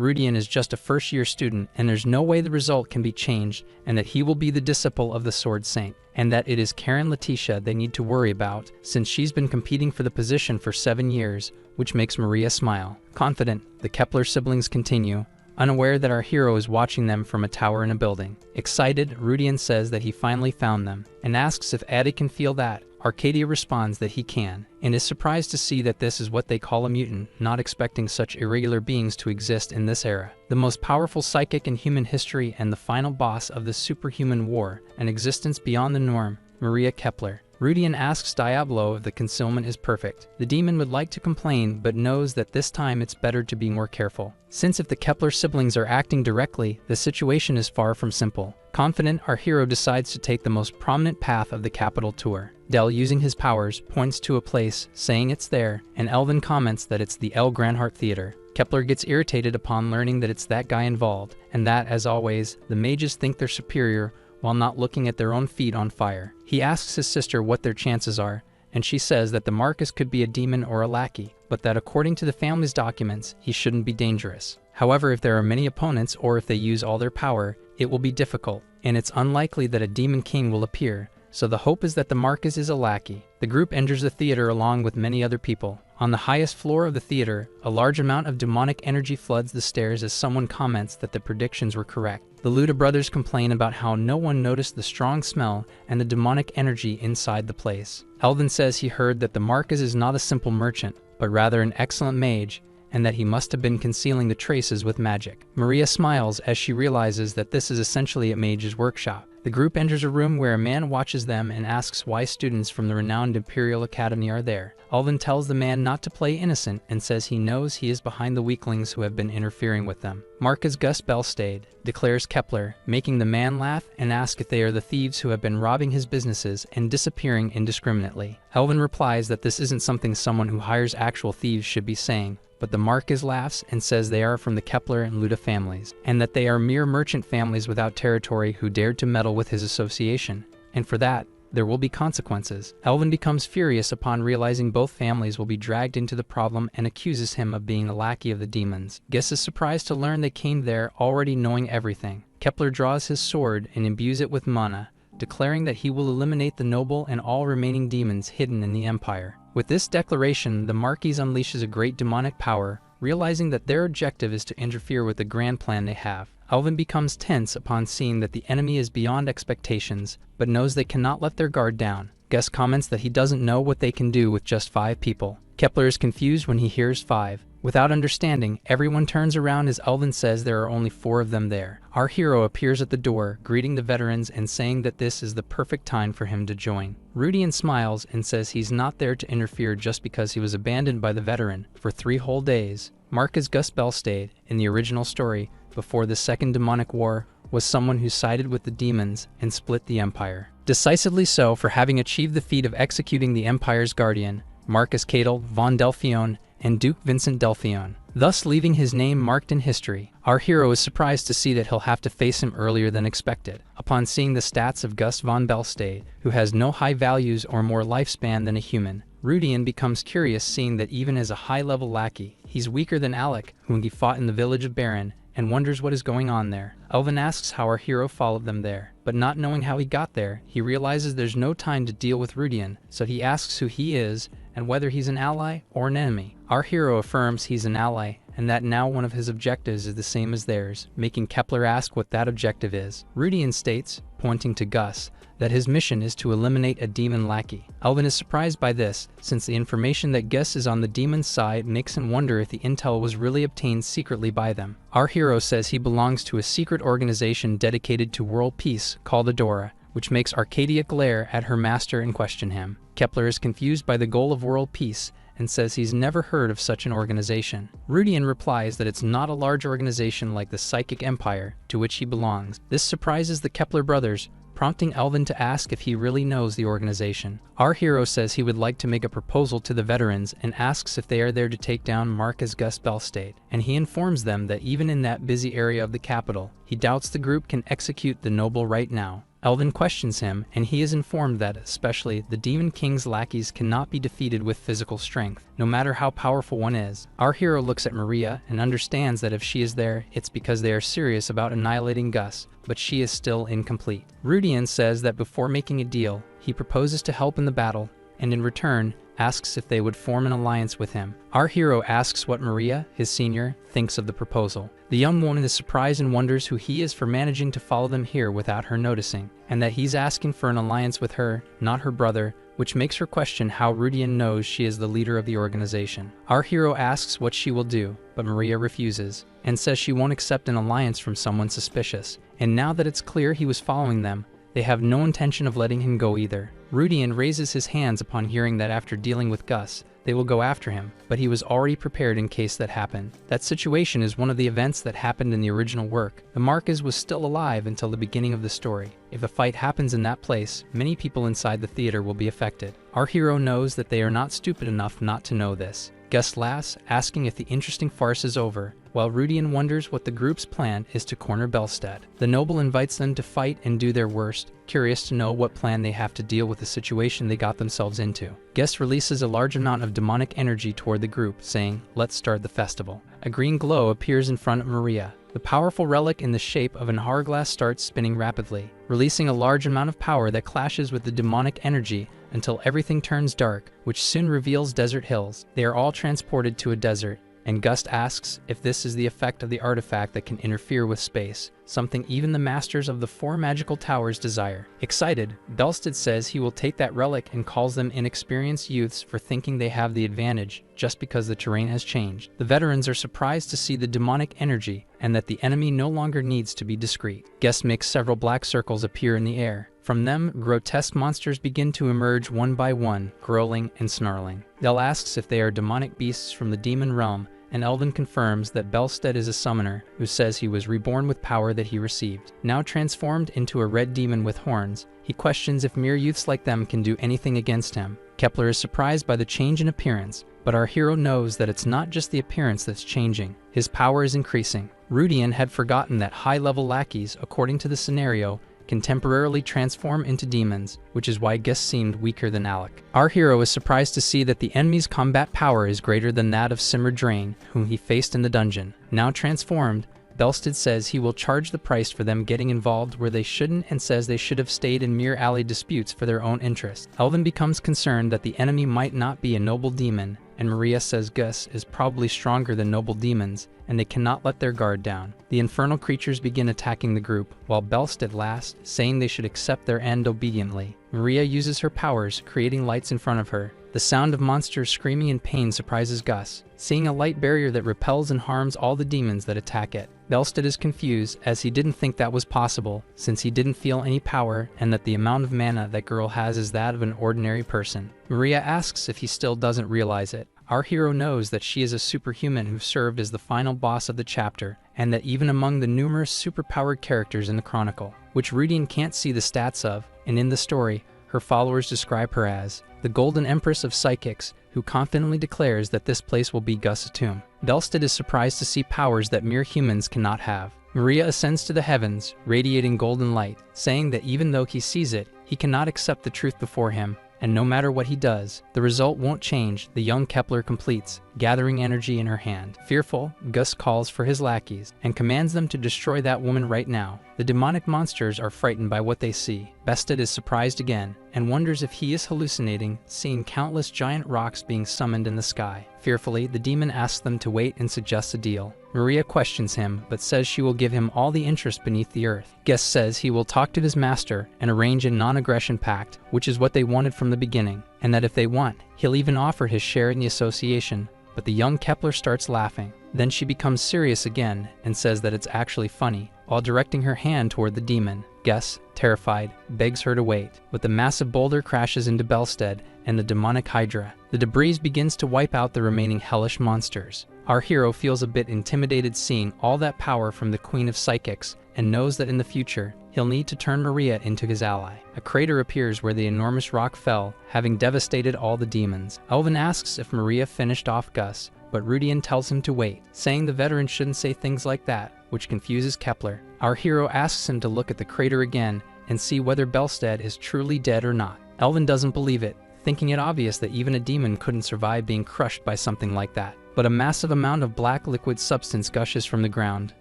Rudian is just a first-year student and there's no way the result can be changed, and that he will be the disciple of the Sword Saint, and that it is Karen Letitia they need to worry about, since she's been competing for the position for 7 years, which makes Maria smile. Confident, the Kepler siblings continue, unaware that our hero is watching them from a tower in a building. Excited, Rudian says that he finally found them, and asks if Addie can feel that. Arcadia responds that he can, and is surprised to see that this is what they call a mutant, not expecting such irregular beings to exist in this era. The most powerful psychic in human history and the final boss of the superhuman war, an existence beyond the norm, Maria Kepler. Rudian asks Diablo if the concealment is perfect. The demon would like to complain, but knows that this time it's better to be more careful, since if the Kepler siblings are acting directly, the situation is far from simple. Confident, our hero decides to take the most prominent path of the capital tour. Del, using his powers, points to a place, saying it's there, and Elvin comments that it's the L. Granhart Theater. Kepler gets irritated upon learning that it's that guy involved, and that, as always, the mages think they're superior while not looking at their own feet on fire. He asks his sister what their chances are, and she says that the Marcus could be a demon or a lackey, but that according to the family's documents, he shouldn't be dangerous. However, if there are many opponents or if they use all their power, it will be difficult, and it's unlikely that a demon king will appear, so the hope is that the Marcus is a lackey. The group enters the theater along with many other people. On the highest floor of the theater, a large amount of demonic energy floods the stairs as someone comments that the predictions were correct. The Luda brothers complain about how no one noticed the strong smell and the demonic energy inside the place. Elvin says he heard that the Marcus is not a simple merchant, but rather an excellent mage, and that he must have been concealing the traces with magic. Maria smiles as she realizes that this is essentially a mage's workshop. The group enters a room where a man watches them and asks why students from the renowned Imperial Academy are there. Elvin tells the man not to play innocent and says he knows he is behind the weaklings who have been interfering with them. Marcus Gus Belstade, declares Kepler, making the man laugh and ask if they are the thieves who have been robbing his businesses and disappearing indiscriminately. Elvin replies that this isn't something someone who hires actual thieves should be saying, but the Marquis laughs and says they are from the Kepler and Luda families, and that they are mere merchant families without territory who dared to meddle with his association, and for that, there will be consequences. Elvin becomes furious upon realizing both families will be dragged into the problem and accuses him of being a lackey of the demons. Gus is surprised to learn they came there already knowing everything. Kepler draws his sword and imbues it with mana, declaring that he will eliminate the noble and all remaining demons hidden in the Empire. With this declaration, the Marquis unleashes a great demonic power, realizing that their objective is to interfere with the grand plan they have. Elvin becomes tense upon seeing that the enemy is beyond expectations, but knows they cannot let their guard down. Gus comments that he doesn't know what they can do with just 5 people. Kepler is confused when he hears 5. Without understanding, everyone turns around as Elvin says there are only 4 of them there. Our hero appears at the door, greeting the veterans and saying that this is the perfect time for him to join. Rudian smiles and says he's not there to interfere just because he was abandoned by the veteran for 3 whole days. Marcus Gus Belstade, in the original story, before the Second Demonic War, was someone who sided with the demons and split the Empire. Decisively so for having achieved the feat of executing the Empire's guardian, Marcus Cadel von Delphion and Duke Vincent Delphion, thus leaving his name marked in history. Our hero is surprised to see that he'll have to face him earlier than expected. Upon seeing the stats of Gus von Belstade, who has no high values or more lifespan than a human, Rudian becomes curious seeing that even as a high-level lackey, he's weaker than Alec, whom he fought in the village of Baron, and wonders what is going on there. Elvin asks how our hero followed them there, but not knowing how he got there, he realizes there's no time to deal with Rudian, so he asks who he is and whether he's an ally or an enemy. Our hero affirms he's an ally, and that now one of his objectives is the same as theirs, making Kepler ask what that objective is. Rudian states, pointing to Gus, that his mission is to eliminate a demon lackey. Elvin is surprised by this, since the information that Gus is on the demon's side makes him wonder if the intel was really obtained secretly by them. Our hero says he belongs to a secret organization dedicated to world peace called Adora, which makes Arcadia glare at her master and question him. Kepler is confused by the goal of world peace and says he's never heard of such an organization. Rudian replies that it's not a large organization like the Psychic Empire, to which he belongs. This surprises the Kepler brothers, prompting Elvin to ask if he really knows the organization. Our hero says he would like to make a proposal to the veterans and asks if they are there to take down Marcus Gus Belstade, and he informs them that even in that busy area of the capital, he doubts the group can execute the noble right now. Elvin questions him, and he is informed that, especially, the Demon King's lackeys cannot be defeated with physical strength, no matter how powerful one is. Our hero looks at Maria and understands that if she is there, it's because they are serious about annihilating Gus, but she is still incomplete. Rudian says that before making a deal, he proposes to help in the battle, and in return, asks if they would form an alliance with him. Our hero asks what Maria, his senior, thinks of the proposal. The young woman is surprised and wonders who he is for managing to follow them here without her noticing, and that he's asking for an alliance with her, not her brother, which makes her question how Rudian knows she is the leader of the organization. Our hero asks what she will do, but Maria refuses, and says she won't accept an alliance from someone suspicious, and now that it's clear he was following them, they have no intention of letting him go either. Rudian raises his hands upon hearing that after dealing with Gus, they will go after him, but he was already prepared in case that happened. That situation is one of the events that happened in the original work. The Marcus was still alive until the beginning of the story. If a fight happens in that place, many people inside the theater will be affected. Our hero knows that they are not stupid enough not to know this. Gus laughs, asking if the interesting farce is over, while Rudian wonders what the group's plan is to corner Belstad. The noble invites them to fight and do their worst, curious to know what plan they have to deal with the situation they got themselves into. Gus releases a large amount of demonic energy toward the group, saying, "Let's start the festival." A green glow appears in front of Maria. The powerful relic in the shape of an hourglass starts spinning rapidly, releasing a large amount of power that clashes with the demonic energy until everything turns dark, which soon reveals desert hills. They are all transported to a desert, and Gus asks if this is the effect of the artifact that can interfere with space, something even the masters of the 4 magical towers desire. Excited, Belstad says he will take that relic and calls them inexperienced youths for thinking they have the advantage just because the terrain has changed. The veterans are surprised to see the demonic energy and that the enemy no longer needs to be discreet. Gus makes several black circles appear in the air. From them, grotesque monsters begin to emerge one by one, growling and snarling. Del asks if they are demonic beasts from the demon realm, and Elvin confirms that Belstad is a summoner who says he was reborn with power that he received. Now transformed into a red demon with horns, he questions if mere youths like them can do anything against him. Kepler is surprised by the change in appearance, but our hero knows that it's not just the appearance that's changing. His power is increasing. Rudian had forgotten that high-level lackeys, according to the scenario, can temporarily transform into demons, which is why Gus seemed weaker than Alec. Our hero is surprised to see that the enemy's combat power is greater than that of Simmer Drain, whom he faced in the dungeon. Now transformed, Belstead says he will charge the price for them getting involved where they shouldn't and says they should have stayed in mere alley disputes for their own interest. Elvin becomes concerned that the enemy might not be a noble demon, and Maria says Gus is probably stronger than noble demons, and they cannot let their guard down. The infernal creatures begin attacking the group, while Belstead laughs, saying they should accept their end obediently. Maria uses her powers, creating lights in front of her. The sound of monsters screaming in pain surprises Gus, seeing a light barrier that repels and harms all the demons that attack it. Belstead is confused, as he didn't think that was possible, since he didn't feel any power, and that the amount of mana that girl has is that of an ordinary person. Maria asks if he still doesn't realize it. Our hero knows that she is a superhuman who served as the final boss of the chapter, and that even among the numerous superpowered characters in the Chronicle, which Rudian can't see the stats of, and in the story, her followers describe her as the Golden Empress of Psychics, who confidently declares that this place will be Gus' tomb. Belstead is surprised to see powers that mere humans cannot have. Maria ascends to the heavens, radiating golden light, saying that even though he sees it, he cannot accept the truth before him, and no matter what he does, the result won't change. The young Kepler completes, gathering energy in her hand. Fearful, Gus calls for his lackeys and commands them to destroy that woman right now. The demonic monsters are frightened by what they see. Belstead is surprised again and wonders if he is hallucinating, seeing countless giant rocks being summoned in the sky. Fearfully, the demon asks them to wait and suggests a deal. Maria questions him, but says she will give him all the interest beneath the earth. Gus says he will talk to his master and arrange a non-aggression pact, which is what they wanted from the beginning, and that if they want, he'll even offer his share in the association. But the young Kepler starts laughing. Then she becomes serious again and says that it's actually funny, while directing her hand toward the demon. Gus, terrified, begs her to wait, but the massive boulder crashes into Belstead and the demonic Hydra. The debris begins to wipe out the remaining hellish monsters. Our hero feels a bit intimidated seeing all that power from the Queen of Psychics and knows that in the future, he'll need to turn Maria into his ally. A crater appears where the enormous rock fell, having devastated all the demons. Elvin asks if Maria finished off Gus, but Rudian tells him to wait, saying the veteran shouldn't say things like that, which confuses Kepler. Our hero asks him to look at the crater again and see whether Belstead is truly dead or not. Elvin doesn't believe it, thinking it obvious that even a demon couldn't survive being crushed by something like that. But a massive amount of black liquid substance gushes from the ground,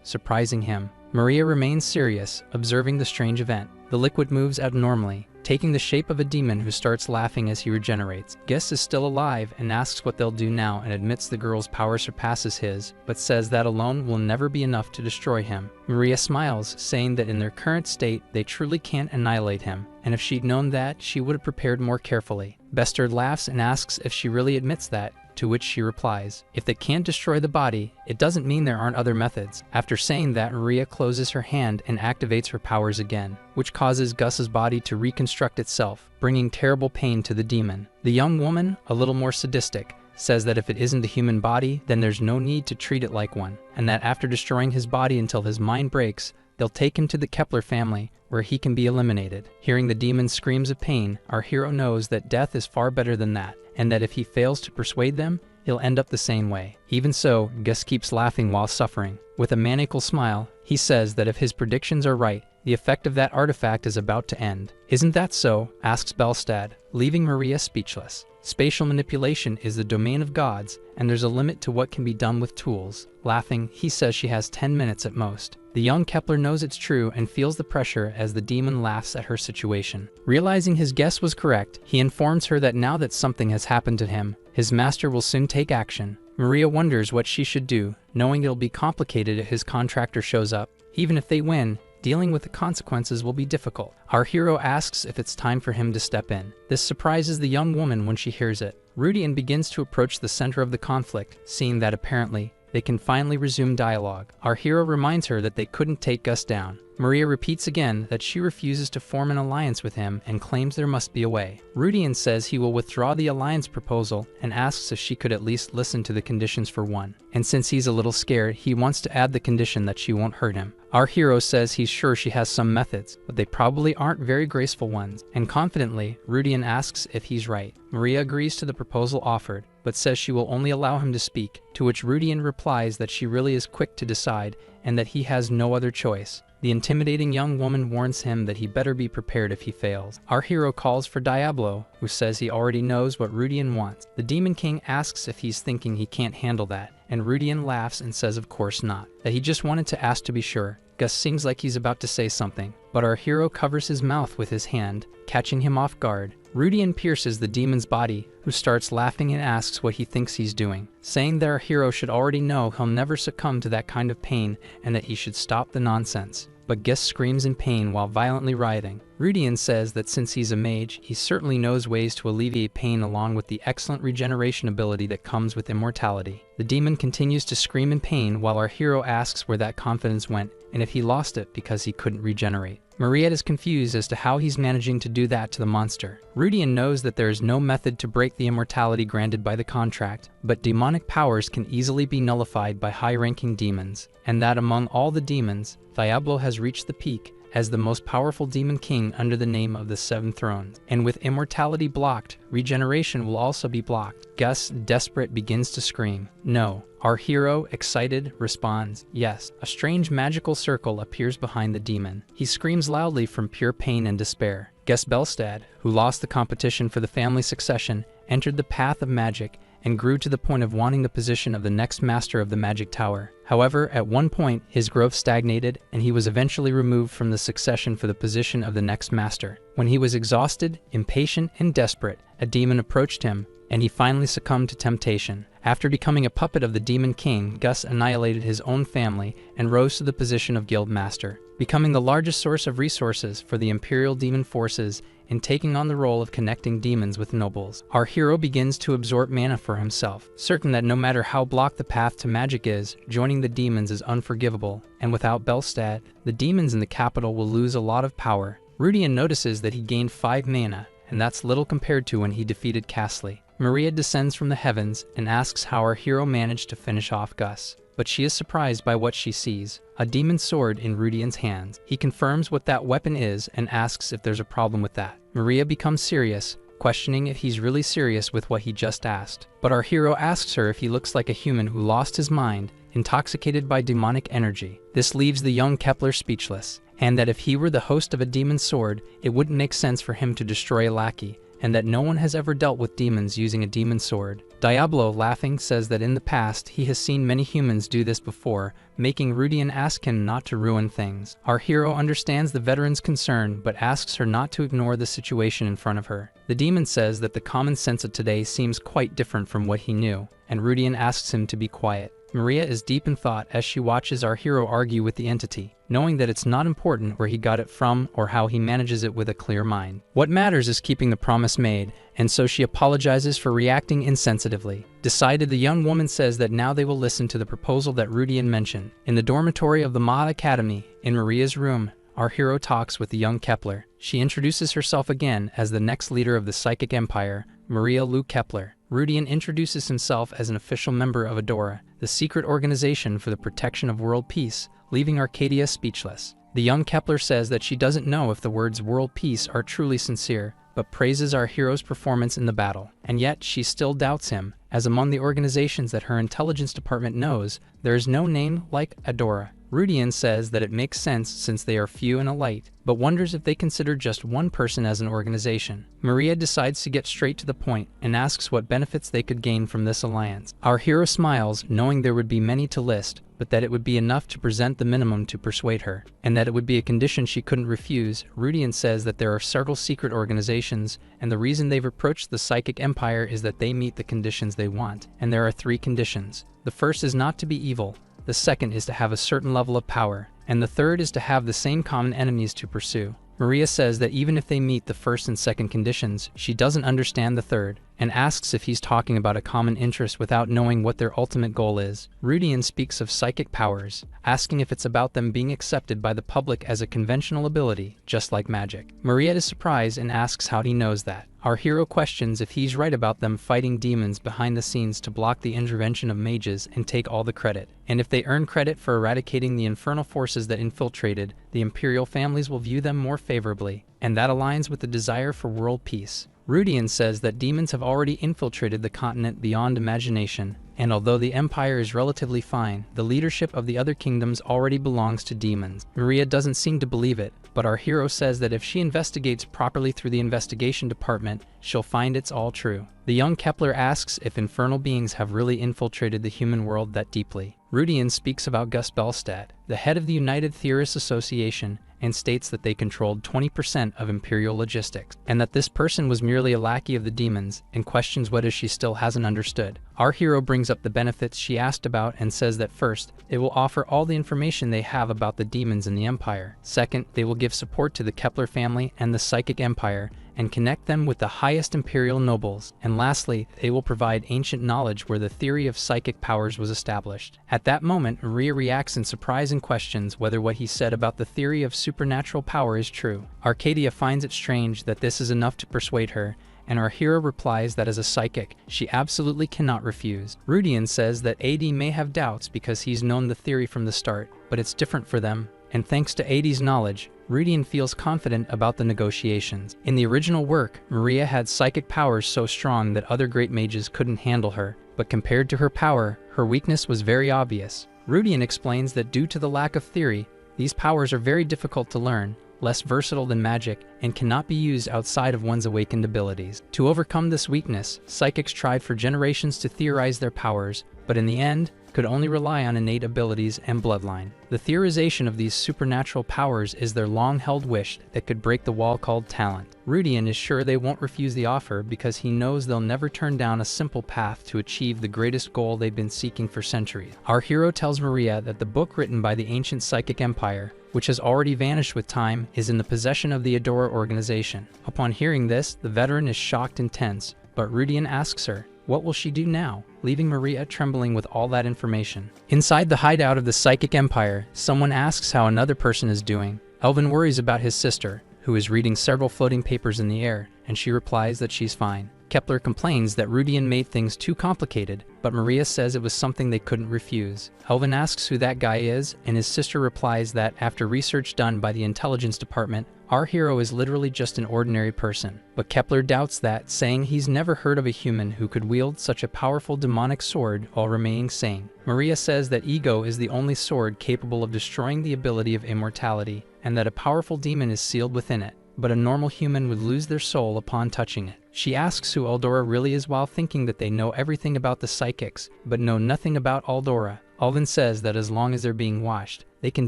surprising him. Maria remains serious, observing the strange event. The liquid moves abnormally, taking the shape of a demon who starts laughing as he regenerates. Gus is still alive and asks what they'll do now and admits the girl's power surpasses his, but says that alone will never be enough to destroy him. Maria smiles, saying that in their current state, they truly can't annihilate him, and if she'd known that, she would have prepared more carefully. Belstead laughs and asks if she really admits that, to which she replies, if they can't destroy the body, it doesn't mean there aren't other methods. After saying that, Maria closes her hand and activates her powers again, which causes Gus's body to reconstruct itself, bringing terrible pain to the demon. The young woman, a little more sadistic, says that if it isn't the human body, then there's no need to treat it like one, and that after destroying his body until his mind breaks, they'll take him to the Kepler family, where he can be eliminated. Hearing the demon's screams of pain, our hero knows that death is far better than that, and that if he fails to persuade them, he'll end up the same way. Even so, Gus keeps laughing while suffering. With a maniacal smile, he says that if his predictions are right, the effect of that artifact is about to end. Isn't that so? Asks Belstead, leaving Maria speechless. Spatial manipulation is the domain of gods, and there's a limit to what can be done with tools. Laughing, he says she has 10 minutes at most. The young Kepler knows it's true and feels the pressure as the demon laughs at her situation. Realizing his guess was correct, he informs her that now that something has happened to him, his master will soon take action. Maria wonders what she should do, knowing it'll be complicated if his contractor shows up. Even if they win, dealing with the consequences will be difficult. Our hero asks if it's time for him to step in. This surprises the young woman when she hears it. Rudian begins to approach the center of the conflict, seeing that apparently, they can finally resume dialogue. Our hero reminds her that they couldn't take Gus down. Maria repeats again that she refuses to form an alliance with him and claims there must be a way. Rudian says he will withdraw the alliance proposal and asks if she could at least listen to the conditions for one. And since he's a little scared, he wants to add the condition that she won't hurt him. Our hero says he's sure she has some methods, but they probably aren't very graceful ones, and confidently, Rudian asks if he's right. Maria agrees to the proposal offered, but says she will only allow him to speak, to which Rudian replies that she really is quick to decide and that he has no other choice. The intimidating young woman warns him that he better be prepared if he fails. Our hero calls for Diablo, who says he already knows what Rudian wants. The Demon King asks if he's thinking he can't handle that, and Rudian laughs and says of course not, that he just wanted to ask to be sure. Gus seems like he's about to say something, but our hero covers his mouth with his hand, catching him off guard. Rudian pierces the demon's body, who starts laughing and asks what he thinks he's doing, saying that our hero should already know he'll never succumb to that kind of pain and that he should stop the nonsense. But Gus screams in pain while violently writhing. Rudian says that since he's a mage, he certainly knows ways to alleviate pain along with the excellent regeneration ability that comes with immortality. The demon continues to scream in pain while our hero asks where that confidence went and if he lost it because he couldn't regenerate. Maria is confused as to how he's managing to do that to the monster. Rudian knows that there is no method to break the immortality granted by the contract, but demonic powers can easily be nullified by high-ranking demons, and that among all the demons, Diablo has reached the peak as the most powerful demon king under the name of the Seven Thrones. And with immortality blocked, regeneration will also be blocked. Gus, desperate, begins to scream. No. Our hero, excited, responds, yes. A strange magical circle appears behind the demon. He screams loudly from pure pain and despair. Gus Belstad, who lost the competition for the family succession, entered the path of magic and grew to the point of wanting the position of the next master of the magic tower. However, at one point, his growth stagnated and he was eventually removed from the succession for the position of the next master. When he was exhausted, impatient, and desperate, a demon approached him, and he finally succumbed to temptation. After becoming a puppet of the Demon King, Gus annihilated his own family and rose to the position of guild master, becoming the largest source of resources for the Imperial Demon forces and taking on the role of connecting demons with nobles. Our hero begins to absorb mana for himself, certain that no matter how blocked the path to magic is, joining the demons is unforgivable, and without Belstad, the demons in the capital will lose a lot of power. Rudian notices that he gained 5 mana, and that's little compared to when he defeated Castley. Maria descends from the heavens and asks how our hero managed to finish off Gus, but she is surprised by what she sees, a demon sword in Rudian's hands. He confirms what that weapon is and asks if there's a problem with that. Maria becomes serious, questioning if he's really serious with what he just asked. But our hero asks her if he looks like a human who lost his mind, intoxicated by demonic energy. This leaves the young Kepler speechless, and that if he were the host of a demon sword, it wouldn't make sense for him to destroy a lackey, and that no one has ever dealt with demons using a demon sword. Diablo, laughing, says that in the past he has seen many humans do this before, making Rudian ask him not to ruin things. Our hero understands the veteran's concern, but asks her not to ignore the situation in front of her. The demon says that the common sense of today seems quite different from what he knew, and Rudian asks him to be quiet. Maria is deep in thought as she watches our hero argue with the entity, knowing that it's not important where he got it from or how he manages it with a clear mind. What matters is keeping the promise made, and so she apologizes for reacting insensitively. Decided, the young woman says that now they will listen to the proposal that Rudian mentioned. In the dormitory of the Mahat Academy, in Maria's room, our hero talks with the young Kepler. She introduces herself again as the next leader of the Psychic Empire, Maria Lou Kepler. Rudian introduces himself as an official member of Adora, the secret organization for the protection of world peace, leaving Arcadia speechless. The young Kepler says that she doesn't know if the words world peace are truly sincere, but praises our hero's performance in the battle. And yet she still doubts him, as among the organizations that her intelligence department knows, there is no name like Adora. Rudian says that it makes sense since they are few and elite, but wonders if they consider just one person as an organization. Maria decides to get straight to the point and asks what benefits they could gain from this alliance. Our hero smiles, knowing there would be many to list, but that it would be enough to present the minimum to persuade her, and that it would be a condition she couldn't refuse. Rudian says that there are several secret organizations, and the reason they've approached the Psychic Empire is that they meet the conditions they want, and there are 3 conditions. The first is not to be evil. The second is to have a certain level of power, and the third is to have the same common enemies to pursue. Maria says that even if they meet the first and second conditions, she doesn't understand the third. and asks if he's talking about a common interest without knowing what their ultimate goal is. Rudian speaks of psychic powers, asking if it's about them being accepted by the public as a conventional ability, just like magic. Maria is surprised and asks how he knows that. Our hero questions if he's right about them fighting demons behind the scenes to block the intervention of mages and take all the credit. And if they earn credit for eradicating the infernal forces that infiltrated, the imperial families will view them more favorably, and that aligns with the desire for world peace. Rudian says that demons have already infiltrated the continent beyond imagination, and although the Empire is relatively fine, the leadership of the other kingdoms already belongs to demons. Maria doesn't seem to believe it, but our hero says that if she investigates properly through the investigation department, she'll find it's all true. The young Kepler asks if infernal beings have really infiltrated the human world that deeply. Rudian speaks about Gus Belstad, the head of the United Theorists Association, and states that they controlled 20% of Imperial logistics, and that this person was merely a lackey of the demons, and questions whether she still hasn't understood. Our hero brings up the benefits she asked about and says that first, it will offer all the information they have about the demons in the Empire. Second, they will give support to the Kepler family and the Psychic Empire, and connect them with the highest imperial nobles. And lastly, they will provide ancient knowledge where the theory of psychic powers was established. At that moment, Maria reacts in surprise and questions whether what he said about the theory of supernatural power is true. Arcadia finds it strange that this is enough to persuade her, and our hero replies that as a psychic, she absolutely cannot refuse. Rudian says that AD may have doubts because he's known the theory from the start, but it's different for them, and thanks to AD's knowledge, Rudian feels confident about the negotiations. In the original work, Maria had psychic powers so strong that other great mages couldn't handle her, but compared to her power, her weakness was very obvious. Rudian explains that due to the lack of theory, these powers are very difficult to learn, less versatile than magic, and cannot be used outside of one's awakened abilities. To overcome this weakness, psychics tried for generations to theorize their powers, but in the end, could only rely on innate abilities and bloodline. The theorization of these supernatural powers is their long-held wish that could break the wall called talent. Rudian is sure they won't refuse the offer because he knows they'll never turn down a simple path to achieve the greatest goal they've been seeking for centuries. Our hero tells Maria that the book written by the ancient Psychic Empire, which has already vanished with time, is in the possession of the Adora organization. Upon hearing this, the veteran is shocked and tense, but Rudian asks her, what will she do now, leaving Maria trembling with all that information. Inside the hideout of the Psychic Empire, someone asks how another person is doing. Elvin worries about his sister, who is reading several floating papers in the air, and she replies that she's fine. Kepler complains that Rudian made things too complicated, but Maria says it was something they couldn't refuse. Elvin asks who that guy is, and his sister replies that after research done by the intelligence department, our hero is literally just an ordinary person. But Kepler doubts that, saying he's never heard of a human who could wield such a powerful demonic sword while remaining sane. Maria says that ego is the only sword capable of destroying the ability of immortality, and that a powerful demon is sealed within it, but a normal human would lose their soul upon touching it. She asks who Eldora really is while thinking that they know everything about the psychics, but know nothing about Eldora. Alvin says that as long as they're being watched, they can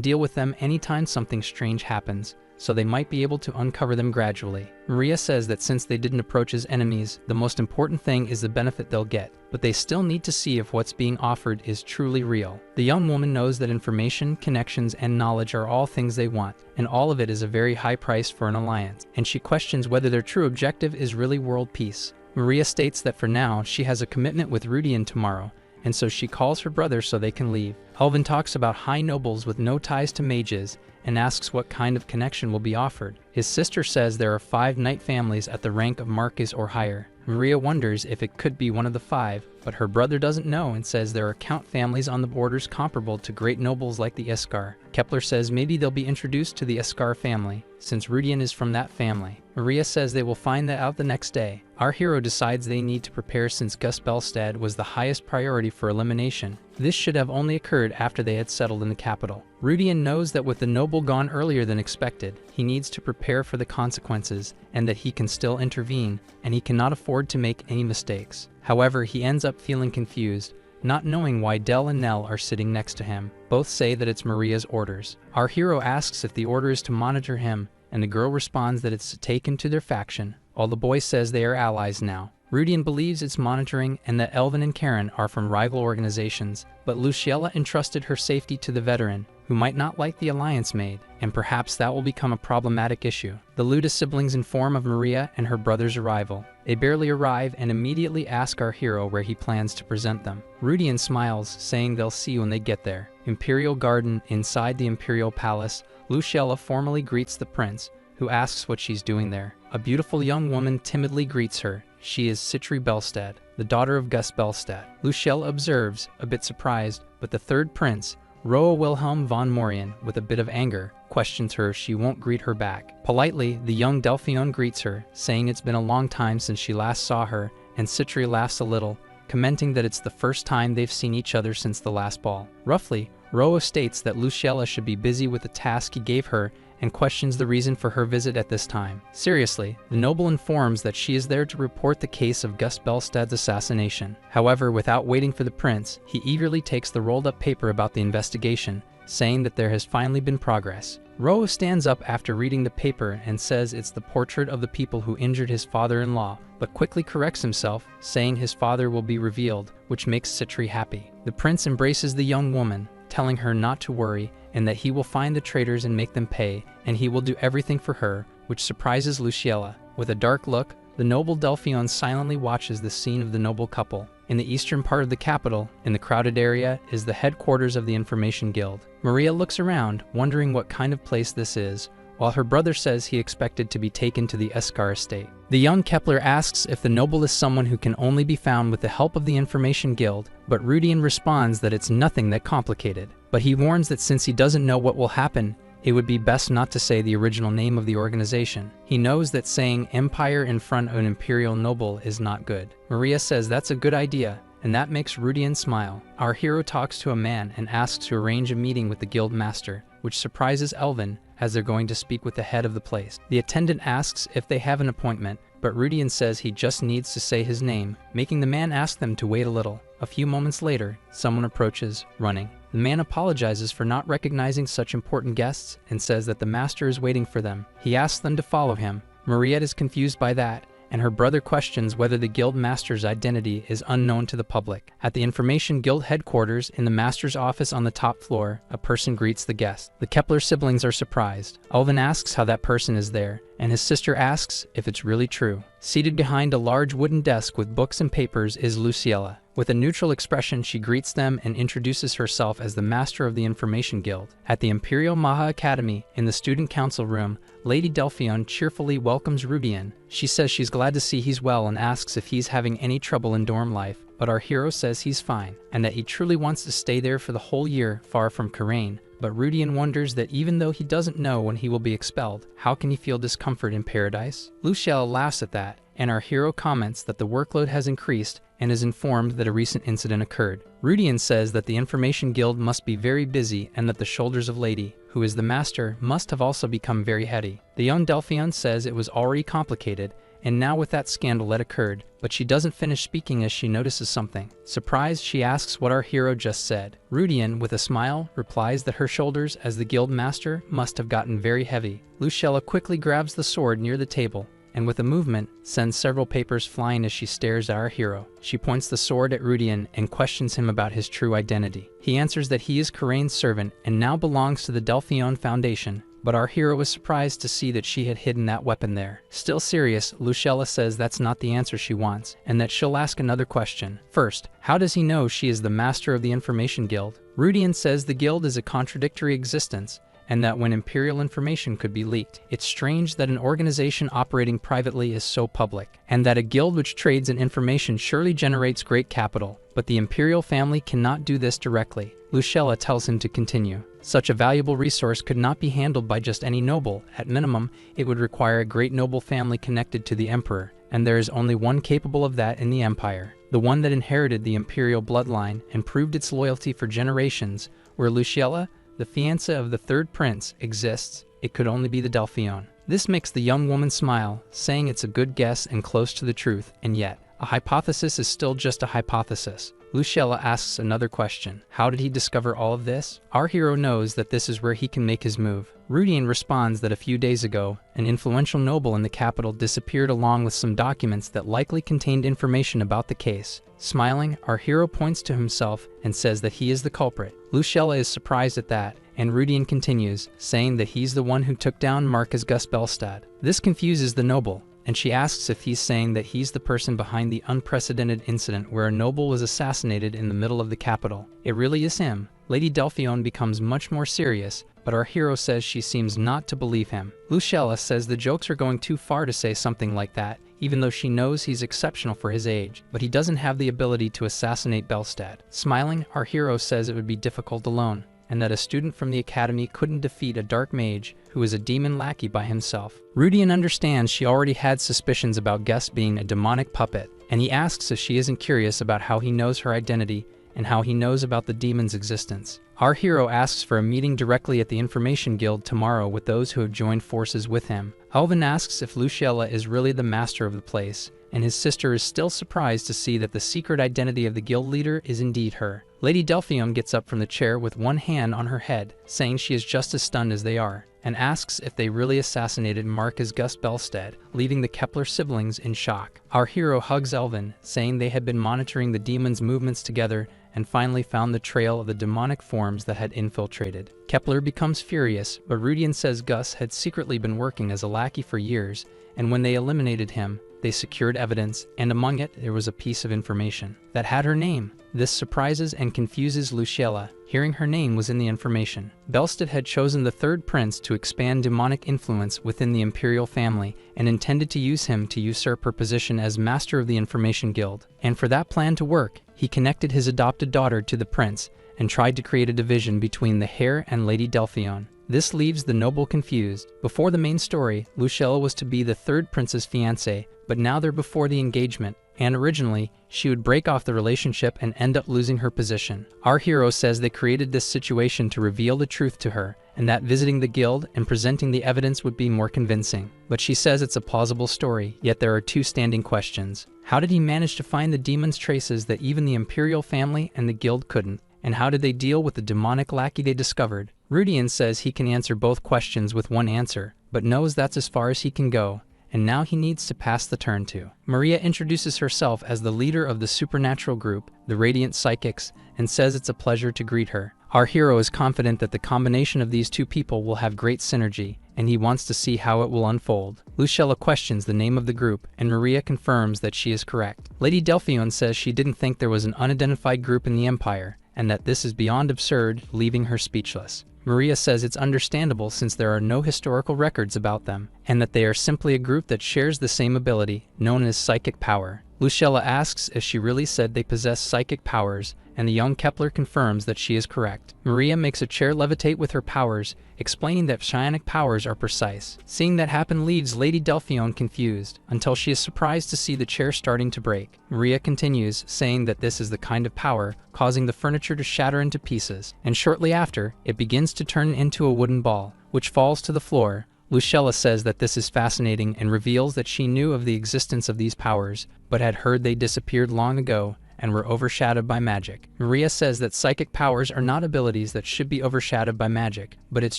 deal with them anytime something strange happens, so they might be able to uncover them gradually. Maria says that since they didn't approach as enemies, the most important thing is the benefit they'll get, but they still need to see if what's being offered is truly real. The young woman knows that information, connections, and knowledge are all things they want, and all of it is a very high price for an alliance, and she questions whether their true objective is really world peace. Maria states that for now, she has a commitment with Rudian tomorrow, and so she calls her brother so they can leave. Elvin talks about high nobles with no ties to mages, and asks what kind of connection will be offered. His sister says there are 5 knight families at the rank of Marquis or higher. Maria wonders if it could be one of the 5, but her brother doesn't know and says there are count families on the borders comparable to great nobles like the Eskar. Kepler says maybe they'll be introduced to the Eskar family, since Rudian is from that family. Maria says they will find that out the next day. Our hero decides they need to prepare since Gus Belstad was the highest priority for elimination. This should have only occurred after they had settled in the capital. Rudian knows that with the noble gone earlier than expected, he needs to prepare for the consequences, and that he can still intervene, and he cannot afford to make any mistakes. However, he ends up feeling confused, not knowing why Del and Nell are sitting next to him. Both say that it's Maria's orders. Our hero asks if the order is to monitor him, and the girl responds that it's to take him to their faction, while the boy says they are allies now. Rudian believes it's monitoring and that Elvin and Karen are from rival organizations, but Luciella entrusted her safety to the veteran, who might not like the alliance made, and perhaps that will become a problematic issue. The Luda siblings inform of Maria and her brother's arrival. They barely arrive and immediately ask our hero where he plans to present them. Rudian smiles, saying they'll see when they get there. Imperial Garden, inside the Imperial Palace, Luciella formally greets the prince, who asks what she's doing there. A beautiful young woman timidly greets her. She is Citri Belstad, the daughter of Gus Belstad. Luciella observes, a bit surprised, but the third prince, Roa Wilhelm von Morian, with a bit of anger, questions her if she won't greet her back. Politely, the young Delphion greets her, saying it's been a long time since she last saw her, and Citri laughs a little, commenting that it's the first time they've seen each other since the last ball. Roughly, Roa states that Luciella should be busy with the task he gave her and questions the reason for her visit at this time. Seriously, the noble informs that she is there to report the case of Gus Belstad's assassination. However, without waiting for the prince, he eagerly takes the rolled-up paper about the investigation, saying that there has finally been progress. Roa stands up after reading the paper and says it's the portrait of the people who injured his father-in-law, but quickly corrects himself, saying his father will be revealed, which makes Citri happy. The prince embraces the young woman, telling her not to worry and that he will find the traitors and make them pay, and he will do everything for her, which surprises Luciella. With a dark look, the noble Delphion silently watches the scene of the noble couple. In the eastern part of the capital, in the crowded area, is the headquarters of the Information Guild. Maria looks around, wondering what kind of place this is, while her brother says he expected to be taken to the Eskar estate. The young Kepler asks if the noble is someone who can only be found with the help of the Information Guild, but Rudian responds that it's nothing that complicated. But he warns that since he doesn't know what will happen, it would be best not to say the original name of the organization. He knows that saying Empire in front of an Imperial noble is not good. Maria says that's a good idea, and that makes Rudian smile. Our hero talks to a man and asks to arrange a meeting with the guild master, which surprises Elvin, as they're going to speak with the head of the place. The attendant asks if they have an appointment, but Rudian says he just needs to say his name, making the man ask them to wait a little. A few moments later, someone approaches, running. The man apologizes for not recognizing such important guests and says that the master is waiting for them. He asks them to follow him. Mariette is confused by that, and her brother questions whether the guild master's identity is unknown to the public. At the Information Guild headquarters, in the master's office on the top floor, a person greets the guest. The Kepler siblings are surprised. Elvin asks how that person is there, and his sister asks if it's really true. Seated behind a large wooden desk with books and papers is Luciella. With a neutral expression, she greets them and introduces herself as the master of the Information Guild. At the Imperial Maha Academy, in the student council room, Lady Delphion cheerfully welcomes Rudian. She says she's glad to see he's well and asks if he's having any trouble in dorm life, but our hero says he's fine, and that he truly wants to stay there for the whole year, far from Karain. But Rudian wonders that even though he doesn't know when he will be expelled, how can he feel discomfort in paradise? Luciella laughs at that, and our hero comments that the workload has increased and is informed that a recent incident occurred. Rudian says that the Information Guild must be very busy and that the shoulders of Lady, who is the master, must have also become very heavy. The young Delphion says it was already complicated, and now with that scandal that occurred, but she doesn't finish speaking as she notices something. Surprised, she asks what our hero just said. Rudian, with a smile, replies that her shoulders as the guild master must have gotten very heavy. Luciella quickly grabs the sword near the table, and with a movement, sends several papers flying as she stares at our hero. She points the sword at Rudian and questions him about his true identity. He answers that he is Karain's servant and now belongs to the Delphion Foundation, but our hero was surprised to see that she had hidden that weapon there. Still serious, Luciella says that's not the answer she wants, and that she'll ask another question. First, how does he know she is the master of the Information Guild? Rudian says the guild is a contradictory existence, and that when Imperial information could be leaked. It's strange that an organization operating privately is so public, and that a guild which trades in information surely generates great capital, but the Imperial family cannot do this directly. Luciella tells him to continue. Such a valuable resource could not be handled by just any noble. At minimum, it would require a great noble family connected to the Emperor, and there is only one capable of that in the Empire. The one that inherited the Imperial bloodline and proved its loyalty for generations, where Luciella, the fiancée of the third prince, exists, it could only be the Delphion. This makes the young woman smile, saying it's a good guess and close to the truth, and yet, a hypothesis is still just a hypothesis. Luciella asks another question. How did he discover all of this? Our hero knows that this is where he can make his move. Rudian responds that a few days ago, an influential noble in the capital disappeared along with some documents that likely contained information about the case. Smiling, our hero points to himself and says that he is the culprit. Luciella is surprised at that, and Rudian continues, saying that he's the one who took down Marcus Gus Belstad. This confuses the noble, and she asks if he's saying that he's the person behind the unprecedented incident where a noble was assassinated in the middle of the capital. It really is him. Lady Delphione becomes much more serious, but our hero says she seems not to believe him. Luciella says the jokes are going too far to say something like that, even though she knows he's exceptional for his age, but he doesn't have the ability to assassinate Belstad. Smiling, our hero says it would be difficult alone, and that a student from the academy couldn't defeat a dark mage who is a demon lackey by himself. Rudian understands she already had suspicions about Gus being a demonic puppet, and he asks if she isn't curious about how he knows her identity and how he knows about the demon's existence. Our hero asks for a meeting directly at the Information Guild tomorrow with those who have joined forces with him. Alvin asks if Luciella is really the master of the place, and his sister is still surprised to see that the secret identity of the guild leader is indeed her. Lady Delphione gets up from the chair with one hand on her head, saying she is just as stunned as they are, and asks if they really assassinated Marcus Gus Belstad, leaving the Kepler siblings in shock. Our hero hugs Elvin, saying they had been monitoring the demon's movements together and finally found the trail of the demonic forms that had infiltrated. Kepler becomes furious, but Rudian says Gus had secretly been working as a lackey for years, and when they eliminated him, they secured evidence, and among it there was a piece of information that had her name. This surprises and confuses Luciella, hearing her name was in the information. Belstad had chosen the third prince to expand demonic influence within the imperial family and intended to use him to usurp her position as master of the Information Guild. And for that plan to work, he connected his adopted daughter to the prince and tried to create a division between the heir and Lady Delphione. This leaves the noble confused. Before the main story, Luciella was to be the third prince's fiancée, but now they're before the engagement, and originally, she would break off the relationship and end up losing her position. Our hero says they created this situation to reveal the truth to her, and that visiting the guild and presenting the evidence would be more convincing. But she says it's a plausible story, yet there are two standing questions. How did he manage to find the demon's traces that even the imperial family and the guild couldn't? And how did they deal with the demonic lackey they discovered? Rudian says he can answer both questions with one answer, but knows that's as far as he can go, and now he needs to pass the turn to. Maria introduces herself as the leader of the supernatural group, the Radiant Psychics, and says it's a pleasure to greet her. Our hero is confident that the combination of these two people will have great synergy, and he wants to see how it will unfold. Luciella questions the name of the group, and Maria confirms that she is correct. Lady Delphione says she didn't think there was an unidentified group in the Empire, and that this is beyond absurd, leaving her speechless. Maria says it's understandable since there are no historical records about them, and that they are simply a group that shares the same ability, known as psychic power. Luciella asks if she really said they possess psychic powers, and the young Kepler confirms that she is correct. Maria makes a chair levitate with her powers, explaining that psionic powers are precise. Seeing that happen leaves Lady Delphione confused, until she is surprised to see the chair starting to break. Maria continues, saying that this is the kind of power causing the furniture to shatter into pieces, and shortly after, it begins to turn into a wooden ball, which falls to the floor. Luciella says that this is fascinating and reveals that she knew of the existence of these powers, but had heard they disappeared long ago and were overshadowed by magic. Maria says that psychic powers are not abilities that should be overshadowed by magic, but it's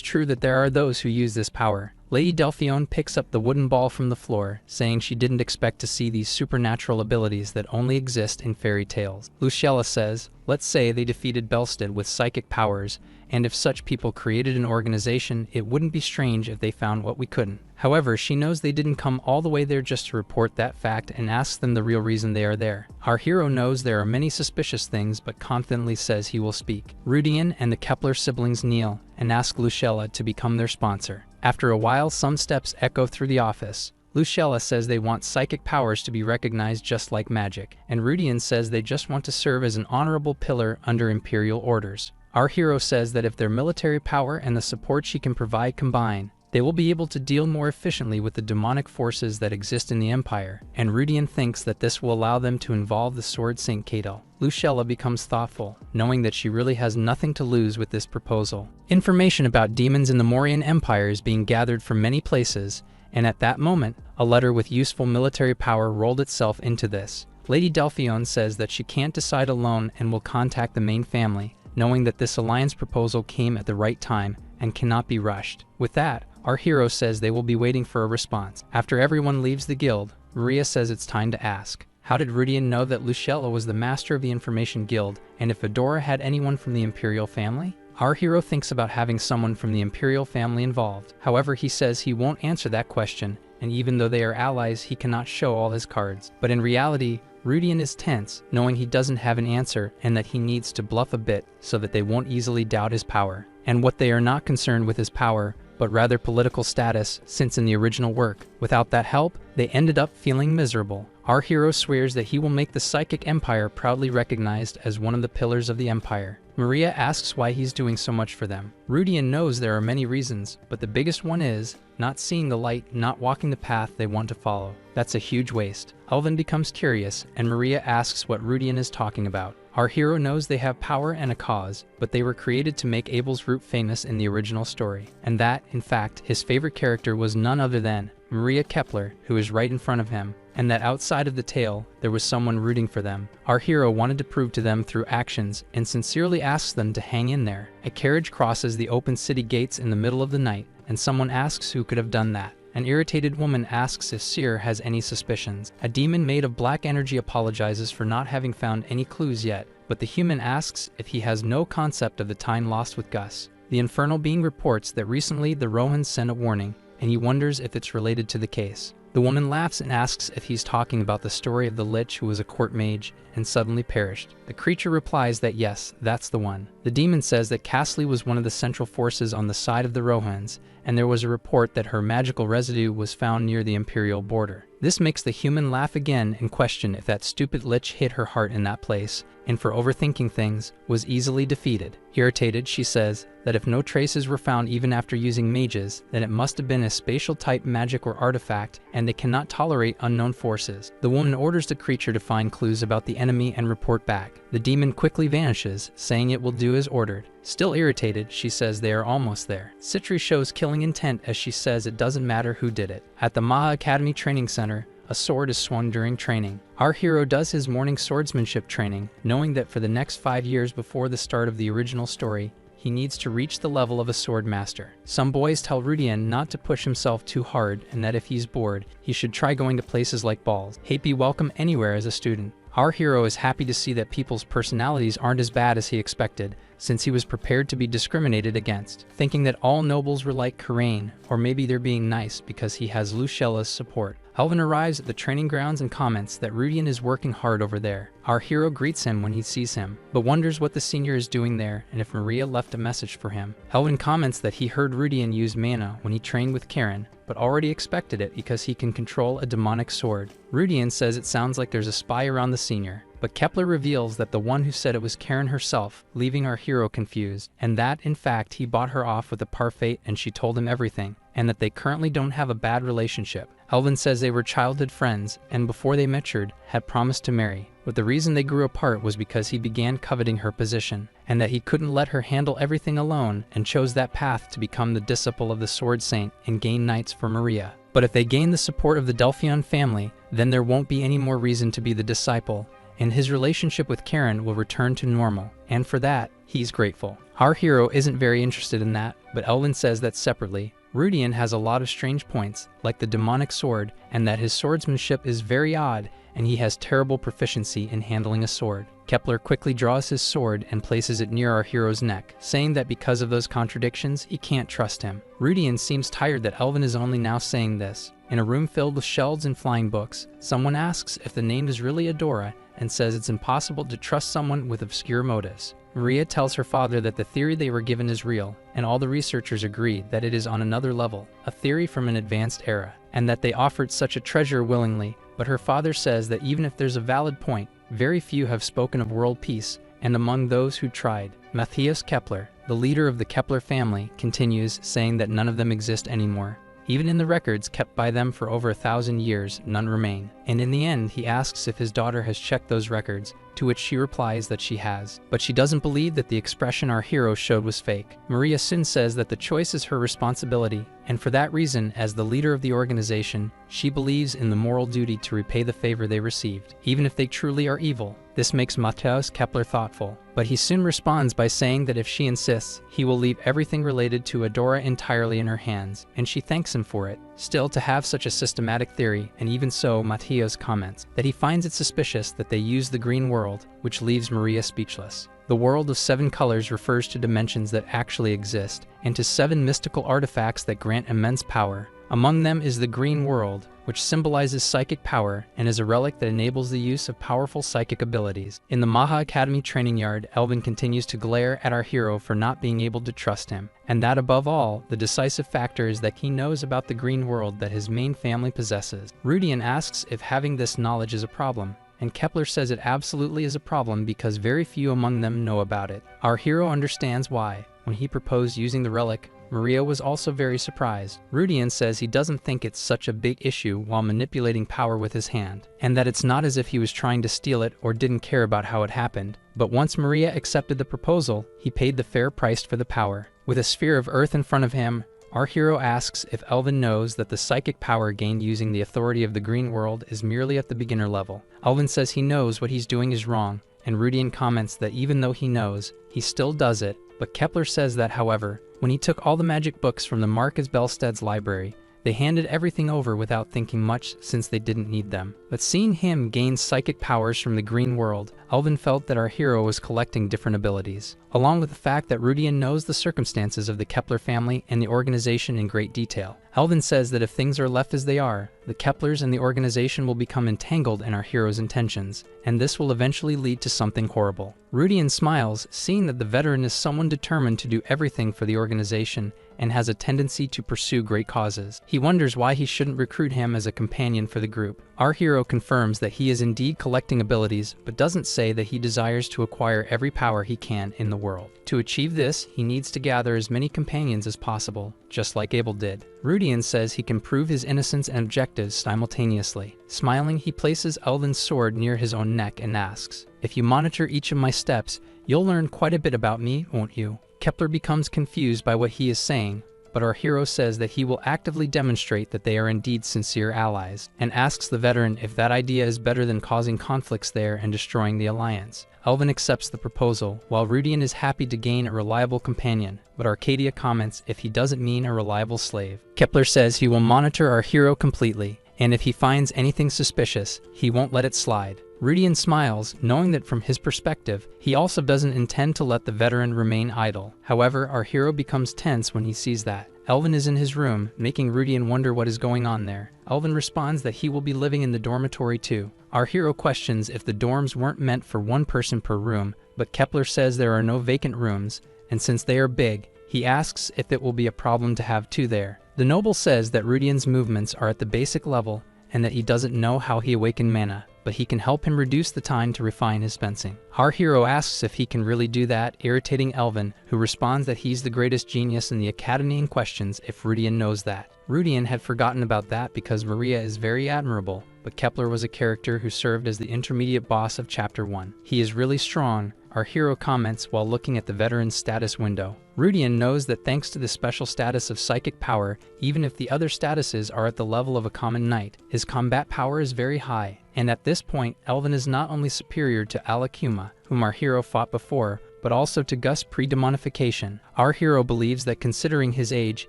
true that there are those who use this power. Lady Delphione picks up the wooden ball from the floor, saying she didn't expect to see these supernatural abilities that only exist in fairy tales. Luciella says, let's say they defeated Belstad with psychic powers, and if such people created an organization, it wouldn't be strange if they found what we couldn't. However, she knows they didn't come all the way there just to report that fact and asks them the real reason they are there. Our hero knows there are many suspicious things but confidently says he will speak. Rudian and the Kepler siblings kneel and ask Luciella to become their sponsor. After a while, some steps echo through the office. Luciella says they want psychic powers to be recognized just like magic, and Rudian says they just want to serve as an honorable pillar under imperial orders. Our hero says that if their military power and the support she can provide combine, they will be able to deal more efficiently with the demonic forces that exist in the Empire, and Rudian thinks that this will allow them to involve the Sword St. Cato. Luciella becomes thoughtful, knowing that she really has nothing to lose with this proposal. Information about demons in the Morian Empire is being gathered from many places, and at that moment, a letter with useful military power rolled itself into this. Lady Delphione says that she can't decide alone and will contact the main family, knowing that this alliance proposal came at the right time and cannot be rushed. With that, our hero says they will be waiting for a response. After everyone leaves the guild, Maria says it's time to ask. How did Rudian know that Lucella was the master of the Information Guild, and if Adora had anyone from the Imperial family? Our hero thinks about having someone from the Imperial family involved. However, he says he won't answer that question, and even though they are allies, he cannot show all his cards. But in reality, Rudian is tense, knowing he doesn't have an answer and that he needs to bluff a bit so that they won't easily doubt his power. And what they are not concerned with his power, but rather political status, since in the original work, without that help, they ended up feeling miserable. Our hero swears that he will make the Psychic Empire proudly recognized as one of the pillars of the Empire. Maria asks why he's doing so much for them. Rudian knows there are many reasons, but the biggest one is not seeing the light, not walking the path they want to follow. That's a huge waste. Elvin becomes curious, and Maria asks what Rudian is talking about. Our hero knows they have power and a cause, but they were created to make Abel's root famous in the original story. And that, in fact, his favorite character was none other than Maria Kepler, who is right in front of him, and that outside of the tale, there was someone rooting for them. Our hero wanted to prove to them through actions and sincerely asks them to hang in there. A carriage crosses the open city gates in the middle of the night, and someone asks who could have done that. An irritated woman asks if Seer has any suspicions. A demon made of black energy apologizes for not having found any clues yet, but the human asks if he has no concept of the time lost with Gus. The infernal being reports that recently the Rohans sent a warning, and he wonders if it's related to the case. The woman laughs and asks if he's talking about the story of the Lich who was a court mage and suddenly perished. The creature replies that yes, that's the one. The demon says that Castley was one of the central forces on the side of the Rohans, and there was a report that her magical residue was found near the Imperial border. This makes the human laugh again and question if that stupid Lich hit her heart in that place, and for overthinking things, was easily defeated. Irritated, she says that if no traces were found even after using mages, then it must have been a spatial-type magic or artifact, and they cannot tolerate unknown forces. The woman orders the creature to find clues about the enemy and report back. The demon quickly vanishes, saying it will do as ordered. Still irritated, she says they are almost there. Citri shows killing intent as she says it doesn't matter who did it. At the Maha Academy Training Center, a sword is swung during training. Our hero does his morning swordsmanship training, knowing that for the next 5 years before the start of the original story, he needs to reach the level of a sword master. Some boys tell Rudian not to push himself too hard and that if he's bored, he should try going to places like balls. He'd be welcome anywhere as a student. Our hero is happy to see that people's personalities aren't as bad as he expected, since he was prepared to be discriminated against, thinking that all nobles were like Karain, or maybe they're being nice because he has Lucella's support. Elvin arrives at the training grounds and comments that Rudian is working hard over there. Our hero greets him when he sees him, but wonders what the senior is doing there and if Maria left a message for him. Elvin comments that he heard Rudian use mana when he trained with Karen, but already expected it because he can control a demonic sword. Rudian says it sounds like there's a spy around the senior, but Kepler reveals that the one who said it was Karen herself, leaving our hero confused, and that, in fact, he bought her off with a parfait and she told him everything, and that they currently don't have a bad relationship. Elvin says they were childhood friends, and before they matured, had promised to marry, but the reason they grew apart was because he began coveting her position, and that he couldn't let her handle everything alone and chose that path to become the disciple of the Sword Saint and gain knights for Maria. But if they gain the support of the Delphion family, then there won't be any more reason to be the disciple, and his relationship with Karen will return to normal, and for that, he's grateful. Our hero isn't very interested in that, but Elvin says that separately. Rudian has a lot of strange points, like the demonic sword, and that his swordsmanship is very odd, and he has terrible proficiency in handling a sword. Kepler quickly draws his sword and places it near our hero's neck, saying that because of those contradictions, he can't trust him. Rudian seems tired that Elvin is only now saying this. In a room filled with shelves and flying books, someone asks if the name is really Adora, and says it's impossible to trust someone with obscure motives. Maria tells her father that the theory they were given is real, and all the researchers agree that it is on another level, a theory from an advanced era, and that they offered such a treasure willingly, but her father says that even if there's a valid point, very few have spoken of world peace, and among those who tried, Matthias Kepler, the leader of the Kepler family, continues, saying that none of them exist anymore. Even in the records kept by them for over 1,000 years, none remain. And in the end, he asks if his daughter has checked those records, to which she replies that she has. But she doesn't believe that the expression our hero showed was fake. Maria soon says that the choice is her responsibility, and for that reason, as the leader of the organization, she believes in the moral duty to repay the favor they received, even if they truly are evil. This makes Matthias Kepler thoughtful, but he soon responds by saying that if she insists, he will leave everything related to Adora entirely in her hands, and she thanks him for it. Still, to have such a systematic theory, and even so, Matthias comments that he finds it suspicious that they use the green world, which leaves Maria speechless. The world of 7 colors refers to dimensions that actually exist, and to 7 mystical artifacts that grant immense power. Among them is the green world, which symbolizes psychic power and is a relic that enables the use of powerful psychic abilities. In the Manhwa Academy training yard, Elvin continues to glare at our hero for not being able to trust him, and that above all, the decisive factor is that he knows about the green world that his main family possesses. Rudian asks if having this knowledge is a problem, and Kepler says it absolutely is a problem because very few among them know about it. Our hero understands why. When he proposed using the relic, Maria was also very surprised. Rudian says he doesn't think it's such a big issue while manipulating power with his hand, and that it's not as if he was trying to steal it or didn't care about how it happened. But once Maria accepted the proposal, he paid the fair price for the power. With a sphere of earth in front of him, our hero asks if Elvin knows that the psychic power gained using the authority of the green world is merely at the beginner level. Elvin says he knows what he's doing is wrong, and Rudian comments that even though he knows, he still does it, but Kepler says that, however, when he took all the magic books from the Marcus Belsted's library, they handed everything over without thinking much since they didn't need them. But seeing him gain psychic powers from the green world, Elvin felt that our hero was collecting different abilities, along with the fact that Rudian knows the circumstances of the Kepler family and the organization in great detail. Elvin says that if things are left as they are, the Keplers and the organization will become entangled in our hero's intentions, and this will eventually lead to something horrible. Rudian smiles, seeing that the veteran is someone determined to do everything for the organization and has a tendency to pursue great causes. He wonders why he shouldn't recruit him as a companion for the group. Our hero confirms that he is indeed collecting abilities, but doesn't say that he desires to acquire every power he can in the world. To achieve this, he needs to gather as many companions as possible, just like Abel did. Rudian says he can prove his innocence and objectives simultaneously. Smiling, he places Elvin's sword near his own neck and asks, "If you monitor each of my steps, you'll learn quite a bit about me, won't you?" Kepler becomes confused by what he is saying, but our hero says that he will actively demonstrate that they are indeed sincere allies, and asks the veteran if that idea is better than causing conflicts there and destroying the alliance. Elvin accepts the proposal, while Rudian is happy to gain a reliable companion, but Arcadia comments if he doesn't mean a reliable slave. Kepler says he will monitor our hero completely, and if he finds anything suspicious, he won't let it slide. Rudian smiles, knowing that from his perspective, he also doesn't intend to let the veteran remain idle. However, our hero becomes tense when he sees that. Elvin is in his room, making Rudian wonder what is going on there. Elvin responds that he will be living in the dormitory too. Our hero questions if the dorms weren't meant for one person per room, but Kepler says there are no vacant rooms, and since they are big, he asks if it will be a problem to have 2 there. The noble says that Rudian's movements are at the basic level, and that he doesn't know how he awakened mana, but he can help him reduce the time to refine his fencing. Our hero asks if he can really do that, irritating Elvin, who responds that he's the greatest genius in the academy and questions if Rudian knows that. Rudian had forgotten about that because Maria is very admirable, but Kepler was a character who served as the intermediate boss of Chapter 1. He is really strong, our hero comments while looking at the veteran's status window. Rudian knows that thanks to the special status of psychic power, even if the other statuses are at the level of a common knight, his combat power is very high. And at this point, Elvin is not only superior to Alakuma, whom our hero fought before, but also to Gus pre-demonification. Our hero believes that considering his age,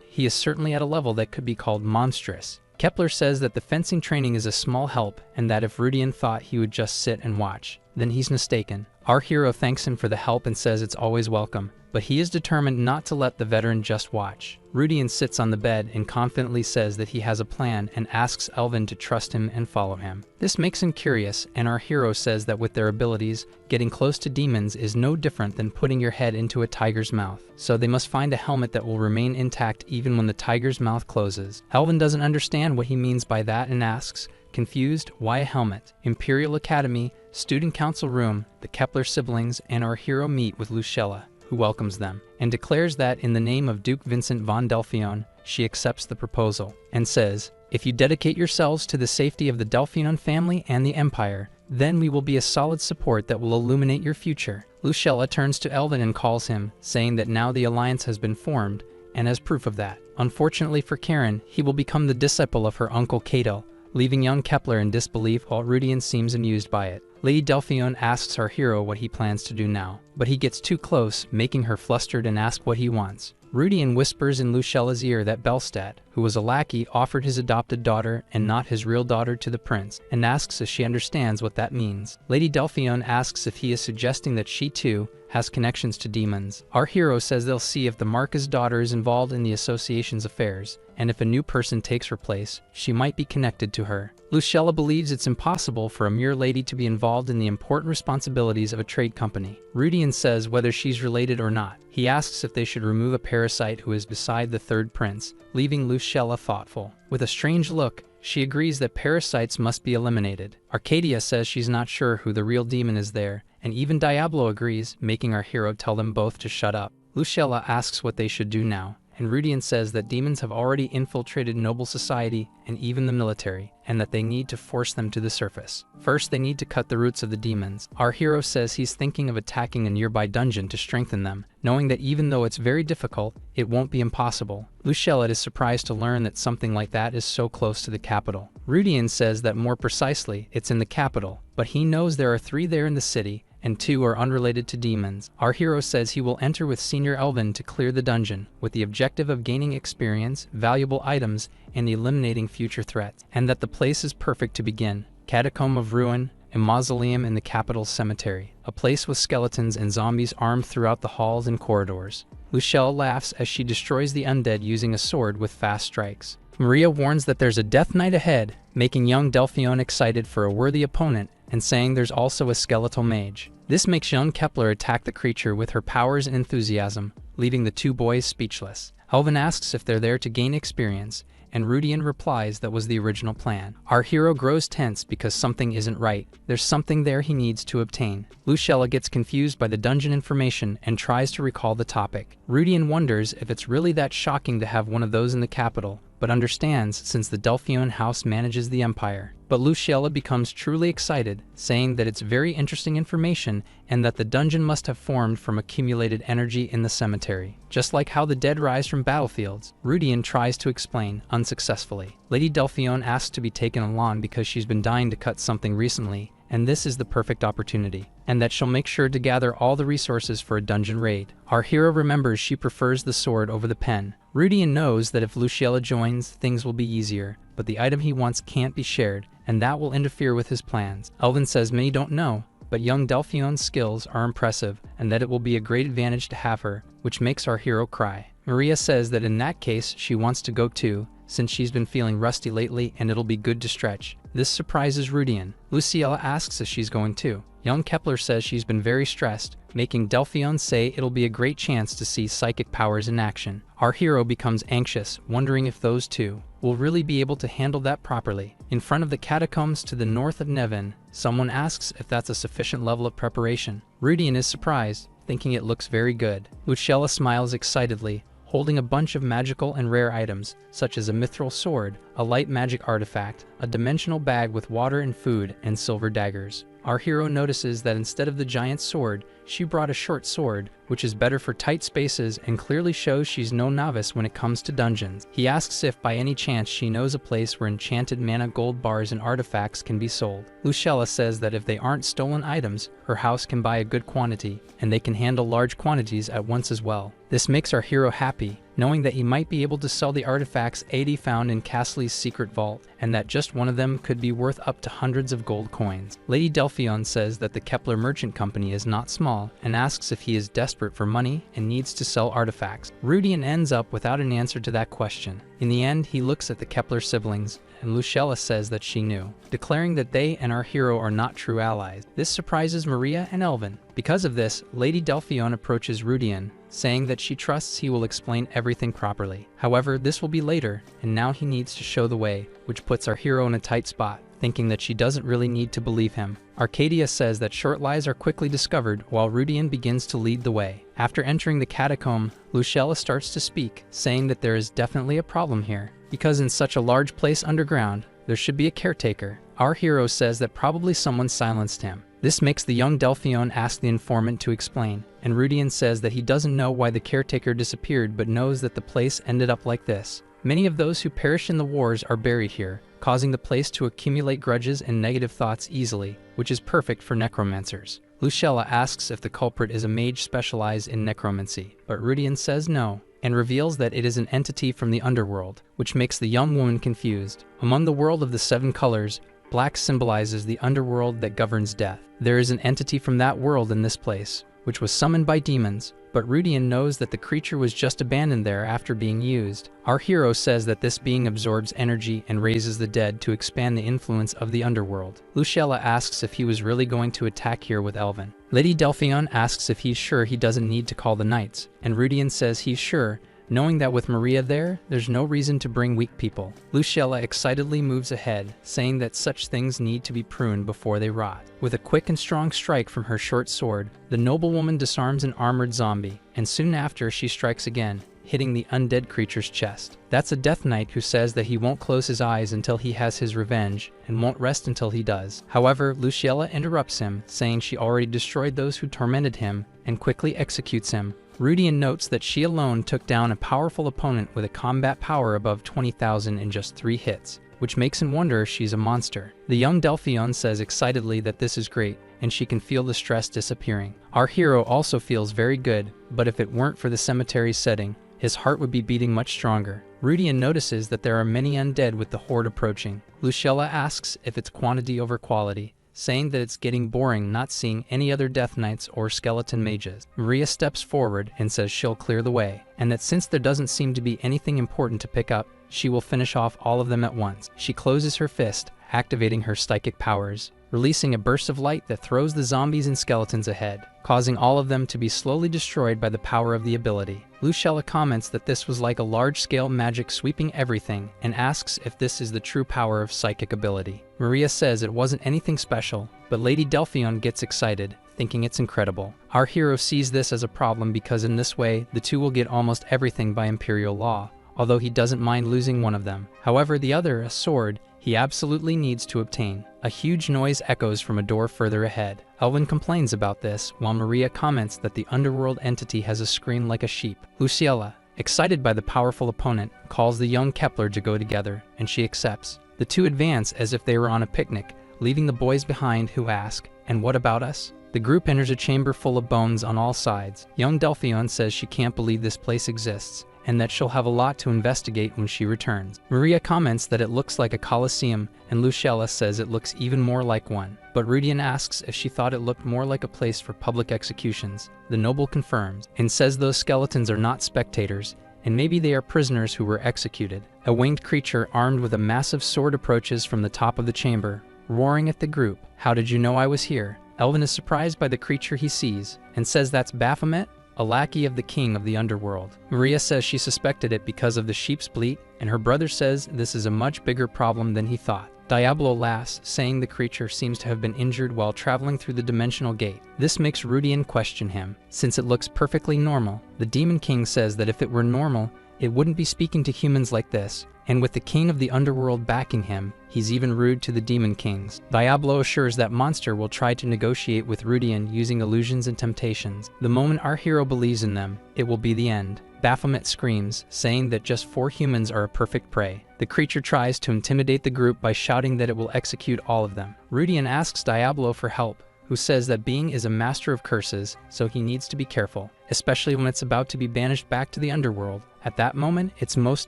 he is certainly at a level that could be called monstrous. Kepler says that the fencing training is a small help, and that if Rudian thought he would just sit and watch, then he's mistaken. Our hero thanks him for the help and says it's always welcome, but he is determined not to let the veteran just watch. Rudian sits on the bed and confidently says that he has a plan and asks Elvin to trust him and follow him. This makes him curious, and our hero says that with their abilities, getting close to demons is no different than putting your head into a tiger's mouth. So they must find a helmet that will remain intact even when the tiger's mouth closes. Elvin doesn't understand what he means by that and asks, confused, why a helmet? Imperial Academy, Student Council Room, the Kepler siblings, and our hero meet with Lucella, who welcomes them, and declares that in the name of Duke Vincent von Delphion, she accepts the proposal, and says, if you dedicate yourselves to the safety of the Delphion family and the Empire, Then we will be a solid support that will illuminate your future. Lucella turns to Elvin and calls him, saying that now the alliance has been formed, and as proof of that, unfortunately for Karen, he will become the disciple of her uncle Cato, leaving young Kepler in disbelief while Rudian seems amused by it. Lady Delphion asks our hero what he plans to do now, but he gets too close, making her flustered and ask what he wants. Rudian whispers in Lucella's ear that Belstadt, who was a lackey, offered his adopted daughter and not his real daughter to the prince, and asks if she understands what that means. Lady Delphion asks if he is suggesting that she too has connections to demons. Our hero says they'll see if the Marquis' daughter is involved in the association's affairs, and if a new person takes her place, she might be connected to her. Lucella believes it's impossible for a mere lady to be involved in the important responsibilities of a trade company. Rudian says whether she's related or not. He asks if they should remove a parasite who is beside the third prince, leaving Lucella thoughtful. With a strange look, she agrees that parasites must be eliminated. Arcadia says she's not sure who the real demon is there, and even Diablo agrees, making our hero tell them both to shut up. Lucella asks what they should do now, and Rudian says that demons have already infiltrated noble society and even the military, and that they need to force them to the surface. First, they need to cut the roots of the demons. Our hero says he's thinking of attacking a nearby dungeon to strengthen them, knowing that even though it's very difficult, it won't be impossible. Lucella is surprised to learn that something like that is so close to the capital. Rudian says that more precisely, it's in the capital, but he knows there are 3 there in the city, and 2 are unrelated to demons. Our hero says he will enter with Senior Elvin to clear the dungeon, with the objective of gaining experience, valuable items, and eliminating future threats, and that the place is perfect to begin. Catacomb of Ruin, a mausoleum in the capital's cemetery, a place with skeletons and zombies armed throughout the halls and corridors. Lucella laughs as she destroys the undead using a sword with fast strikes. Maria warns that there's a death knight ahead, making young Delphion excited for a worthy opponent, and saying there's also a skeletal mage. This makes young Kepler attack the creature with her powers and enthusiasm, leaving the 2 boys speechless. Elvin asks if they're there to gain experience, and Rudian replies that was the original plan. Our hero grows tense because something isn't right. There's something there he needs to obtain. Lucella gets confused by the dungeon information and tries to recall the topic. Rudian wonders if it's really that shocking to have one of those in the capital, but understands since the Delphion house manages the empire. But Lucella becomes truly excited, saying that it's very interesting information and that the dungeon must have formed from accumulated energy in the cemetery. Just like how the dead rise from battlefields, Rudian tries to explain, unsuccessfully. Lady Delphion asks to be taken along because she's been dying to cut something recently, and this is the perfect opportunity, and that she'll make sure to gather all the resources for a dungeon raid. Our hero remembers she prefers the sword over the pen. Rudian knows that if Lucella joins, things will be easier, but the item he wants can't be shared, and that will interfere with his plans. Elvin says many don't know, but young Delphion's skills are impressive, and that it will be a great advantage to have her, which makes our hero cry. Maria says that in that case she wants to go too, since she's been feeling rusty lately and it'll be good to stretch. This surprises Rudian. Lucella asks if she's going too. Young Kepler says she's been very stressed, making Delphion say it'll be a great chance to see psychic powers in action. Our hero becomes anxious, wondering if those 2 will really be able to handle that properly. In front of the catacombs to the north of Nevin, someone asks if that's a sufficient level of preparation. Rudian is surprised, thinking it looks very good. Lucella smiles excitedly, holding a bunch of magical and rare items, such as a mithril sword, a light magic artifact, a dimensional bag with water and food, and silver daggers. Our hero notices that instead of the giant sword, she brought a short sword, which is better for tight spaces and clearly shows she's no novice when it comes to dungeons. He asks if by any chance she knows a place where enchanted mana gold bars and artifacts can be sold. Lucella says that if they aren't stolen items, her house can buy a good quantity, and they can handle large quantities at once as well. This makes our hero happy, knowing that he might be able to sell the artifacts 80 found in Cassidy's secret vault, and that just one of them could be worth up to hundreds of gold coins. Lady Delphion says that the Kepler Merchant Company is not small, and asks if he is desperate for money and needs to sell artifacts. Rudian ends up without an answer to that question. In the end, he looks at the Kepler siblings, and Lucella says that she knew, declaring that they and our hero are not true allies. This surprises Maria and Elvin. Because of this, Lady Delphion approaches Rudian, saying that she trusts he will explain everything properly. However, this will be later, and now he needs to show the way, which puts our hero in a tight spot, thinking that she doesn't really need to believe him. Arcadia says that short lies are quickly discovered while Rudian begins to lead the way. After entering the catacomb, Lucella starts to speak, saying that there is definitely a problem here, because in such a large place underground, there should be a caretaker. Our hero says that probably someone silenced him. This makes the young Delphion ask the informant to explain, and Rudian says that he doesn't know why the caretaker disappeared but knows that the place ended up like this. Many of those who perished in the wars are buried here, causing the place to accumulate grudges and negative thoughts easily, which is perfect for necromancers. Lucella asks if the culprit is a mage specialized in necromancy, but Rudian says no, and reveals that it is an entity from the underworld, which makes the young woman confused. Among the world of the 7 colors, black symbolizes the underworld that governs death. There is an entity from that world in this place, which was summoned by demons, but Rudian knows that the creature was just abandoned there after being used. Our hero says that this being absorbs energy and raises the dead to expand the influence of the underworld. Lucella asks if he was really going to attack here with Elvin. Lady Delphion asks if he's sure he doesn't need to call the knights, and Rudian says he's sure, knowing that with Maria there's no reason to bring weak people. Lucella excitedly moves ahead, saying that such things need to be pruned before they rot. With a quick and strong strike from her short sword, the noblewoman disarms an armored zombie, and soon after she strikes again, hitting the undead creature's chest. That's a Death Knight who says that he won't close his eyes until he has his revenge, and won't rest until he does. However, Lucella interrupts him, saying she already destroyed those who tormented him, and quickly executes him. Rudian notes that she alone took down a powerful opponent with a combat power above 20,000 in just 3 hits, which makes him wonder if she's a monster. The young Delphion says excitedly that this is great, and she can feel the stress disappearing. Our hero also feels very good, but if it weren't for the cemetery setting, his heart would be beating much stronger. Rudian notices that there are many undead with the horde approaching. Lucella asks if it's quantity over quality, saying that it's getting boring not seeing any other Death Knights or skeleton mages. Maria steps forward and says she'll clear the way, and that since there doesn't seem to be anything important to pick up, she will finish off all of them at once. She closes her fist, activating her psychic powers, releasing a burst of light that throws the zombies and skeletons ahead, causing all of them to be slowly destroyed by the power of the ability. Lucella comments that this was like a large-scale magic sweeping everything, and asks if this is the true power of psychic ability. Maria says it wasn't anything special, but Lady Delphion gets excited, thinking it's incredible. Our hero sees this as a problem because in this way, the two will get almost everything by imperial law, although he doesn't mind losing one of them. However, the other, a sword, he absolutely needs to obtain. A huge noise echoes from a door further ahead. Elvin complains about this, while Maria comments that the underworld entity has a scream like a sheep. Lucella, excited by the powerful opponent, calls the young Kepler to go together, and she accepts. The two advance as if they were on a picnic, leaving the boys behind who ask, "And what about us?" The group enters a chamber full of bones on all sides. Young Delphion says she can't believe this place exists, and that she'll have a lot to investigate when she returns. Maria comments that it looks like a coliseum, and Lucella says it looks even more like one. But Rudian asks if she thought it looked more like a place for public executions. The noble confirms, and says those skeletons are not spectators, and maybe they are prisoners who were executed. A winged creature armed with a massive sword approaches from the top of the chamber, roaring at the group. "How did you know I was here?" Elvin is surprised by the creature he sees, and says that's Baphomet, a lackey of the king of the underworld. Maria says she suspected it because of the sheep's bleat, and her brother says this is a much bigger problem than he thought. Diablo laughs, saying the creature seems to have been injured while traveling through the dimensional gate. This makes Rudian question him, since it looks perfectly normal. The Demon King says that if it were normal, it wouldn't be speaking to humans like this, and with the king of the underworld backing him, he's even rude to the Demon Kings. Diablo assures that monster will try to negotiate with Rudian using illusions and temptations. The moment our hero believes in them, it will be the end. Baphomet screams, saying that just 4 humans are a perfect prey. The creature tries to intimidate the group by shouting that it will execute all of them. Rudian asks Diablo for help, who says that being is a master of curses, so he needs to be careful, especially when it's about to be banished back to the underworld. At that moment, it's most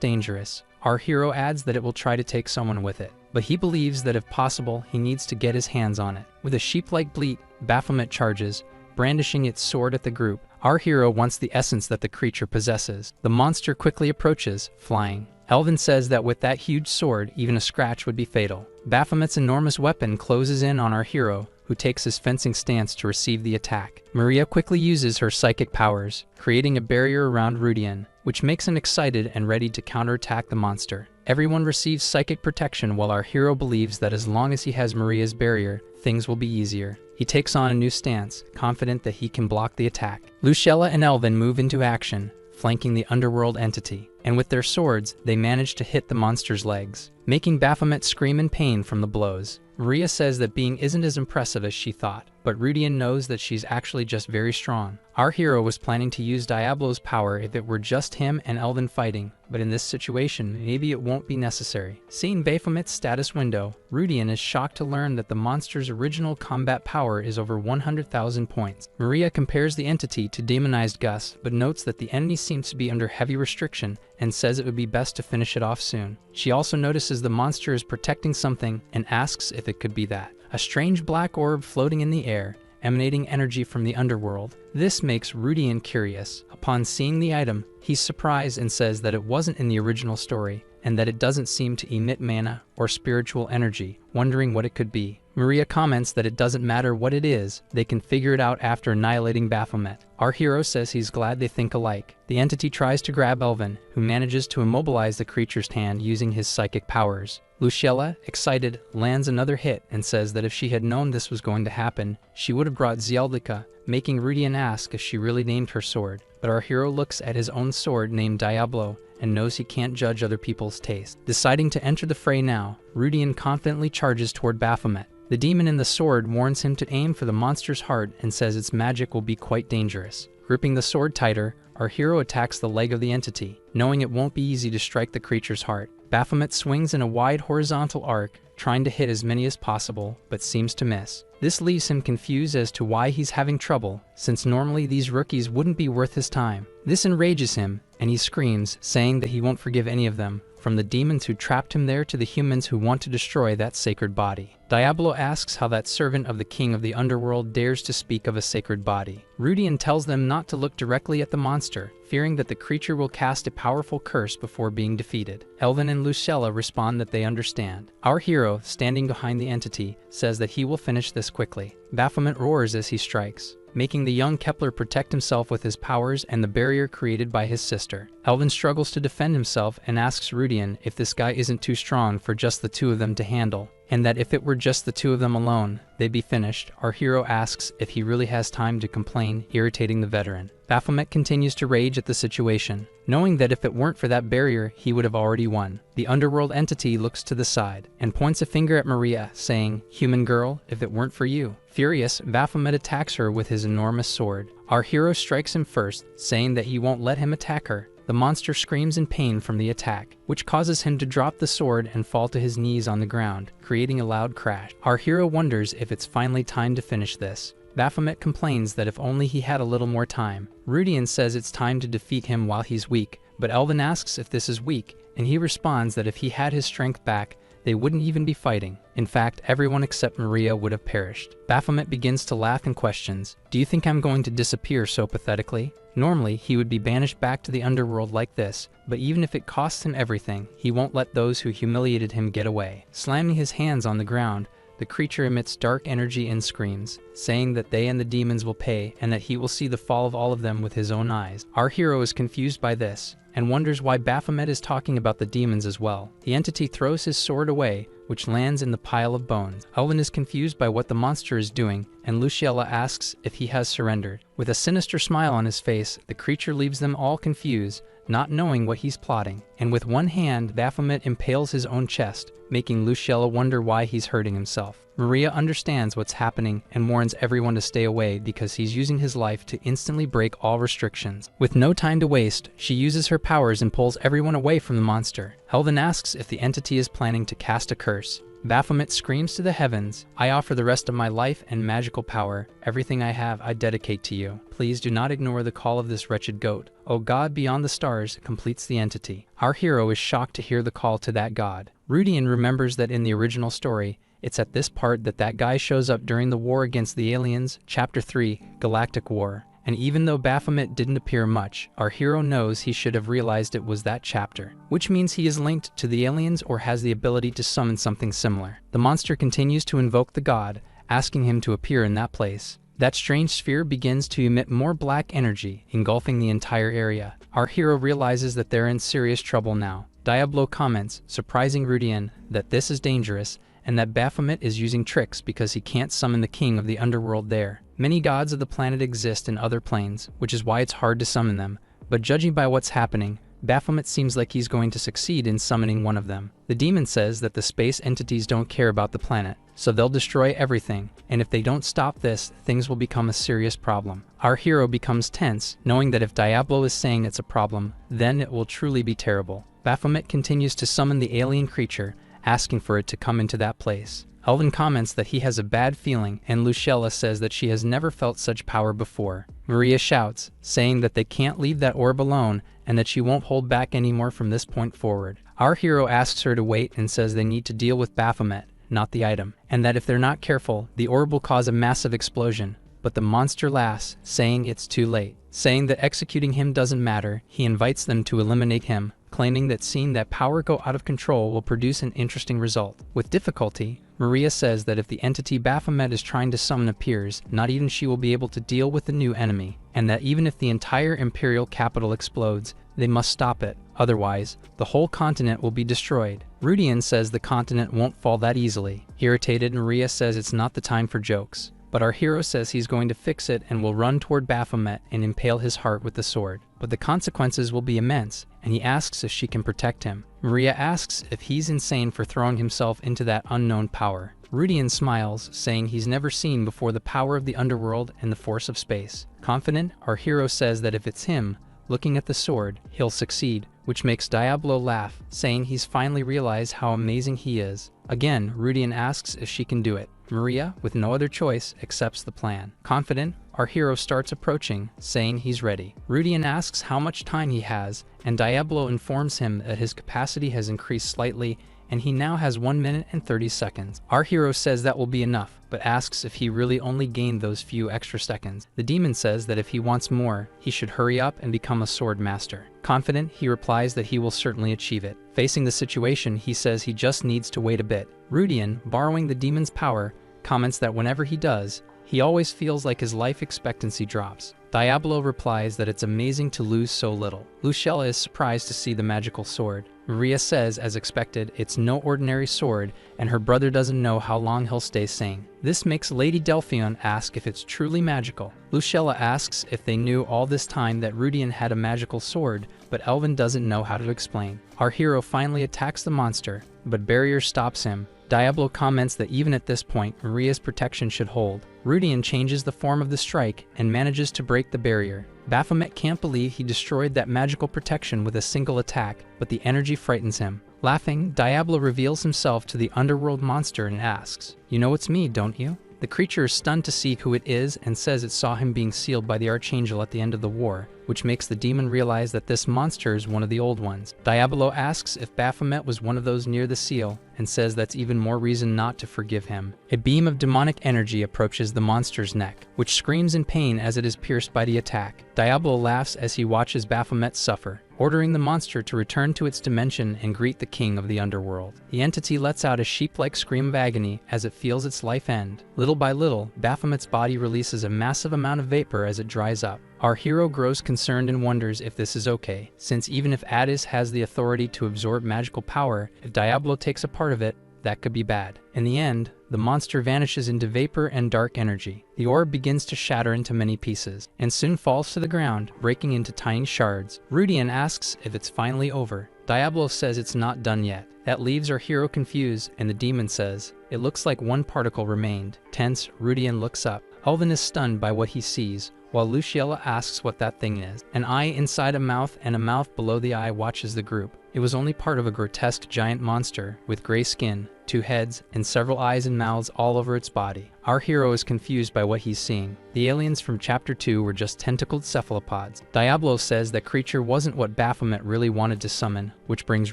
dangerous. Our hero adds that it will try to take someone with it, but he believes that if possible, he needs to get his hands on it. With a sheep-like bleat, Baphomet charges, brandishing its sword at the group. Our hero wants the essence that the creature possesses. The monster quickly approaches, flying. Elvin says that with that huge sword, even a scratch would be fatal. Baphomet's enormous weapon closes in on our hero, who takes his fencing stance to receive the attack. Maria quickly uses her psychic powers, creating a barrier around Rudian, which makes him excited and ready to counterattack the monster. Everyone receives psychic protection while our hero believes that as long as he has Maria's barrier, things will be easier. He takes on a new stance, confident that he can block the attack. Lucella and Elvin move into action, flanking the underworld entity. and with their swords, they manage to hit the monster's legs, making Baphomet scream in pain from the blows. Maria says that being isn't as impressive as she thought, but Rudian knows that she's actually just very strong. Our hero was planning to use Diablo's power if it were just him and Elvin fighting, but in this situation, maybe it won't be necessary. Seeing Baphomet's status window, Rudian is shocked to learn that the monster's original combat power is over 100,000 points. Maria compares the entity to demonized Gus, but notes that the enemy seems to be under heavy restriction and says it would be best to finish it off soon. She also notices the monster is protecting something and asks if it could be that. A strange black orb floating in the air, emanating energy from the underworld. This makes Rudian curious. Upon seeing the item, he's surprised and says that it wasn't in the original story, and that it doesn't seem to emit mana or spiritual energy, wondering what it could be. Maria comments that it doesn't matter what it is, they can figure it out after annihilating Baphomet. Our hero says he's glad they think alike. The entity tries to grab Elvin, who manages to immobilize the creature's hand using his psychic powers. Luciella, excited, lands another hit and says that if she had known this was going to happen, she would have brought Zeldika, making Rudian ask if she really named her sword. But our hero looks at his own sword named Diablo and knows he can't judge other people's taste. Deciding to enter the fray now, Rudian confidently charges toward Baphomet. The demon in the sword warns him to aim for the monster's heart and says its magic will be quite dangerous. Gripping the sword tighter, our hero attacks the leg of the entity, knowing it won't be easy to strike the creature's heart. Baphomet swings in a wide horizontal arc, trying to hit as many as possible, but seems to miss. This leaves him confused as to why he's having trouble, since normally these rookies wouldn't be worth his time. This enrages him, and he screams, saying that he won't forgive any of them, from the demons who trapped him there to the humans who want to destroy that sacred body. Diablo asks how that servant of the king of the underworld dares to speak of a sacred body. Rudian tells them not to look directly at the monster, fearing that the creature will cast a powerful curse before being defeated. Elvin and Lucella respond that they understand. Our hero, standing behind the entity, says that he will finish this quickly. Baphomet roars as he strikes, making the young Kepler protect himself with his powers and the barrier created by his sister. Elvin struggles to defend himself and asks Rudian if this guy isn't too strong for just the two of them to handle, and that if it were just the two of them alone, they'd be finished. Our hero asks if he really has time to complain, irritating the veteran. Baphomet continues to rage at the situation, knowing that if it weren't for that barrier, he would have already won. The underworld entity looks to the side and points a finger at Maria, saying, "Human girl, if it weren't for you." Furious, Baphomet attacks her with his enormous sword. Our hero strikes him first, saying that he won't let him attack her. The monster screams in pain from the attack, which causes him to drop the sword and fall to his knees on the ground, creating a loud crash. Our hero wonders if it's finally time to finish this. Baphomet complains that if only he had a little more time. Rudian says it's time to defeat him while he's weak, but Elvin asks if this is weak, and he responds that if he had his strength back, they wouldn't even be fighting. In fact, everyone except Maria would have perished. Baphomet begins to laugh and questions, "Do you think I'm going to disappear so pathetically?" Normally, he would be banished back to the underworld like this, but even if it costs him everything, he won't let those who humiliated him get away. Slamming his hands on the ground, the creature emits dark energy and screams, saying that they and the demons will pay and that he will see the fall of all of them with his own eyes. Our hero is confused by this and wonders why Baphomet is talking about the demons as well. The entity throws his sword away, which lands in the pile of bones. Elvin is confused by what the monster is doing, and Luciella asks if he has surrendered. With a sinister smile on his face, the creature leaves them all confused, not knowing what he's plotting. And with one hand, Baphomet impales his own chest, making Luciella wonder why he's hurting himself. Maria understands what's happening and warns everyone to stay away because he's using his life to instantly break all restrictions. With no time to waste, she uses her powers and pulls everyone away from the monster. Elvin asks if the entity is planning to cast a curse. Baphomet screams to the heavens, "I offer the rest of my life and magical power. Everything I have I dedicate to you. Please do not ignore the call of this wretched goat. O God beyond the stars," completes the entity. Our hero is shocked to hear the call to that god. Rudian remembers that in the original story, it's at this part that guy shows up during the war against the aliens, Chapter 3, Galactic War. And even though Baphomet didn't appear much, our hero knows he should have realized it was that chapter, which means he is linked to the aliens or has the ability to summon something similar. The monster continues to invoke the god, asking him to appear in that place. That strange sphere begins to emit more black energy, engulfing the entire area. Our hero realizes that they're in serious trouble now. Diablo comments, surprising Rudian, that this is dangerous, and that Baphomet is using tricks because he can't summon the king of the underworld there. Many gods of the planet exist in other planes, which is why it's hard to summon them, but judging by what's happening, Baphomet seems like he's going to succeed in summoning one of them. The demon says that the space entities don't care about the planet, so they'll destroy everything, and if they don't stop this, things will become a serious problem. Our hero becomes tense, knowing that if Diablo is saying it's a problem, then it will truly be terrible. Baphomet continues to summon the alien creature, asking for it to come into that place. Elvin comments that he has a bad feeling, and Luciella says that she has never felt such power before. Maria shouts, saying that they can't leave that orb alone and that she won't hold back anymore from this point forward. Our hero asks her to wait and says they need to deal with Baphomet, not the item, and that if they're not careful, the orb will cause a massive explosion. But the monster laughs, saying it's too late. Saying that executing him doesn't matter, he invites them to eliminate him, claiming that seeing that power go out of control will produce an interesting result. With difficulty, Maria says that if the entity Baphomet is trying to summon appears, not even she will be able to deal with the new enemy, and that even if the entire imperial capital explodes, they must stop it. Otherwise, the whole continent will be destroyed. Rudian says the continent won't fall that easily. Irritated, Maria says it's not the time for jokes. But our hero says he's going to fix it and will run toward Baphomet and impale his heart with the sword. But the consequences will be immense, and he asks if she can protect him. Maria asks if he's insane for throwing himself into that unknown power. Rudian smiles, saying he's never seen before the power of the underworld and the force of space. Confident, our hero says that if it's him, looking at the sword, he'll succeed, which makes Diablo laugh, saying he's finally realized how amazing he is. Again, Rudian asks if she can do it. Maria, with no other choice, accepts the plan. Confident, our hero starts approaching, saying he's ready. Rudian asks how much time he has, and Diablo informs him that his capacity has increased slightly, and he now has 1 minute and 30 seconds. Our hero says that will be enough, but asks if he really only gained those few extra seconds. The demon says that if he wants more, he should hurry up and become a sword master. Confident, he replies that he will certainly achieve it. Facing the situation, he says he just needs to wait a bit. Rudian, borrowing the demon's power, comments that whenever he does, he always feels like his life expectancy drops. Diablo replies that it's amazing to lose so little. Luciella is surprised to see the magical sword. Maria says, as expected, it's no ordinary sword, and her brother doesn't know how long he'll stay sane. This makes Lady Delphion ask if it's truly magical. Luciella asks if they knew all this time that Rudian had a magical sword, but Elvin doesn't know how to explain. Our hero finally attacks the monster, but Barrier stops him. Diablo comments that even at this point, Maria's protection should hold. Rudian changes the form of the strike and manages to break the barrier. Baphomet can't believe he destroyed that magical protection with a single attack, but the energy frightens him. Laughing, Diablo reveals himself to the underworld monster and asks, "You know it's me, don't you?" The creature is stunned to see who it is and says it saw him being sealed by the Archangel at the end of the war, which makes the demon realize that this monster is one of the old ones. Diablo asks if Baphomet was one of those near the seal, and says that's even more reason not to forgive him. A beam of demonic energy approaches the monster's neck, which screams in pain as it is pierced by the attack. Diablo laughs as he watches Baphomet suffer, ordering the monster to return to its dimension and greet the king of the underworld. The entity lets out a sheep-like scream of agony as it feels its life end. Little by little, Baphomet's body releases a massive amount of vapor as it dries up. Our hero grows concerned and wonders if this is okay, since even if Addis has the authority to absorb magical power, if Diablo takes a part of it, that could be bad. In the end, the monster vanishes into vapor and dark energy. The orb begins to shatter into many pieces, and soon falls to the ground, breaking into tiny shards. Rudian asks if it's finally over. Diablo says it's not done yet. That leaves our hero confused, and the demon says, "It looks like one particle remained." Tense, Rudian looks up. Elvin is stunned by what he sees, while Luciella asks what that thing is. An eye inside a mouth and a mouth below the eye watches the group. It was only part of a grotesque giant monster with gray skin, 2 heads, and several eyes and mouths all over its body. Our hero is confused by what he's seeing. The aliens from Chapter 2 were just tentacled cephalopods. Diablo says that creature wasn't what Baphomet really wanted to summon, which brings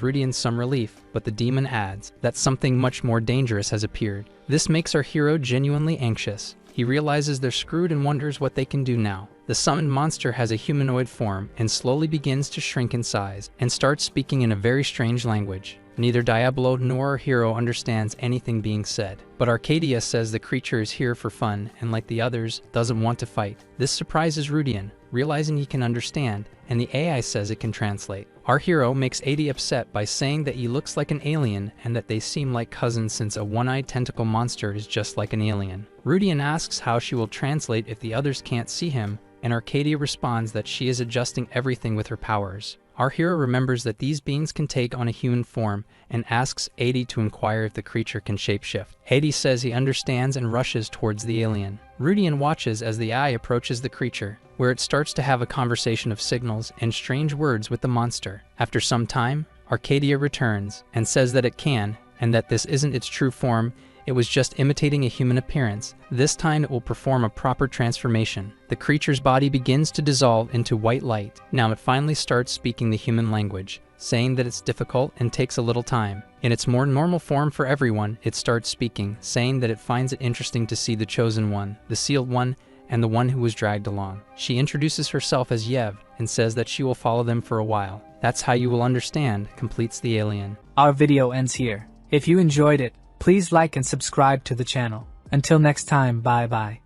Rudian some relief, but the demon adds that something much more dangerous has appeared. This makes our hero genuinely anxious. He realizes they're screwed and wonders what they can do now. The summoned monster has a humanoid form and slowly begins to shrink in size and starts speaking in a very strange language. Neither Diablo nor our hero understands anything being said, but Arcadia says the creature is here for fun and, like the others, doesn't want to fight. This surprises Rudian, realizing he can understand, and the AI says it can translate. Our hero makes Adi upset by saying that he looks like an alien and that they seem like cousins since a one-eyed tentacle monster is just like an alien. Rudian asks how she will translate if the others can't see him, and Arcadia responds that she is adjusting everything with her powers. Our hero remembers that these beings can take on a human form and asks Adi to inquire if the creature can shapeshift. Adi says he understands and rushes towards the alien. Rudian watches as the eye approaches the creature, where it starts to have a conversation of signals and strange words with the monster. After some time, Arcadia returns and says that it can, and that this isn't its true form, it was just imitating a human appearance. This time it will perform a proper transformation. The creature's body begins to dissolve into white light. Now it finally starts speaking the human language, saying that it's difficult and takes a little time. In its more normal form for everyone, it starts speaking, saying that it finds it interesting to see the chosen one, the sealed one, and the one who was dragged along. She introduces herself as Yev and says that she will follow them for a while. That's how you will understand, completes the alien. Our video ends here. If you enjoyed it, please like and subscribe to the channel. Until next time, bye bye.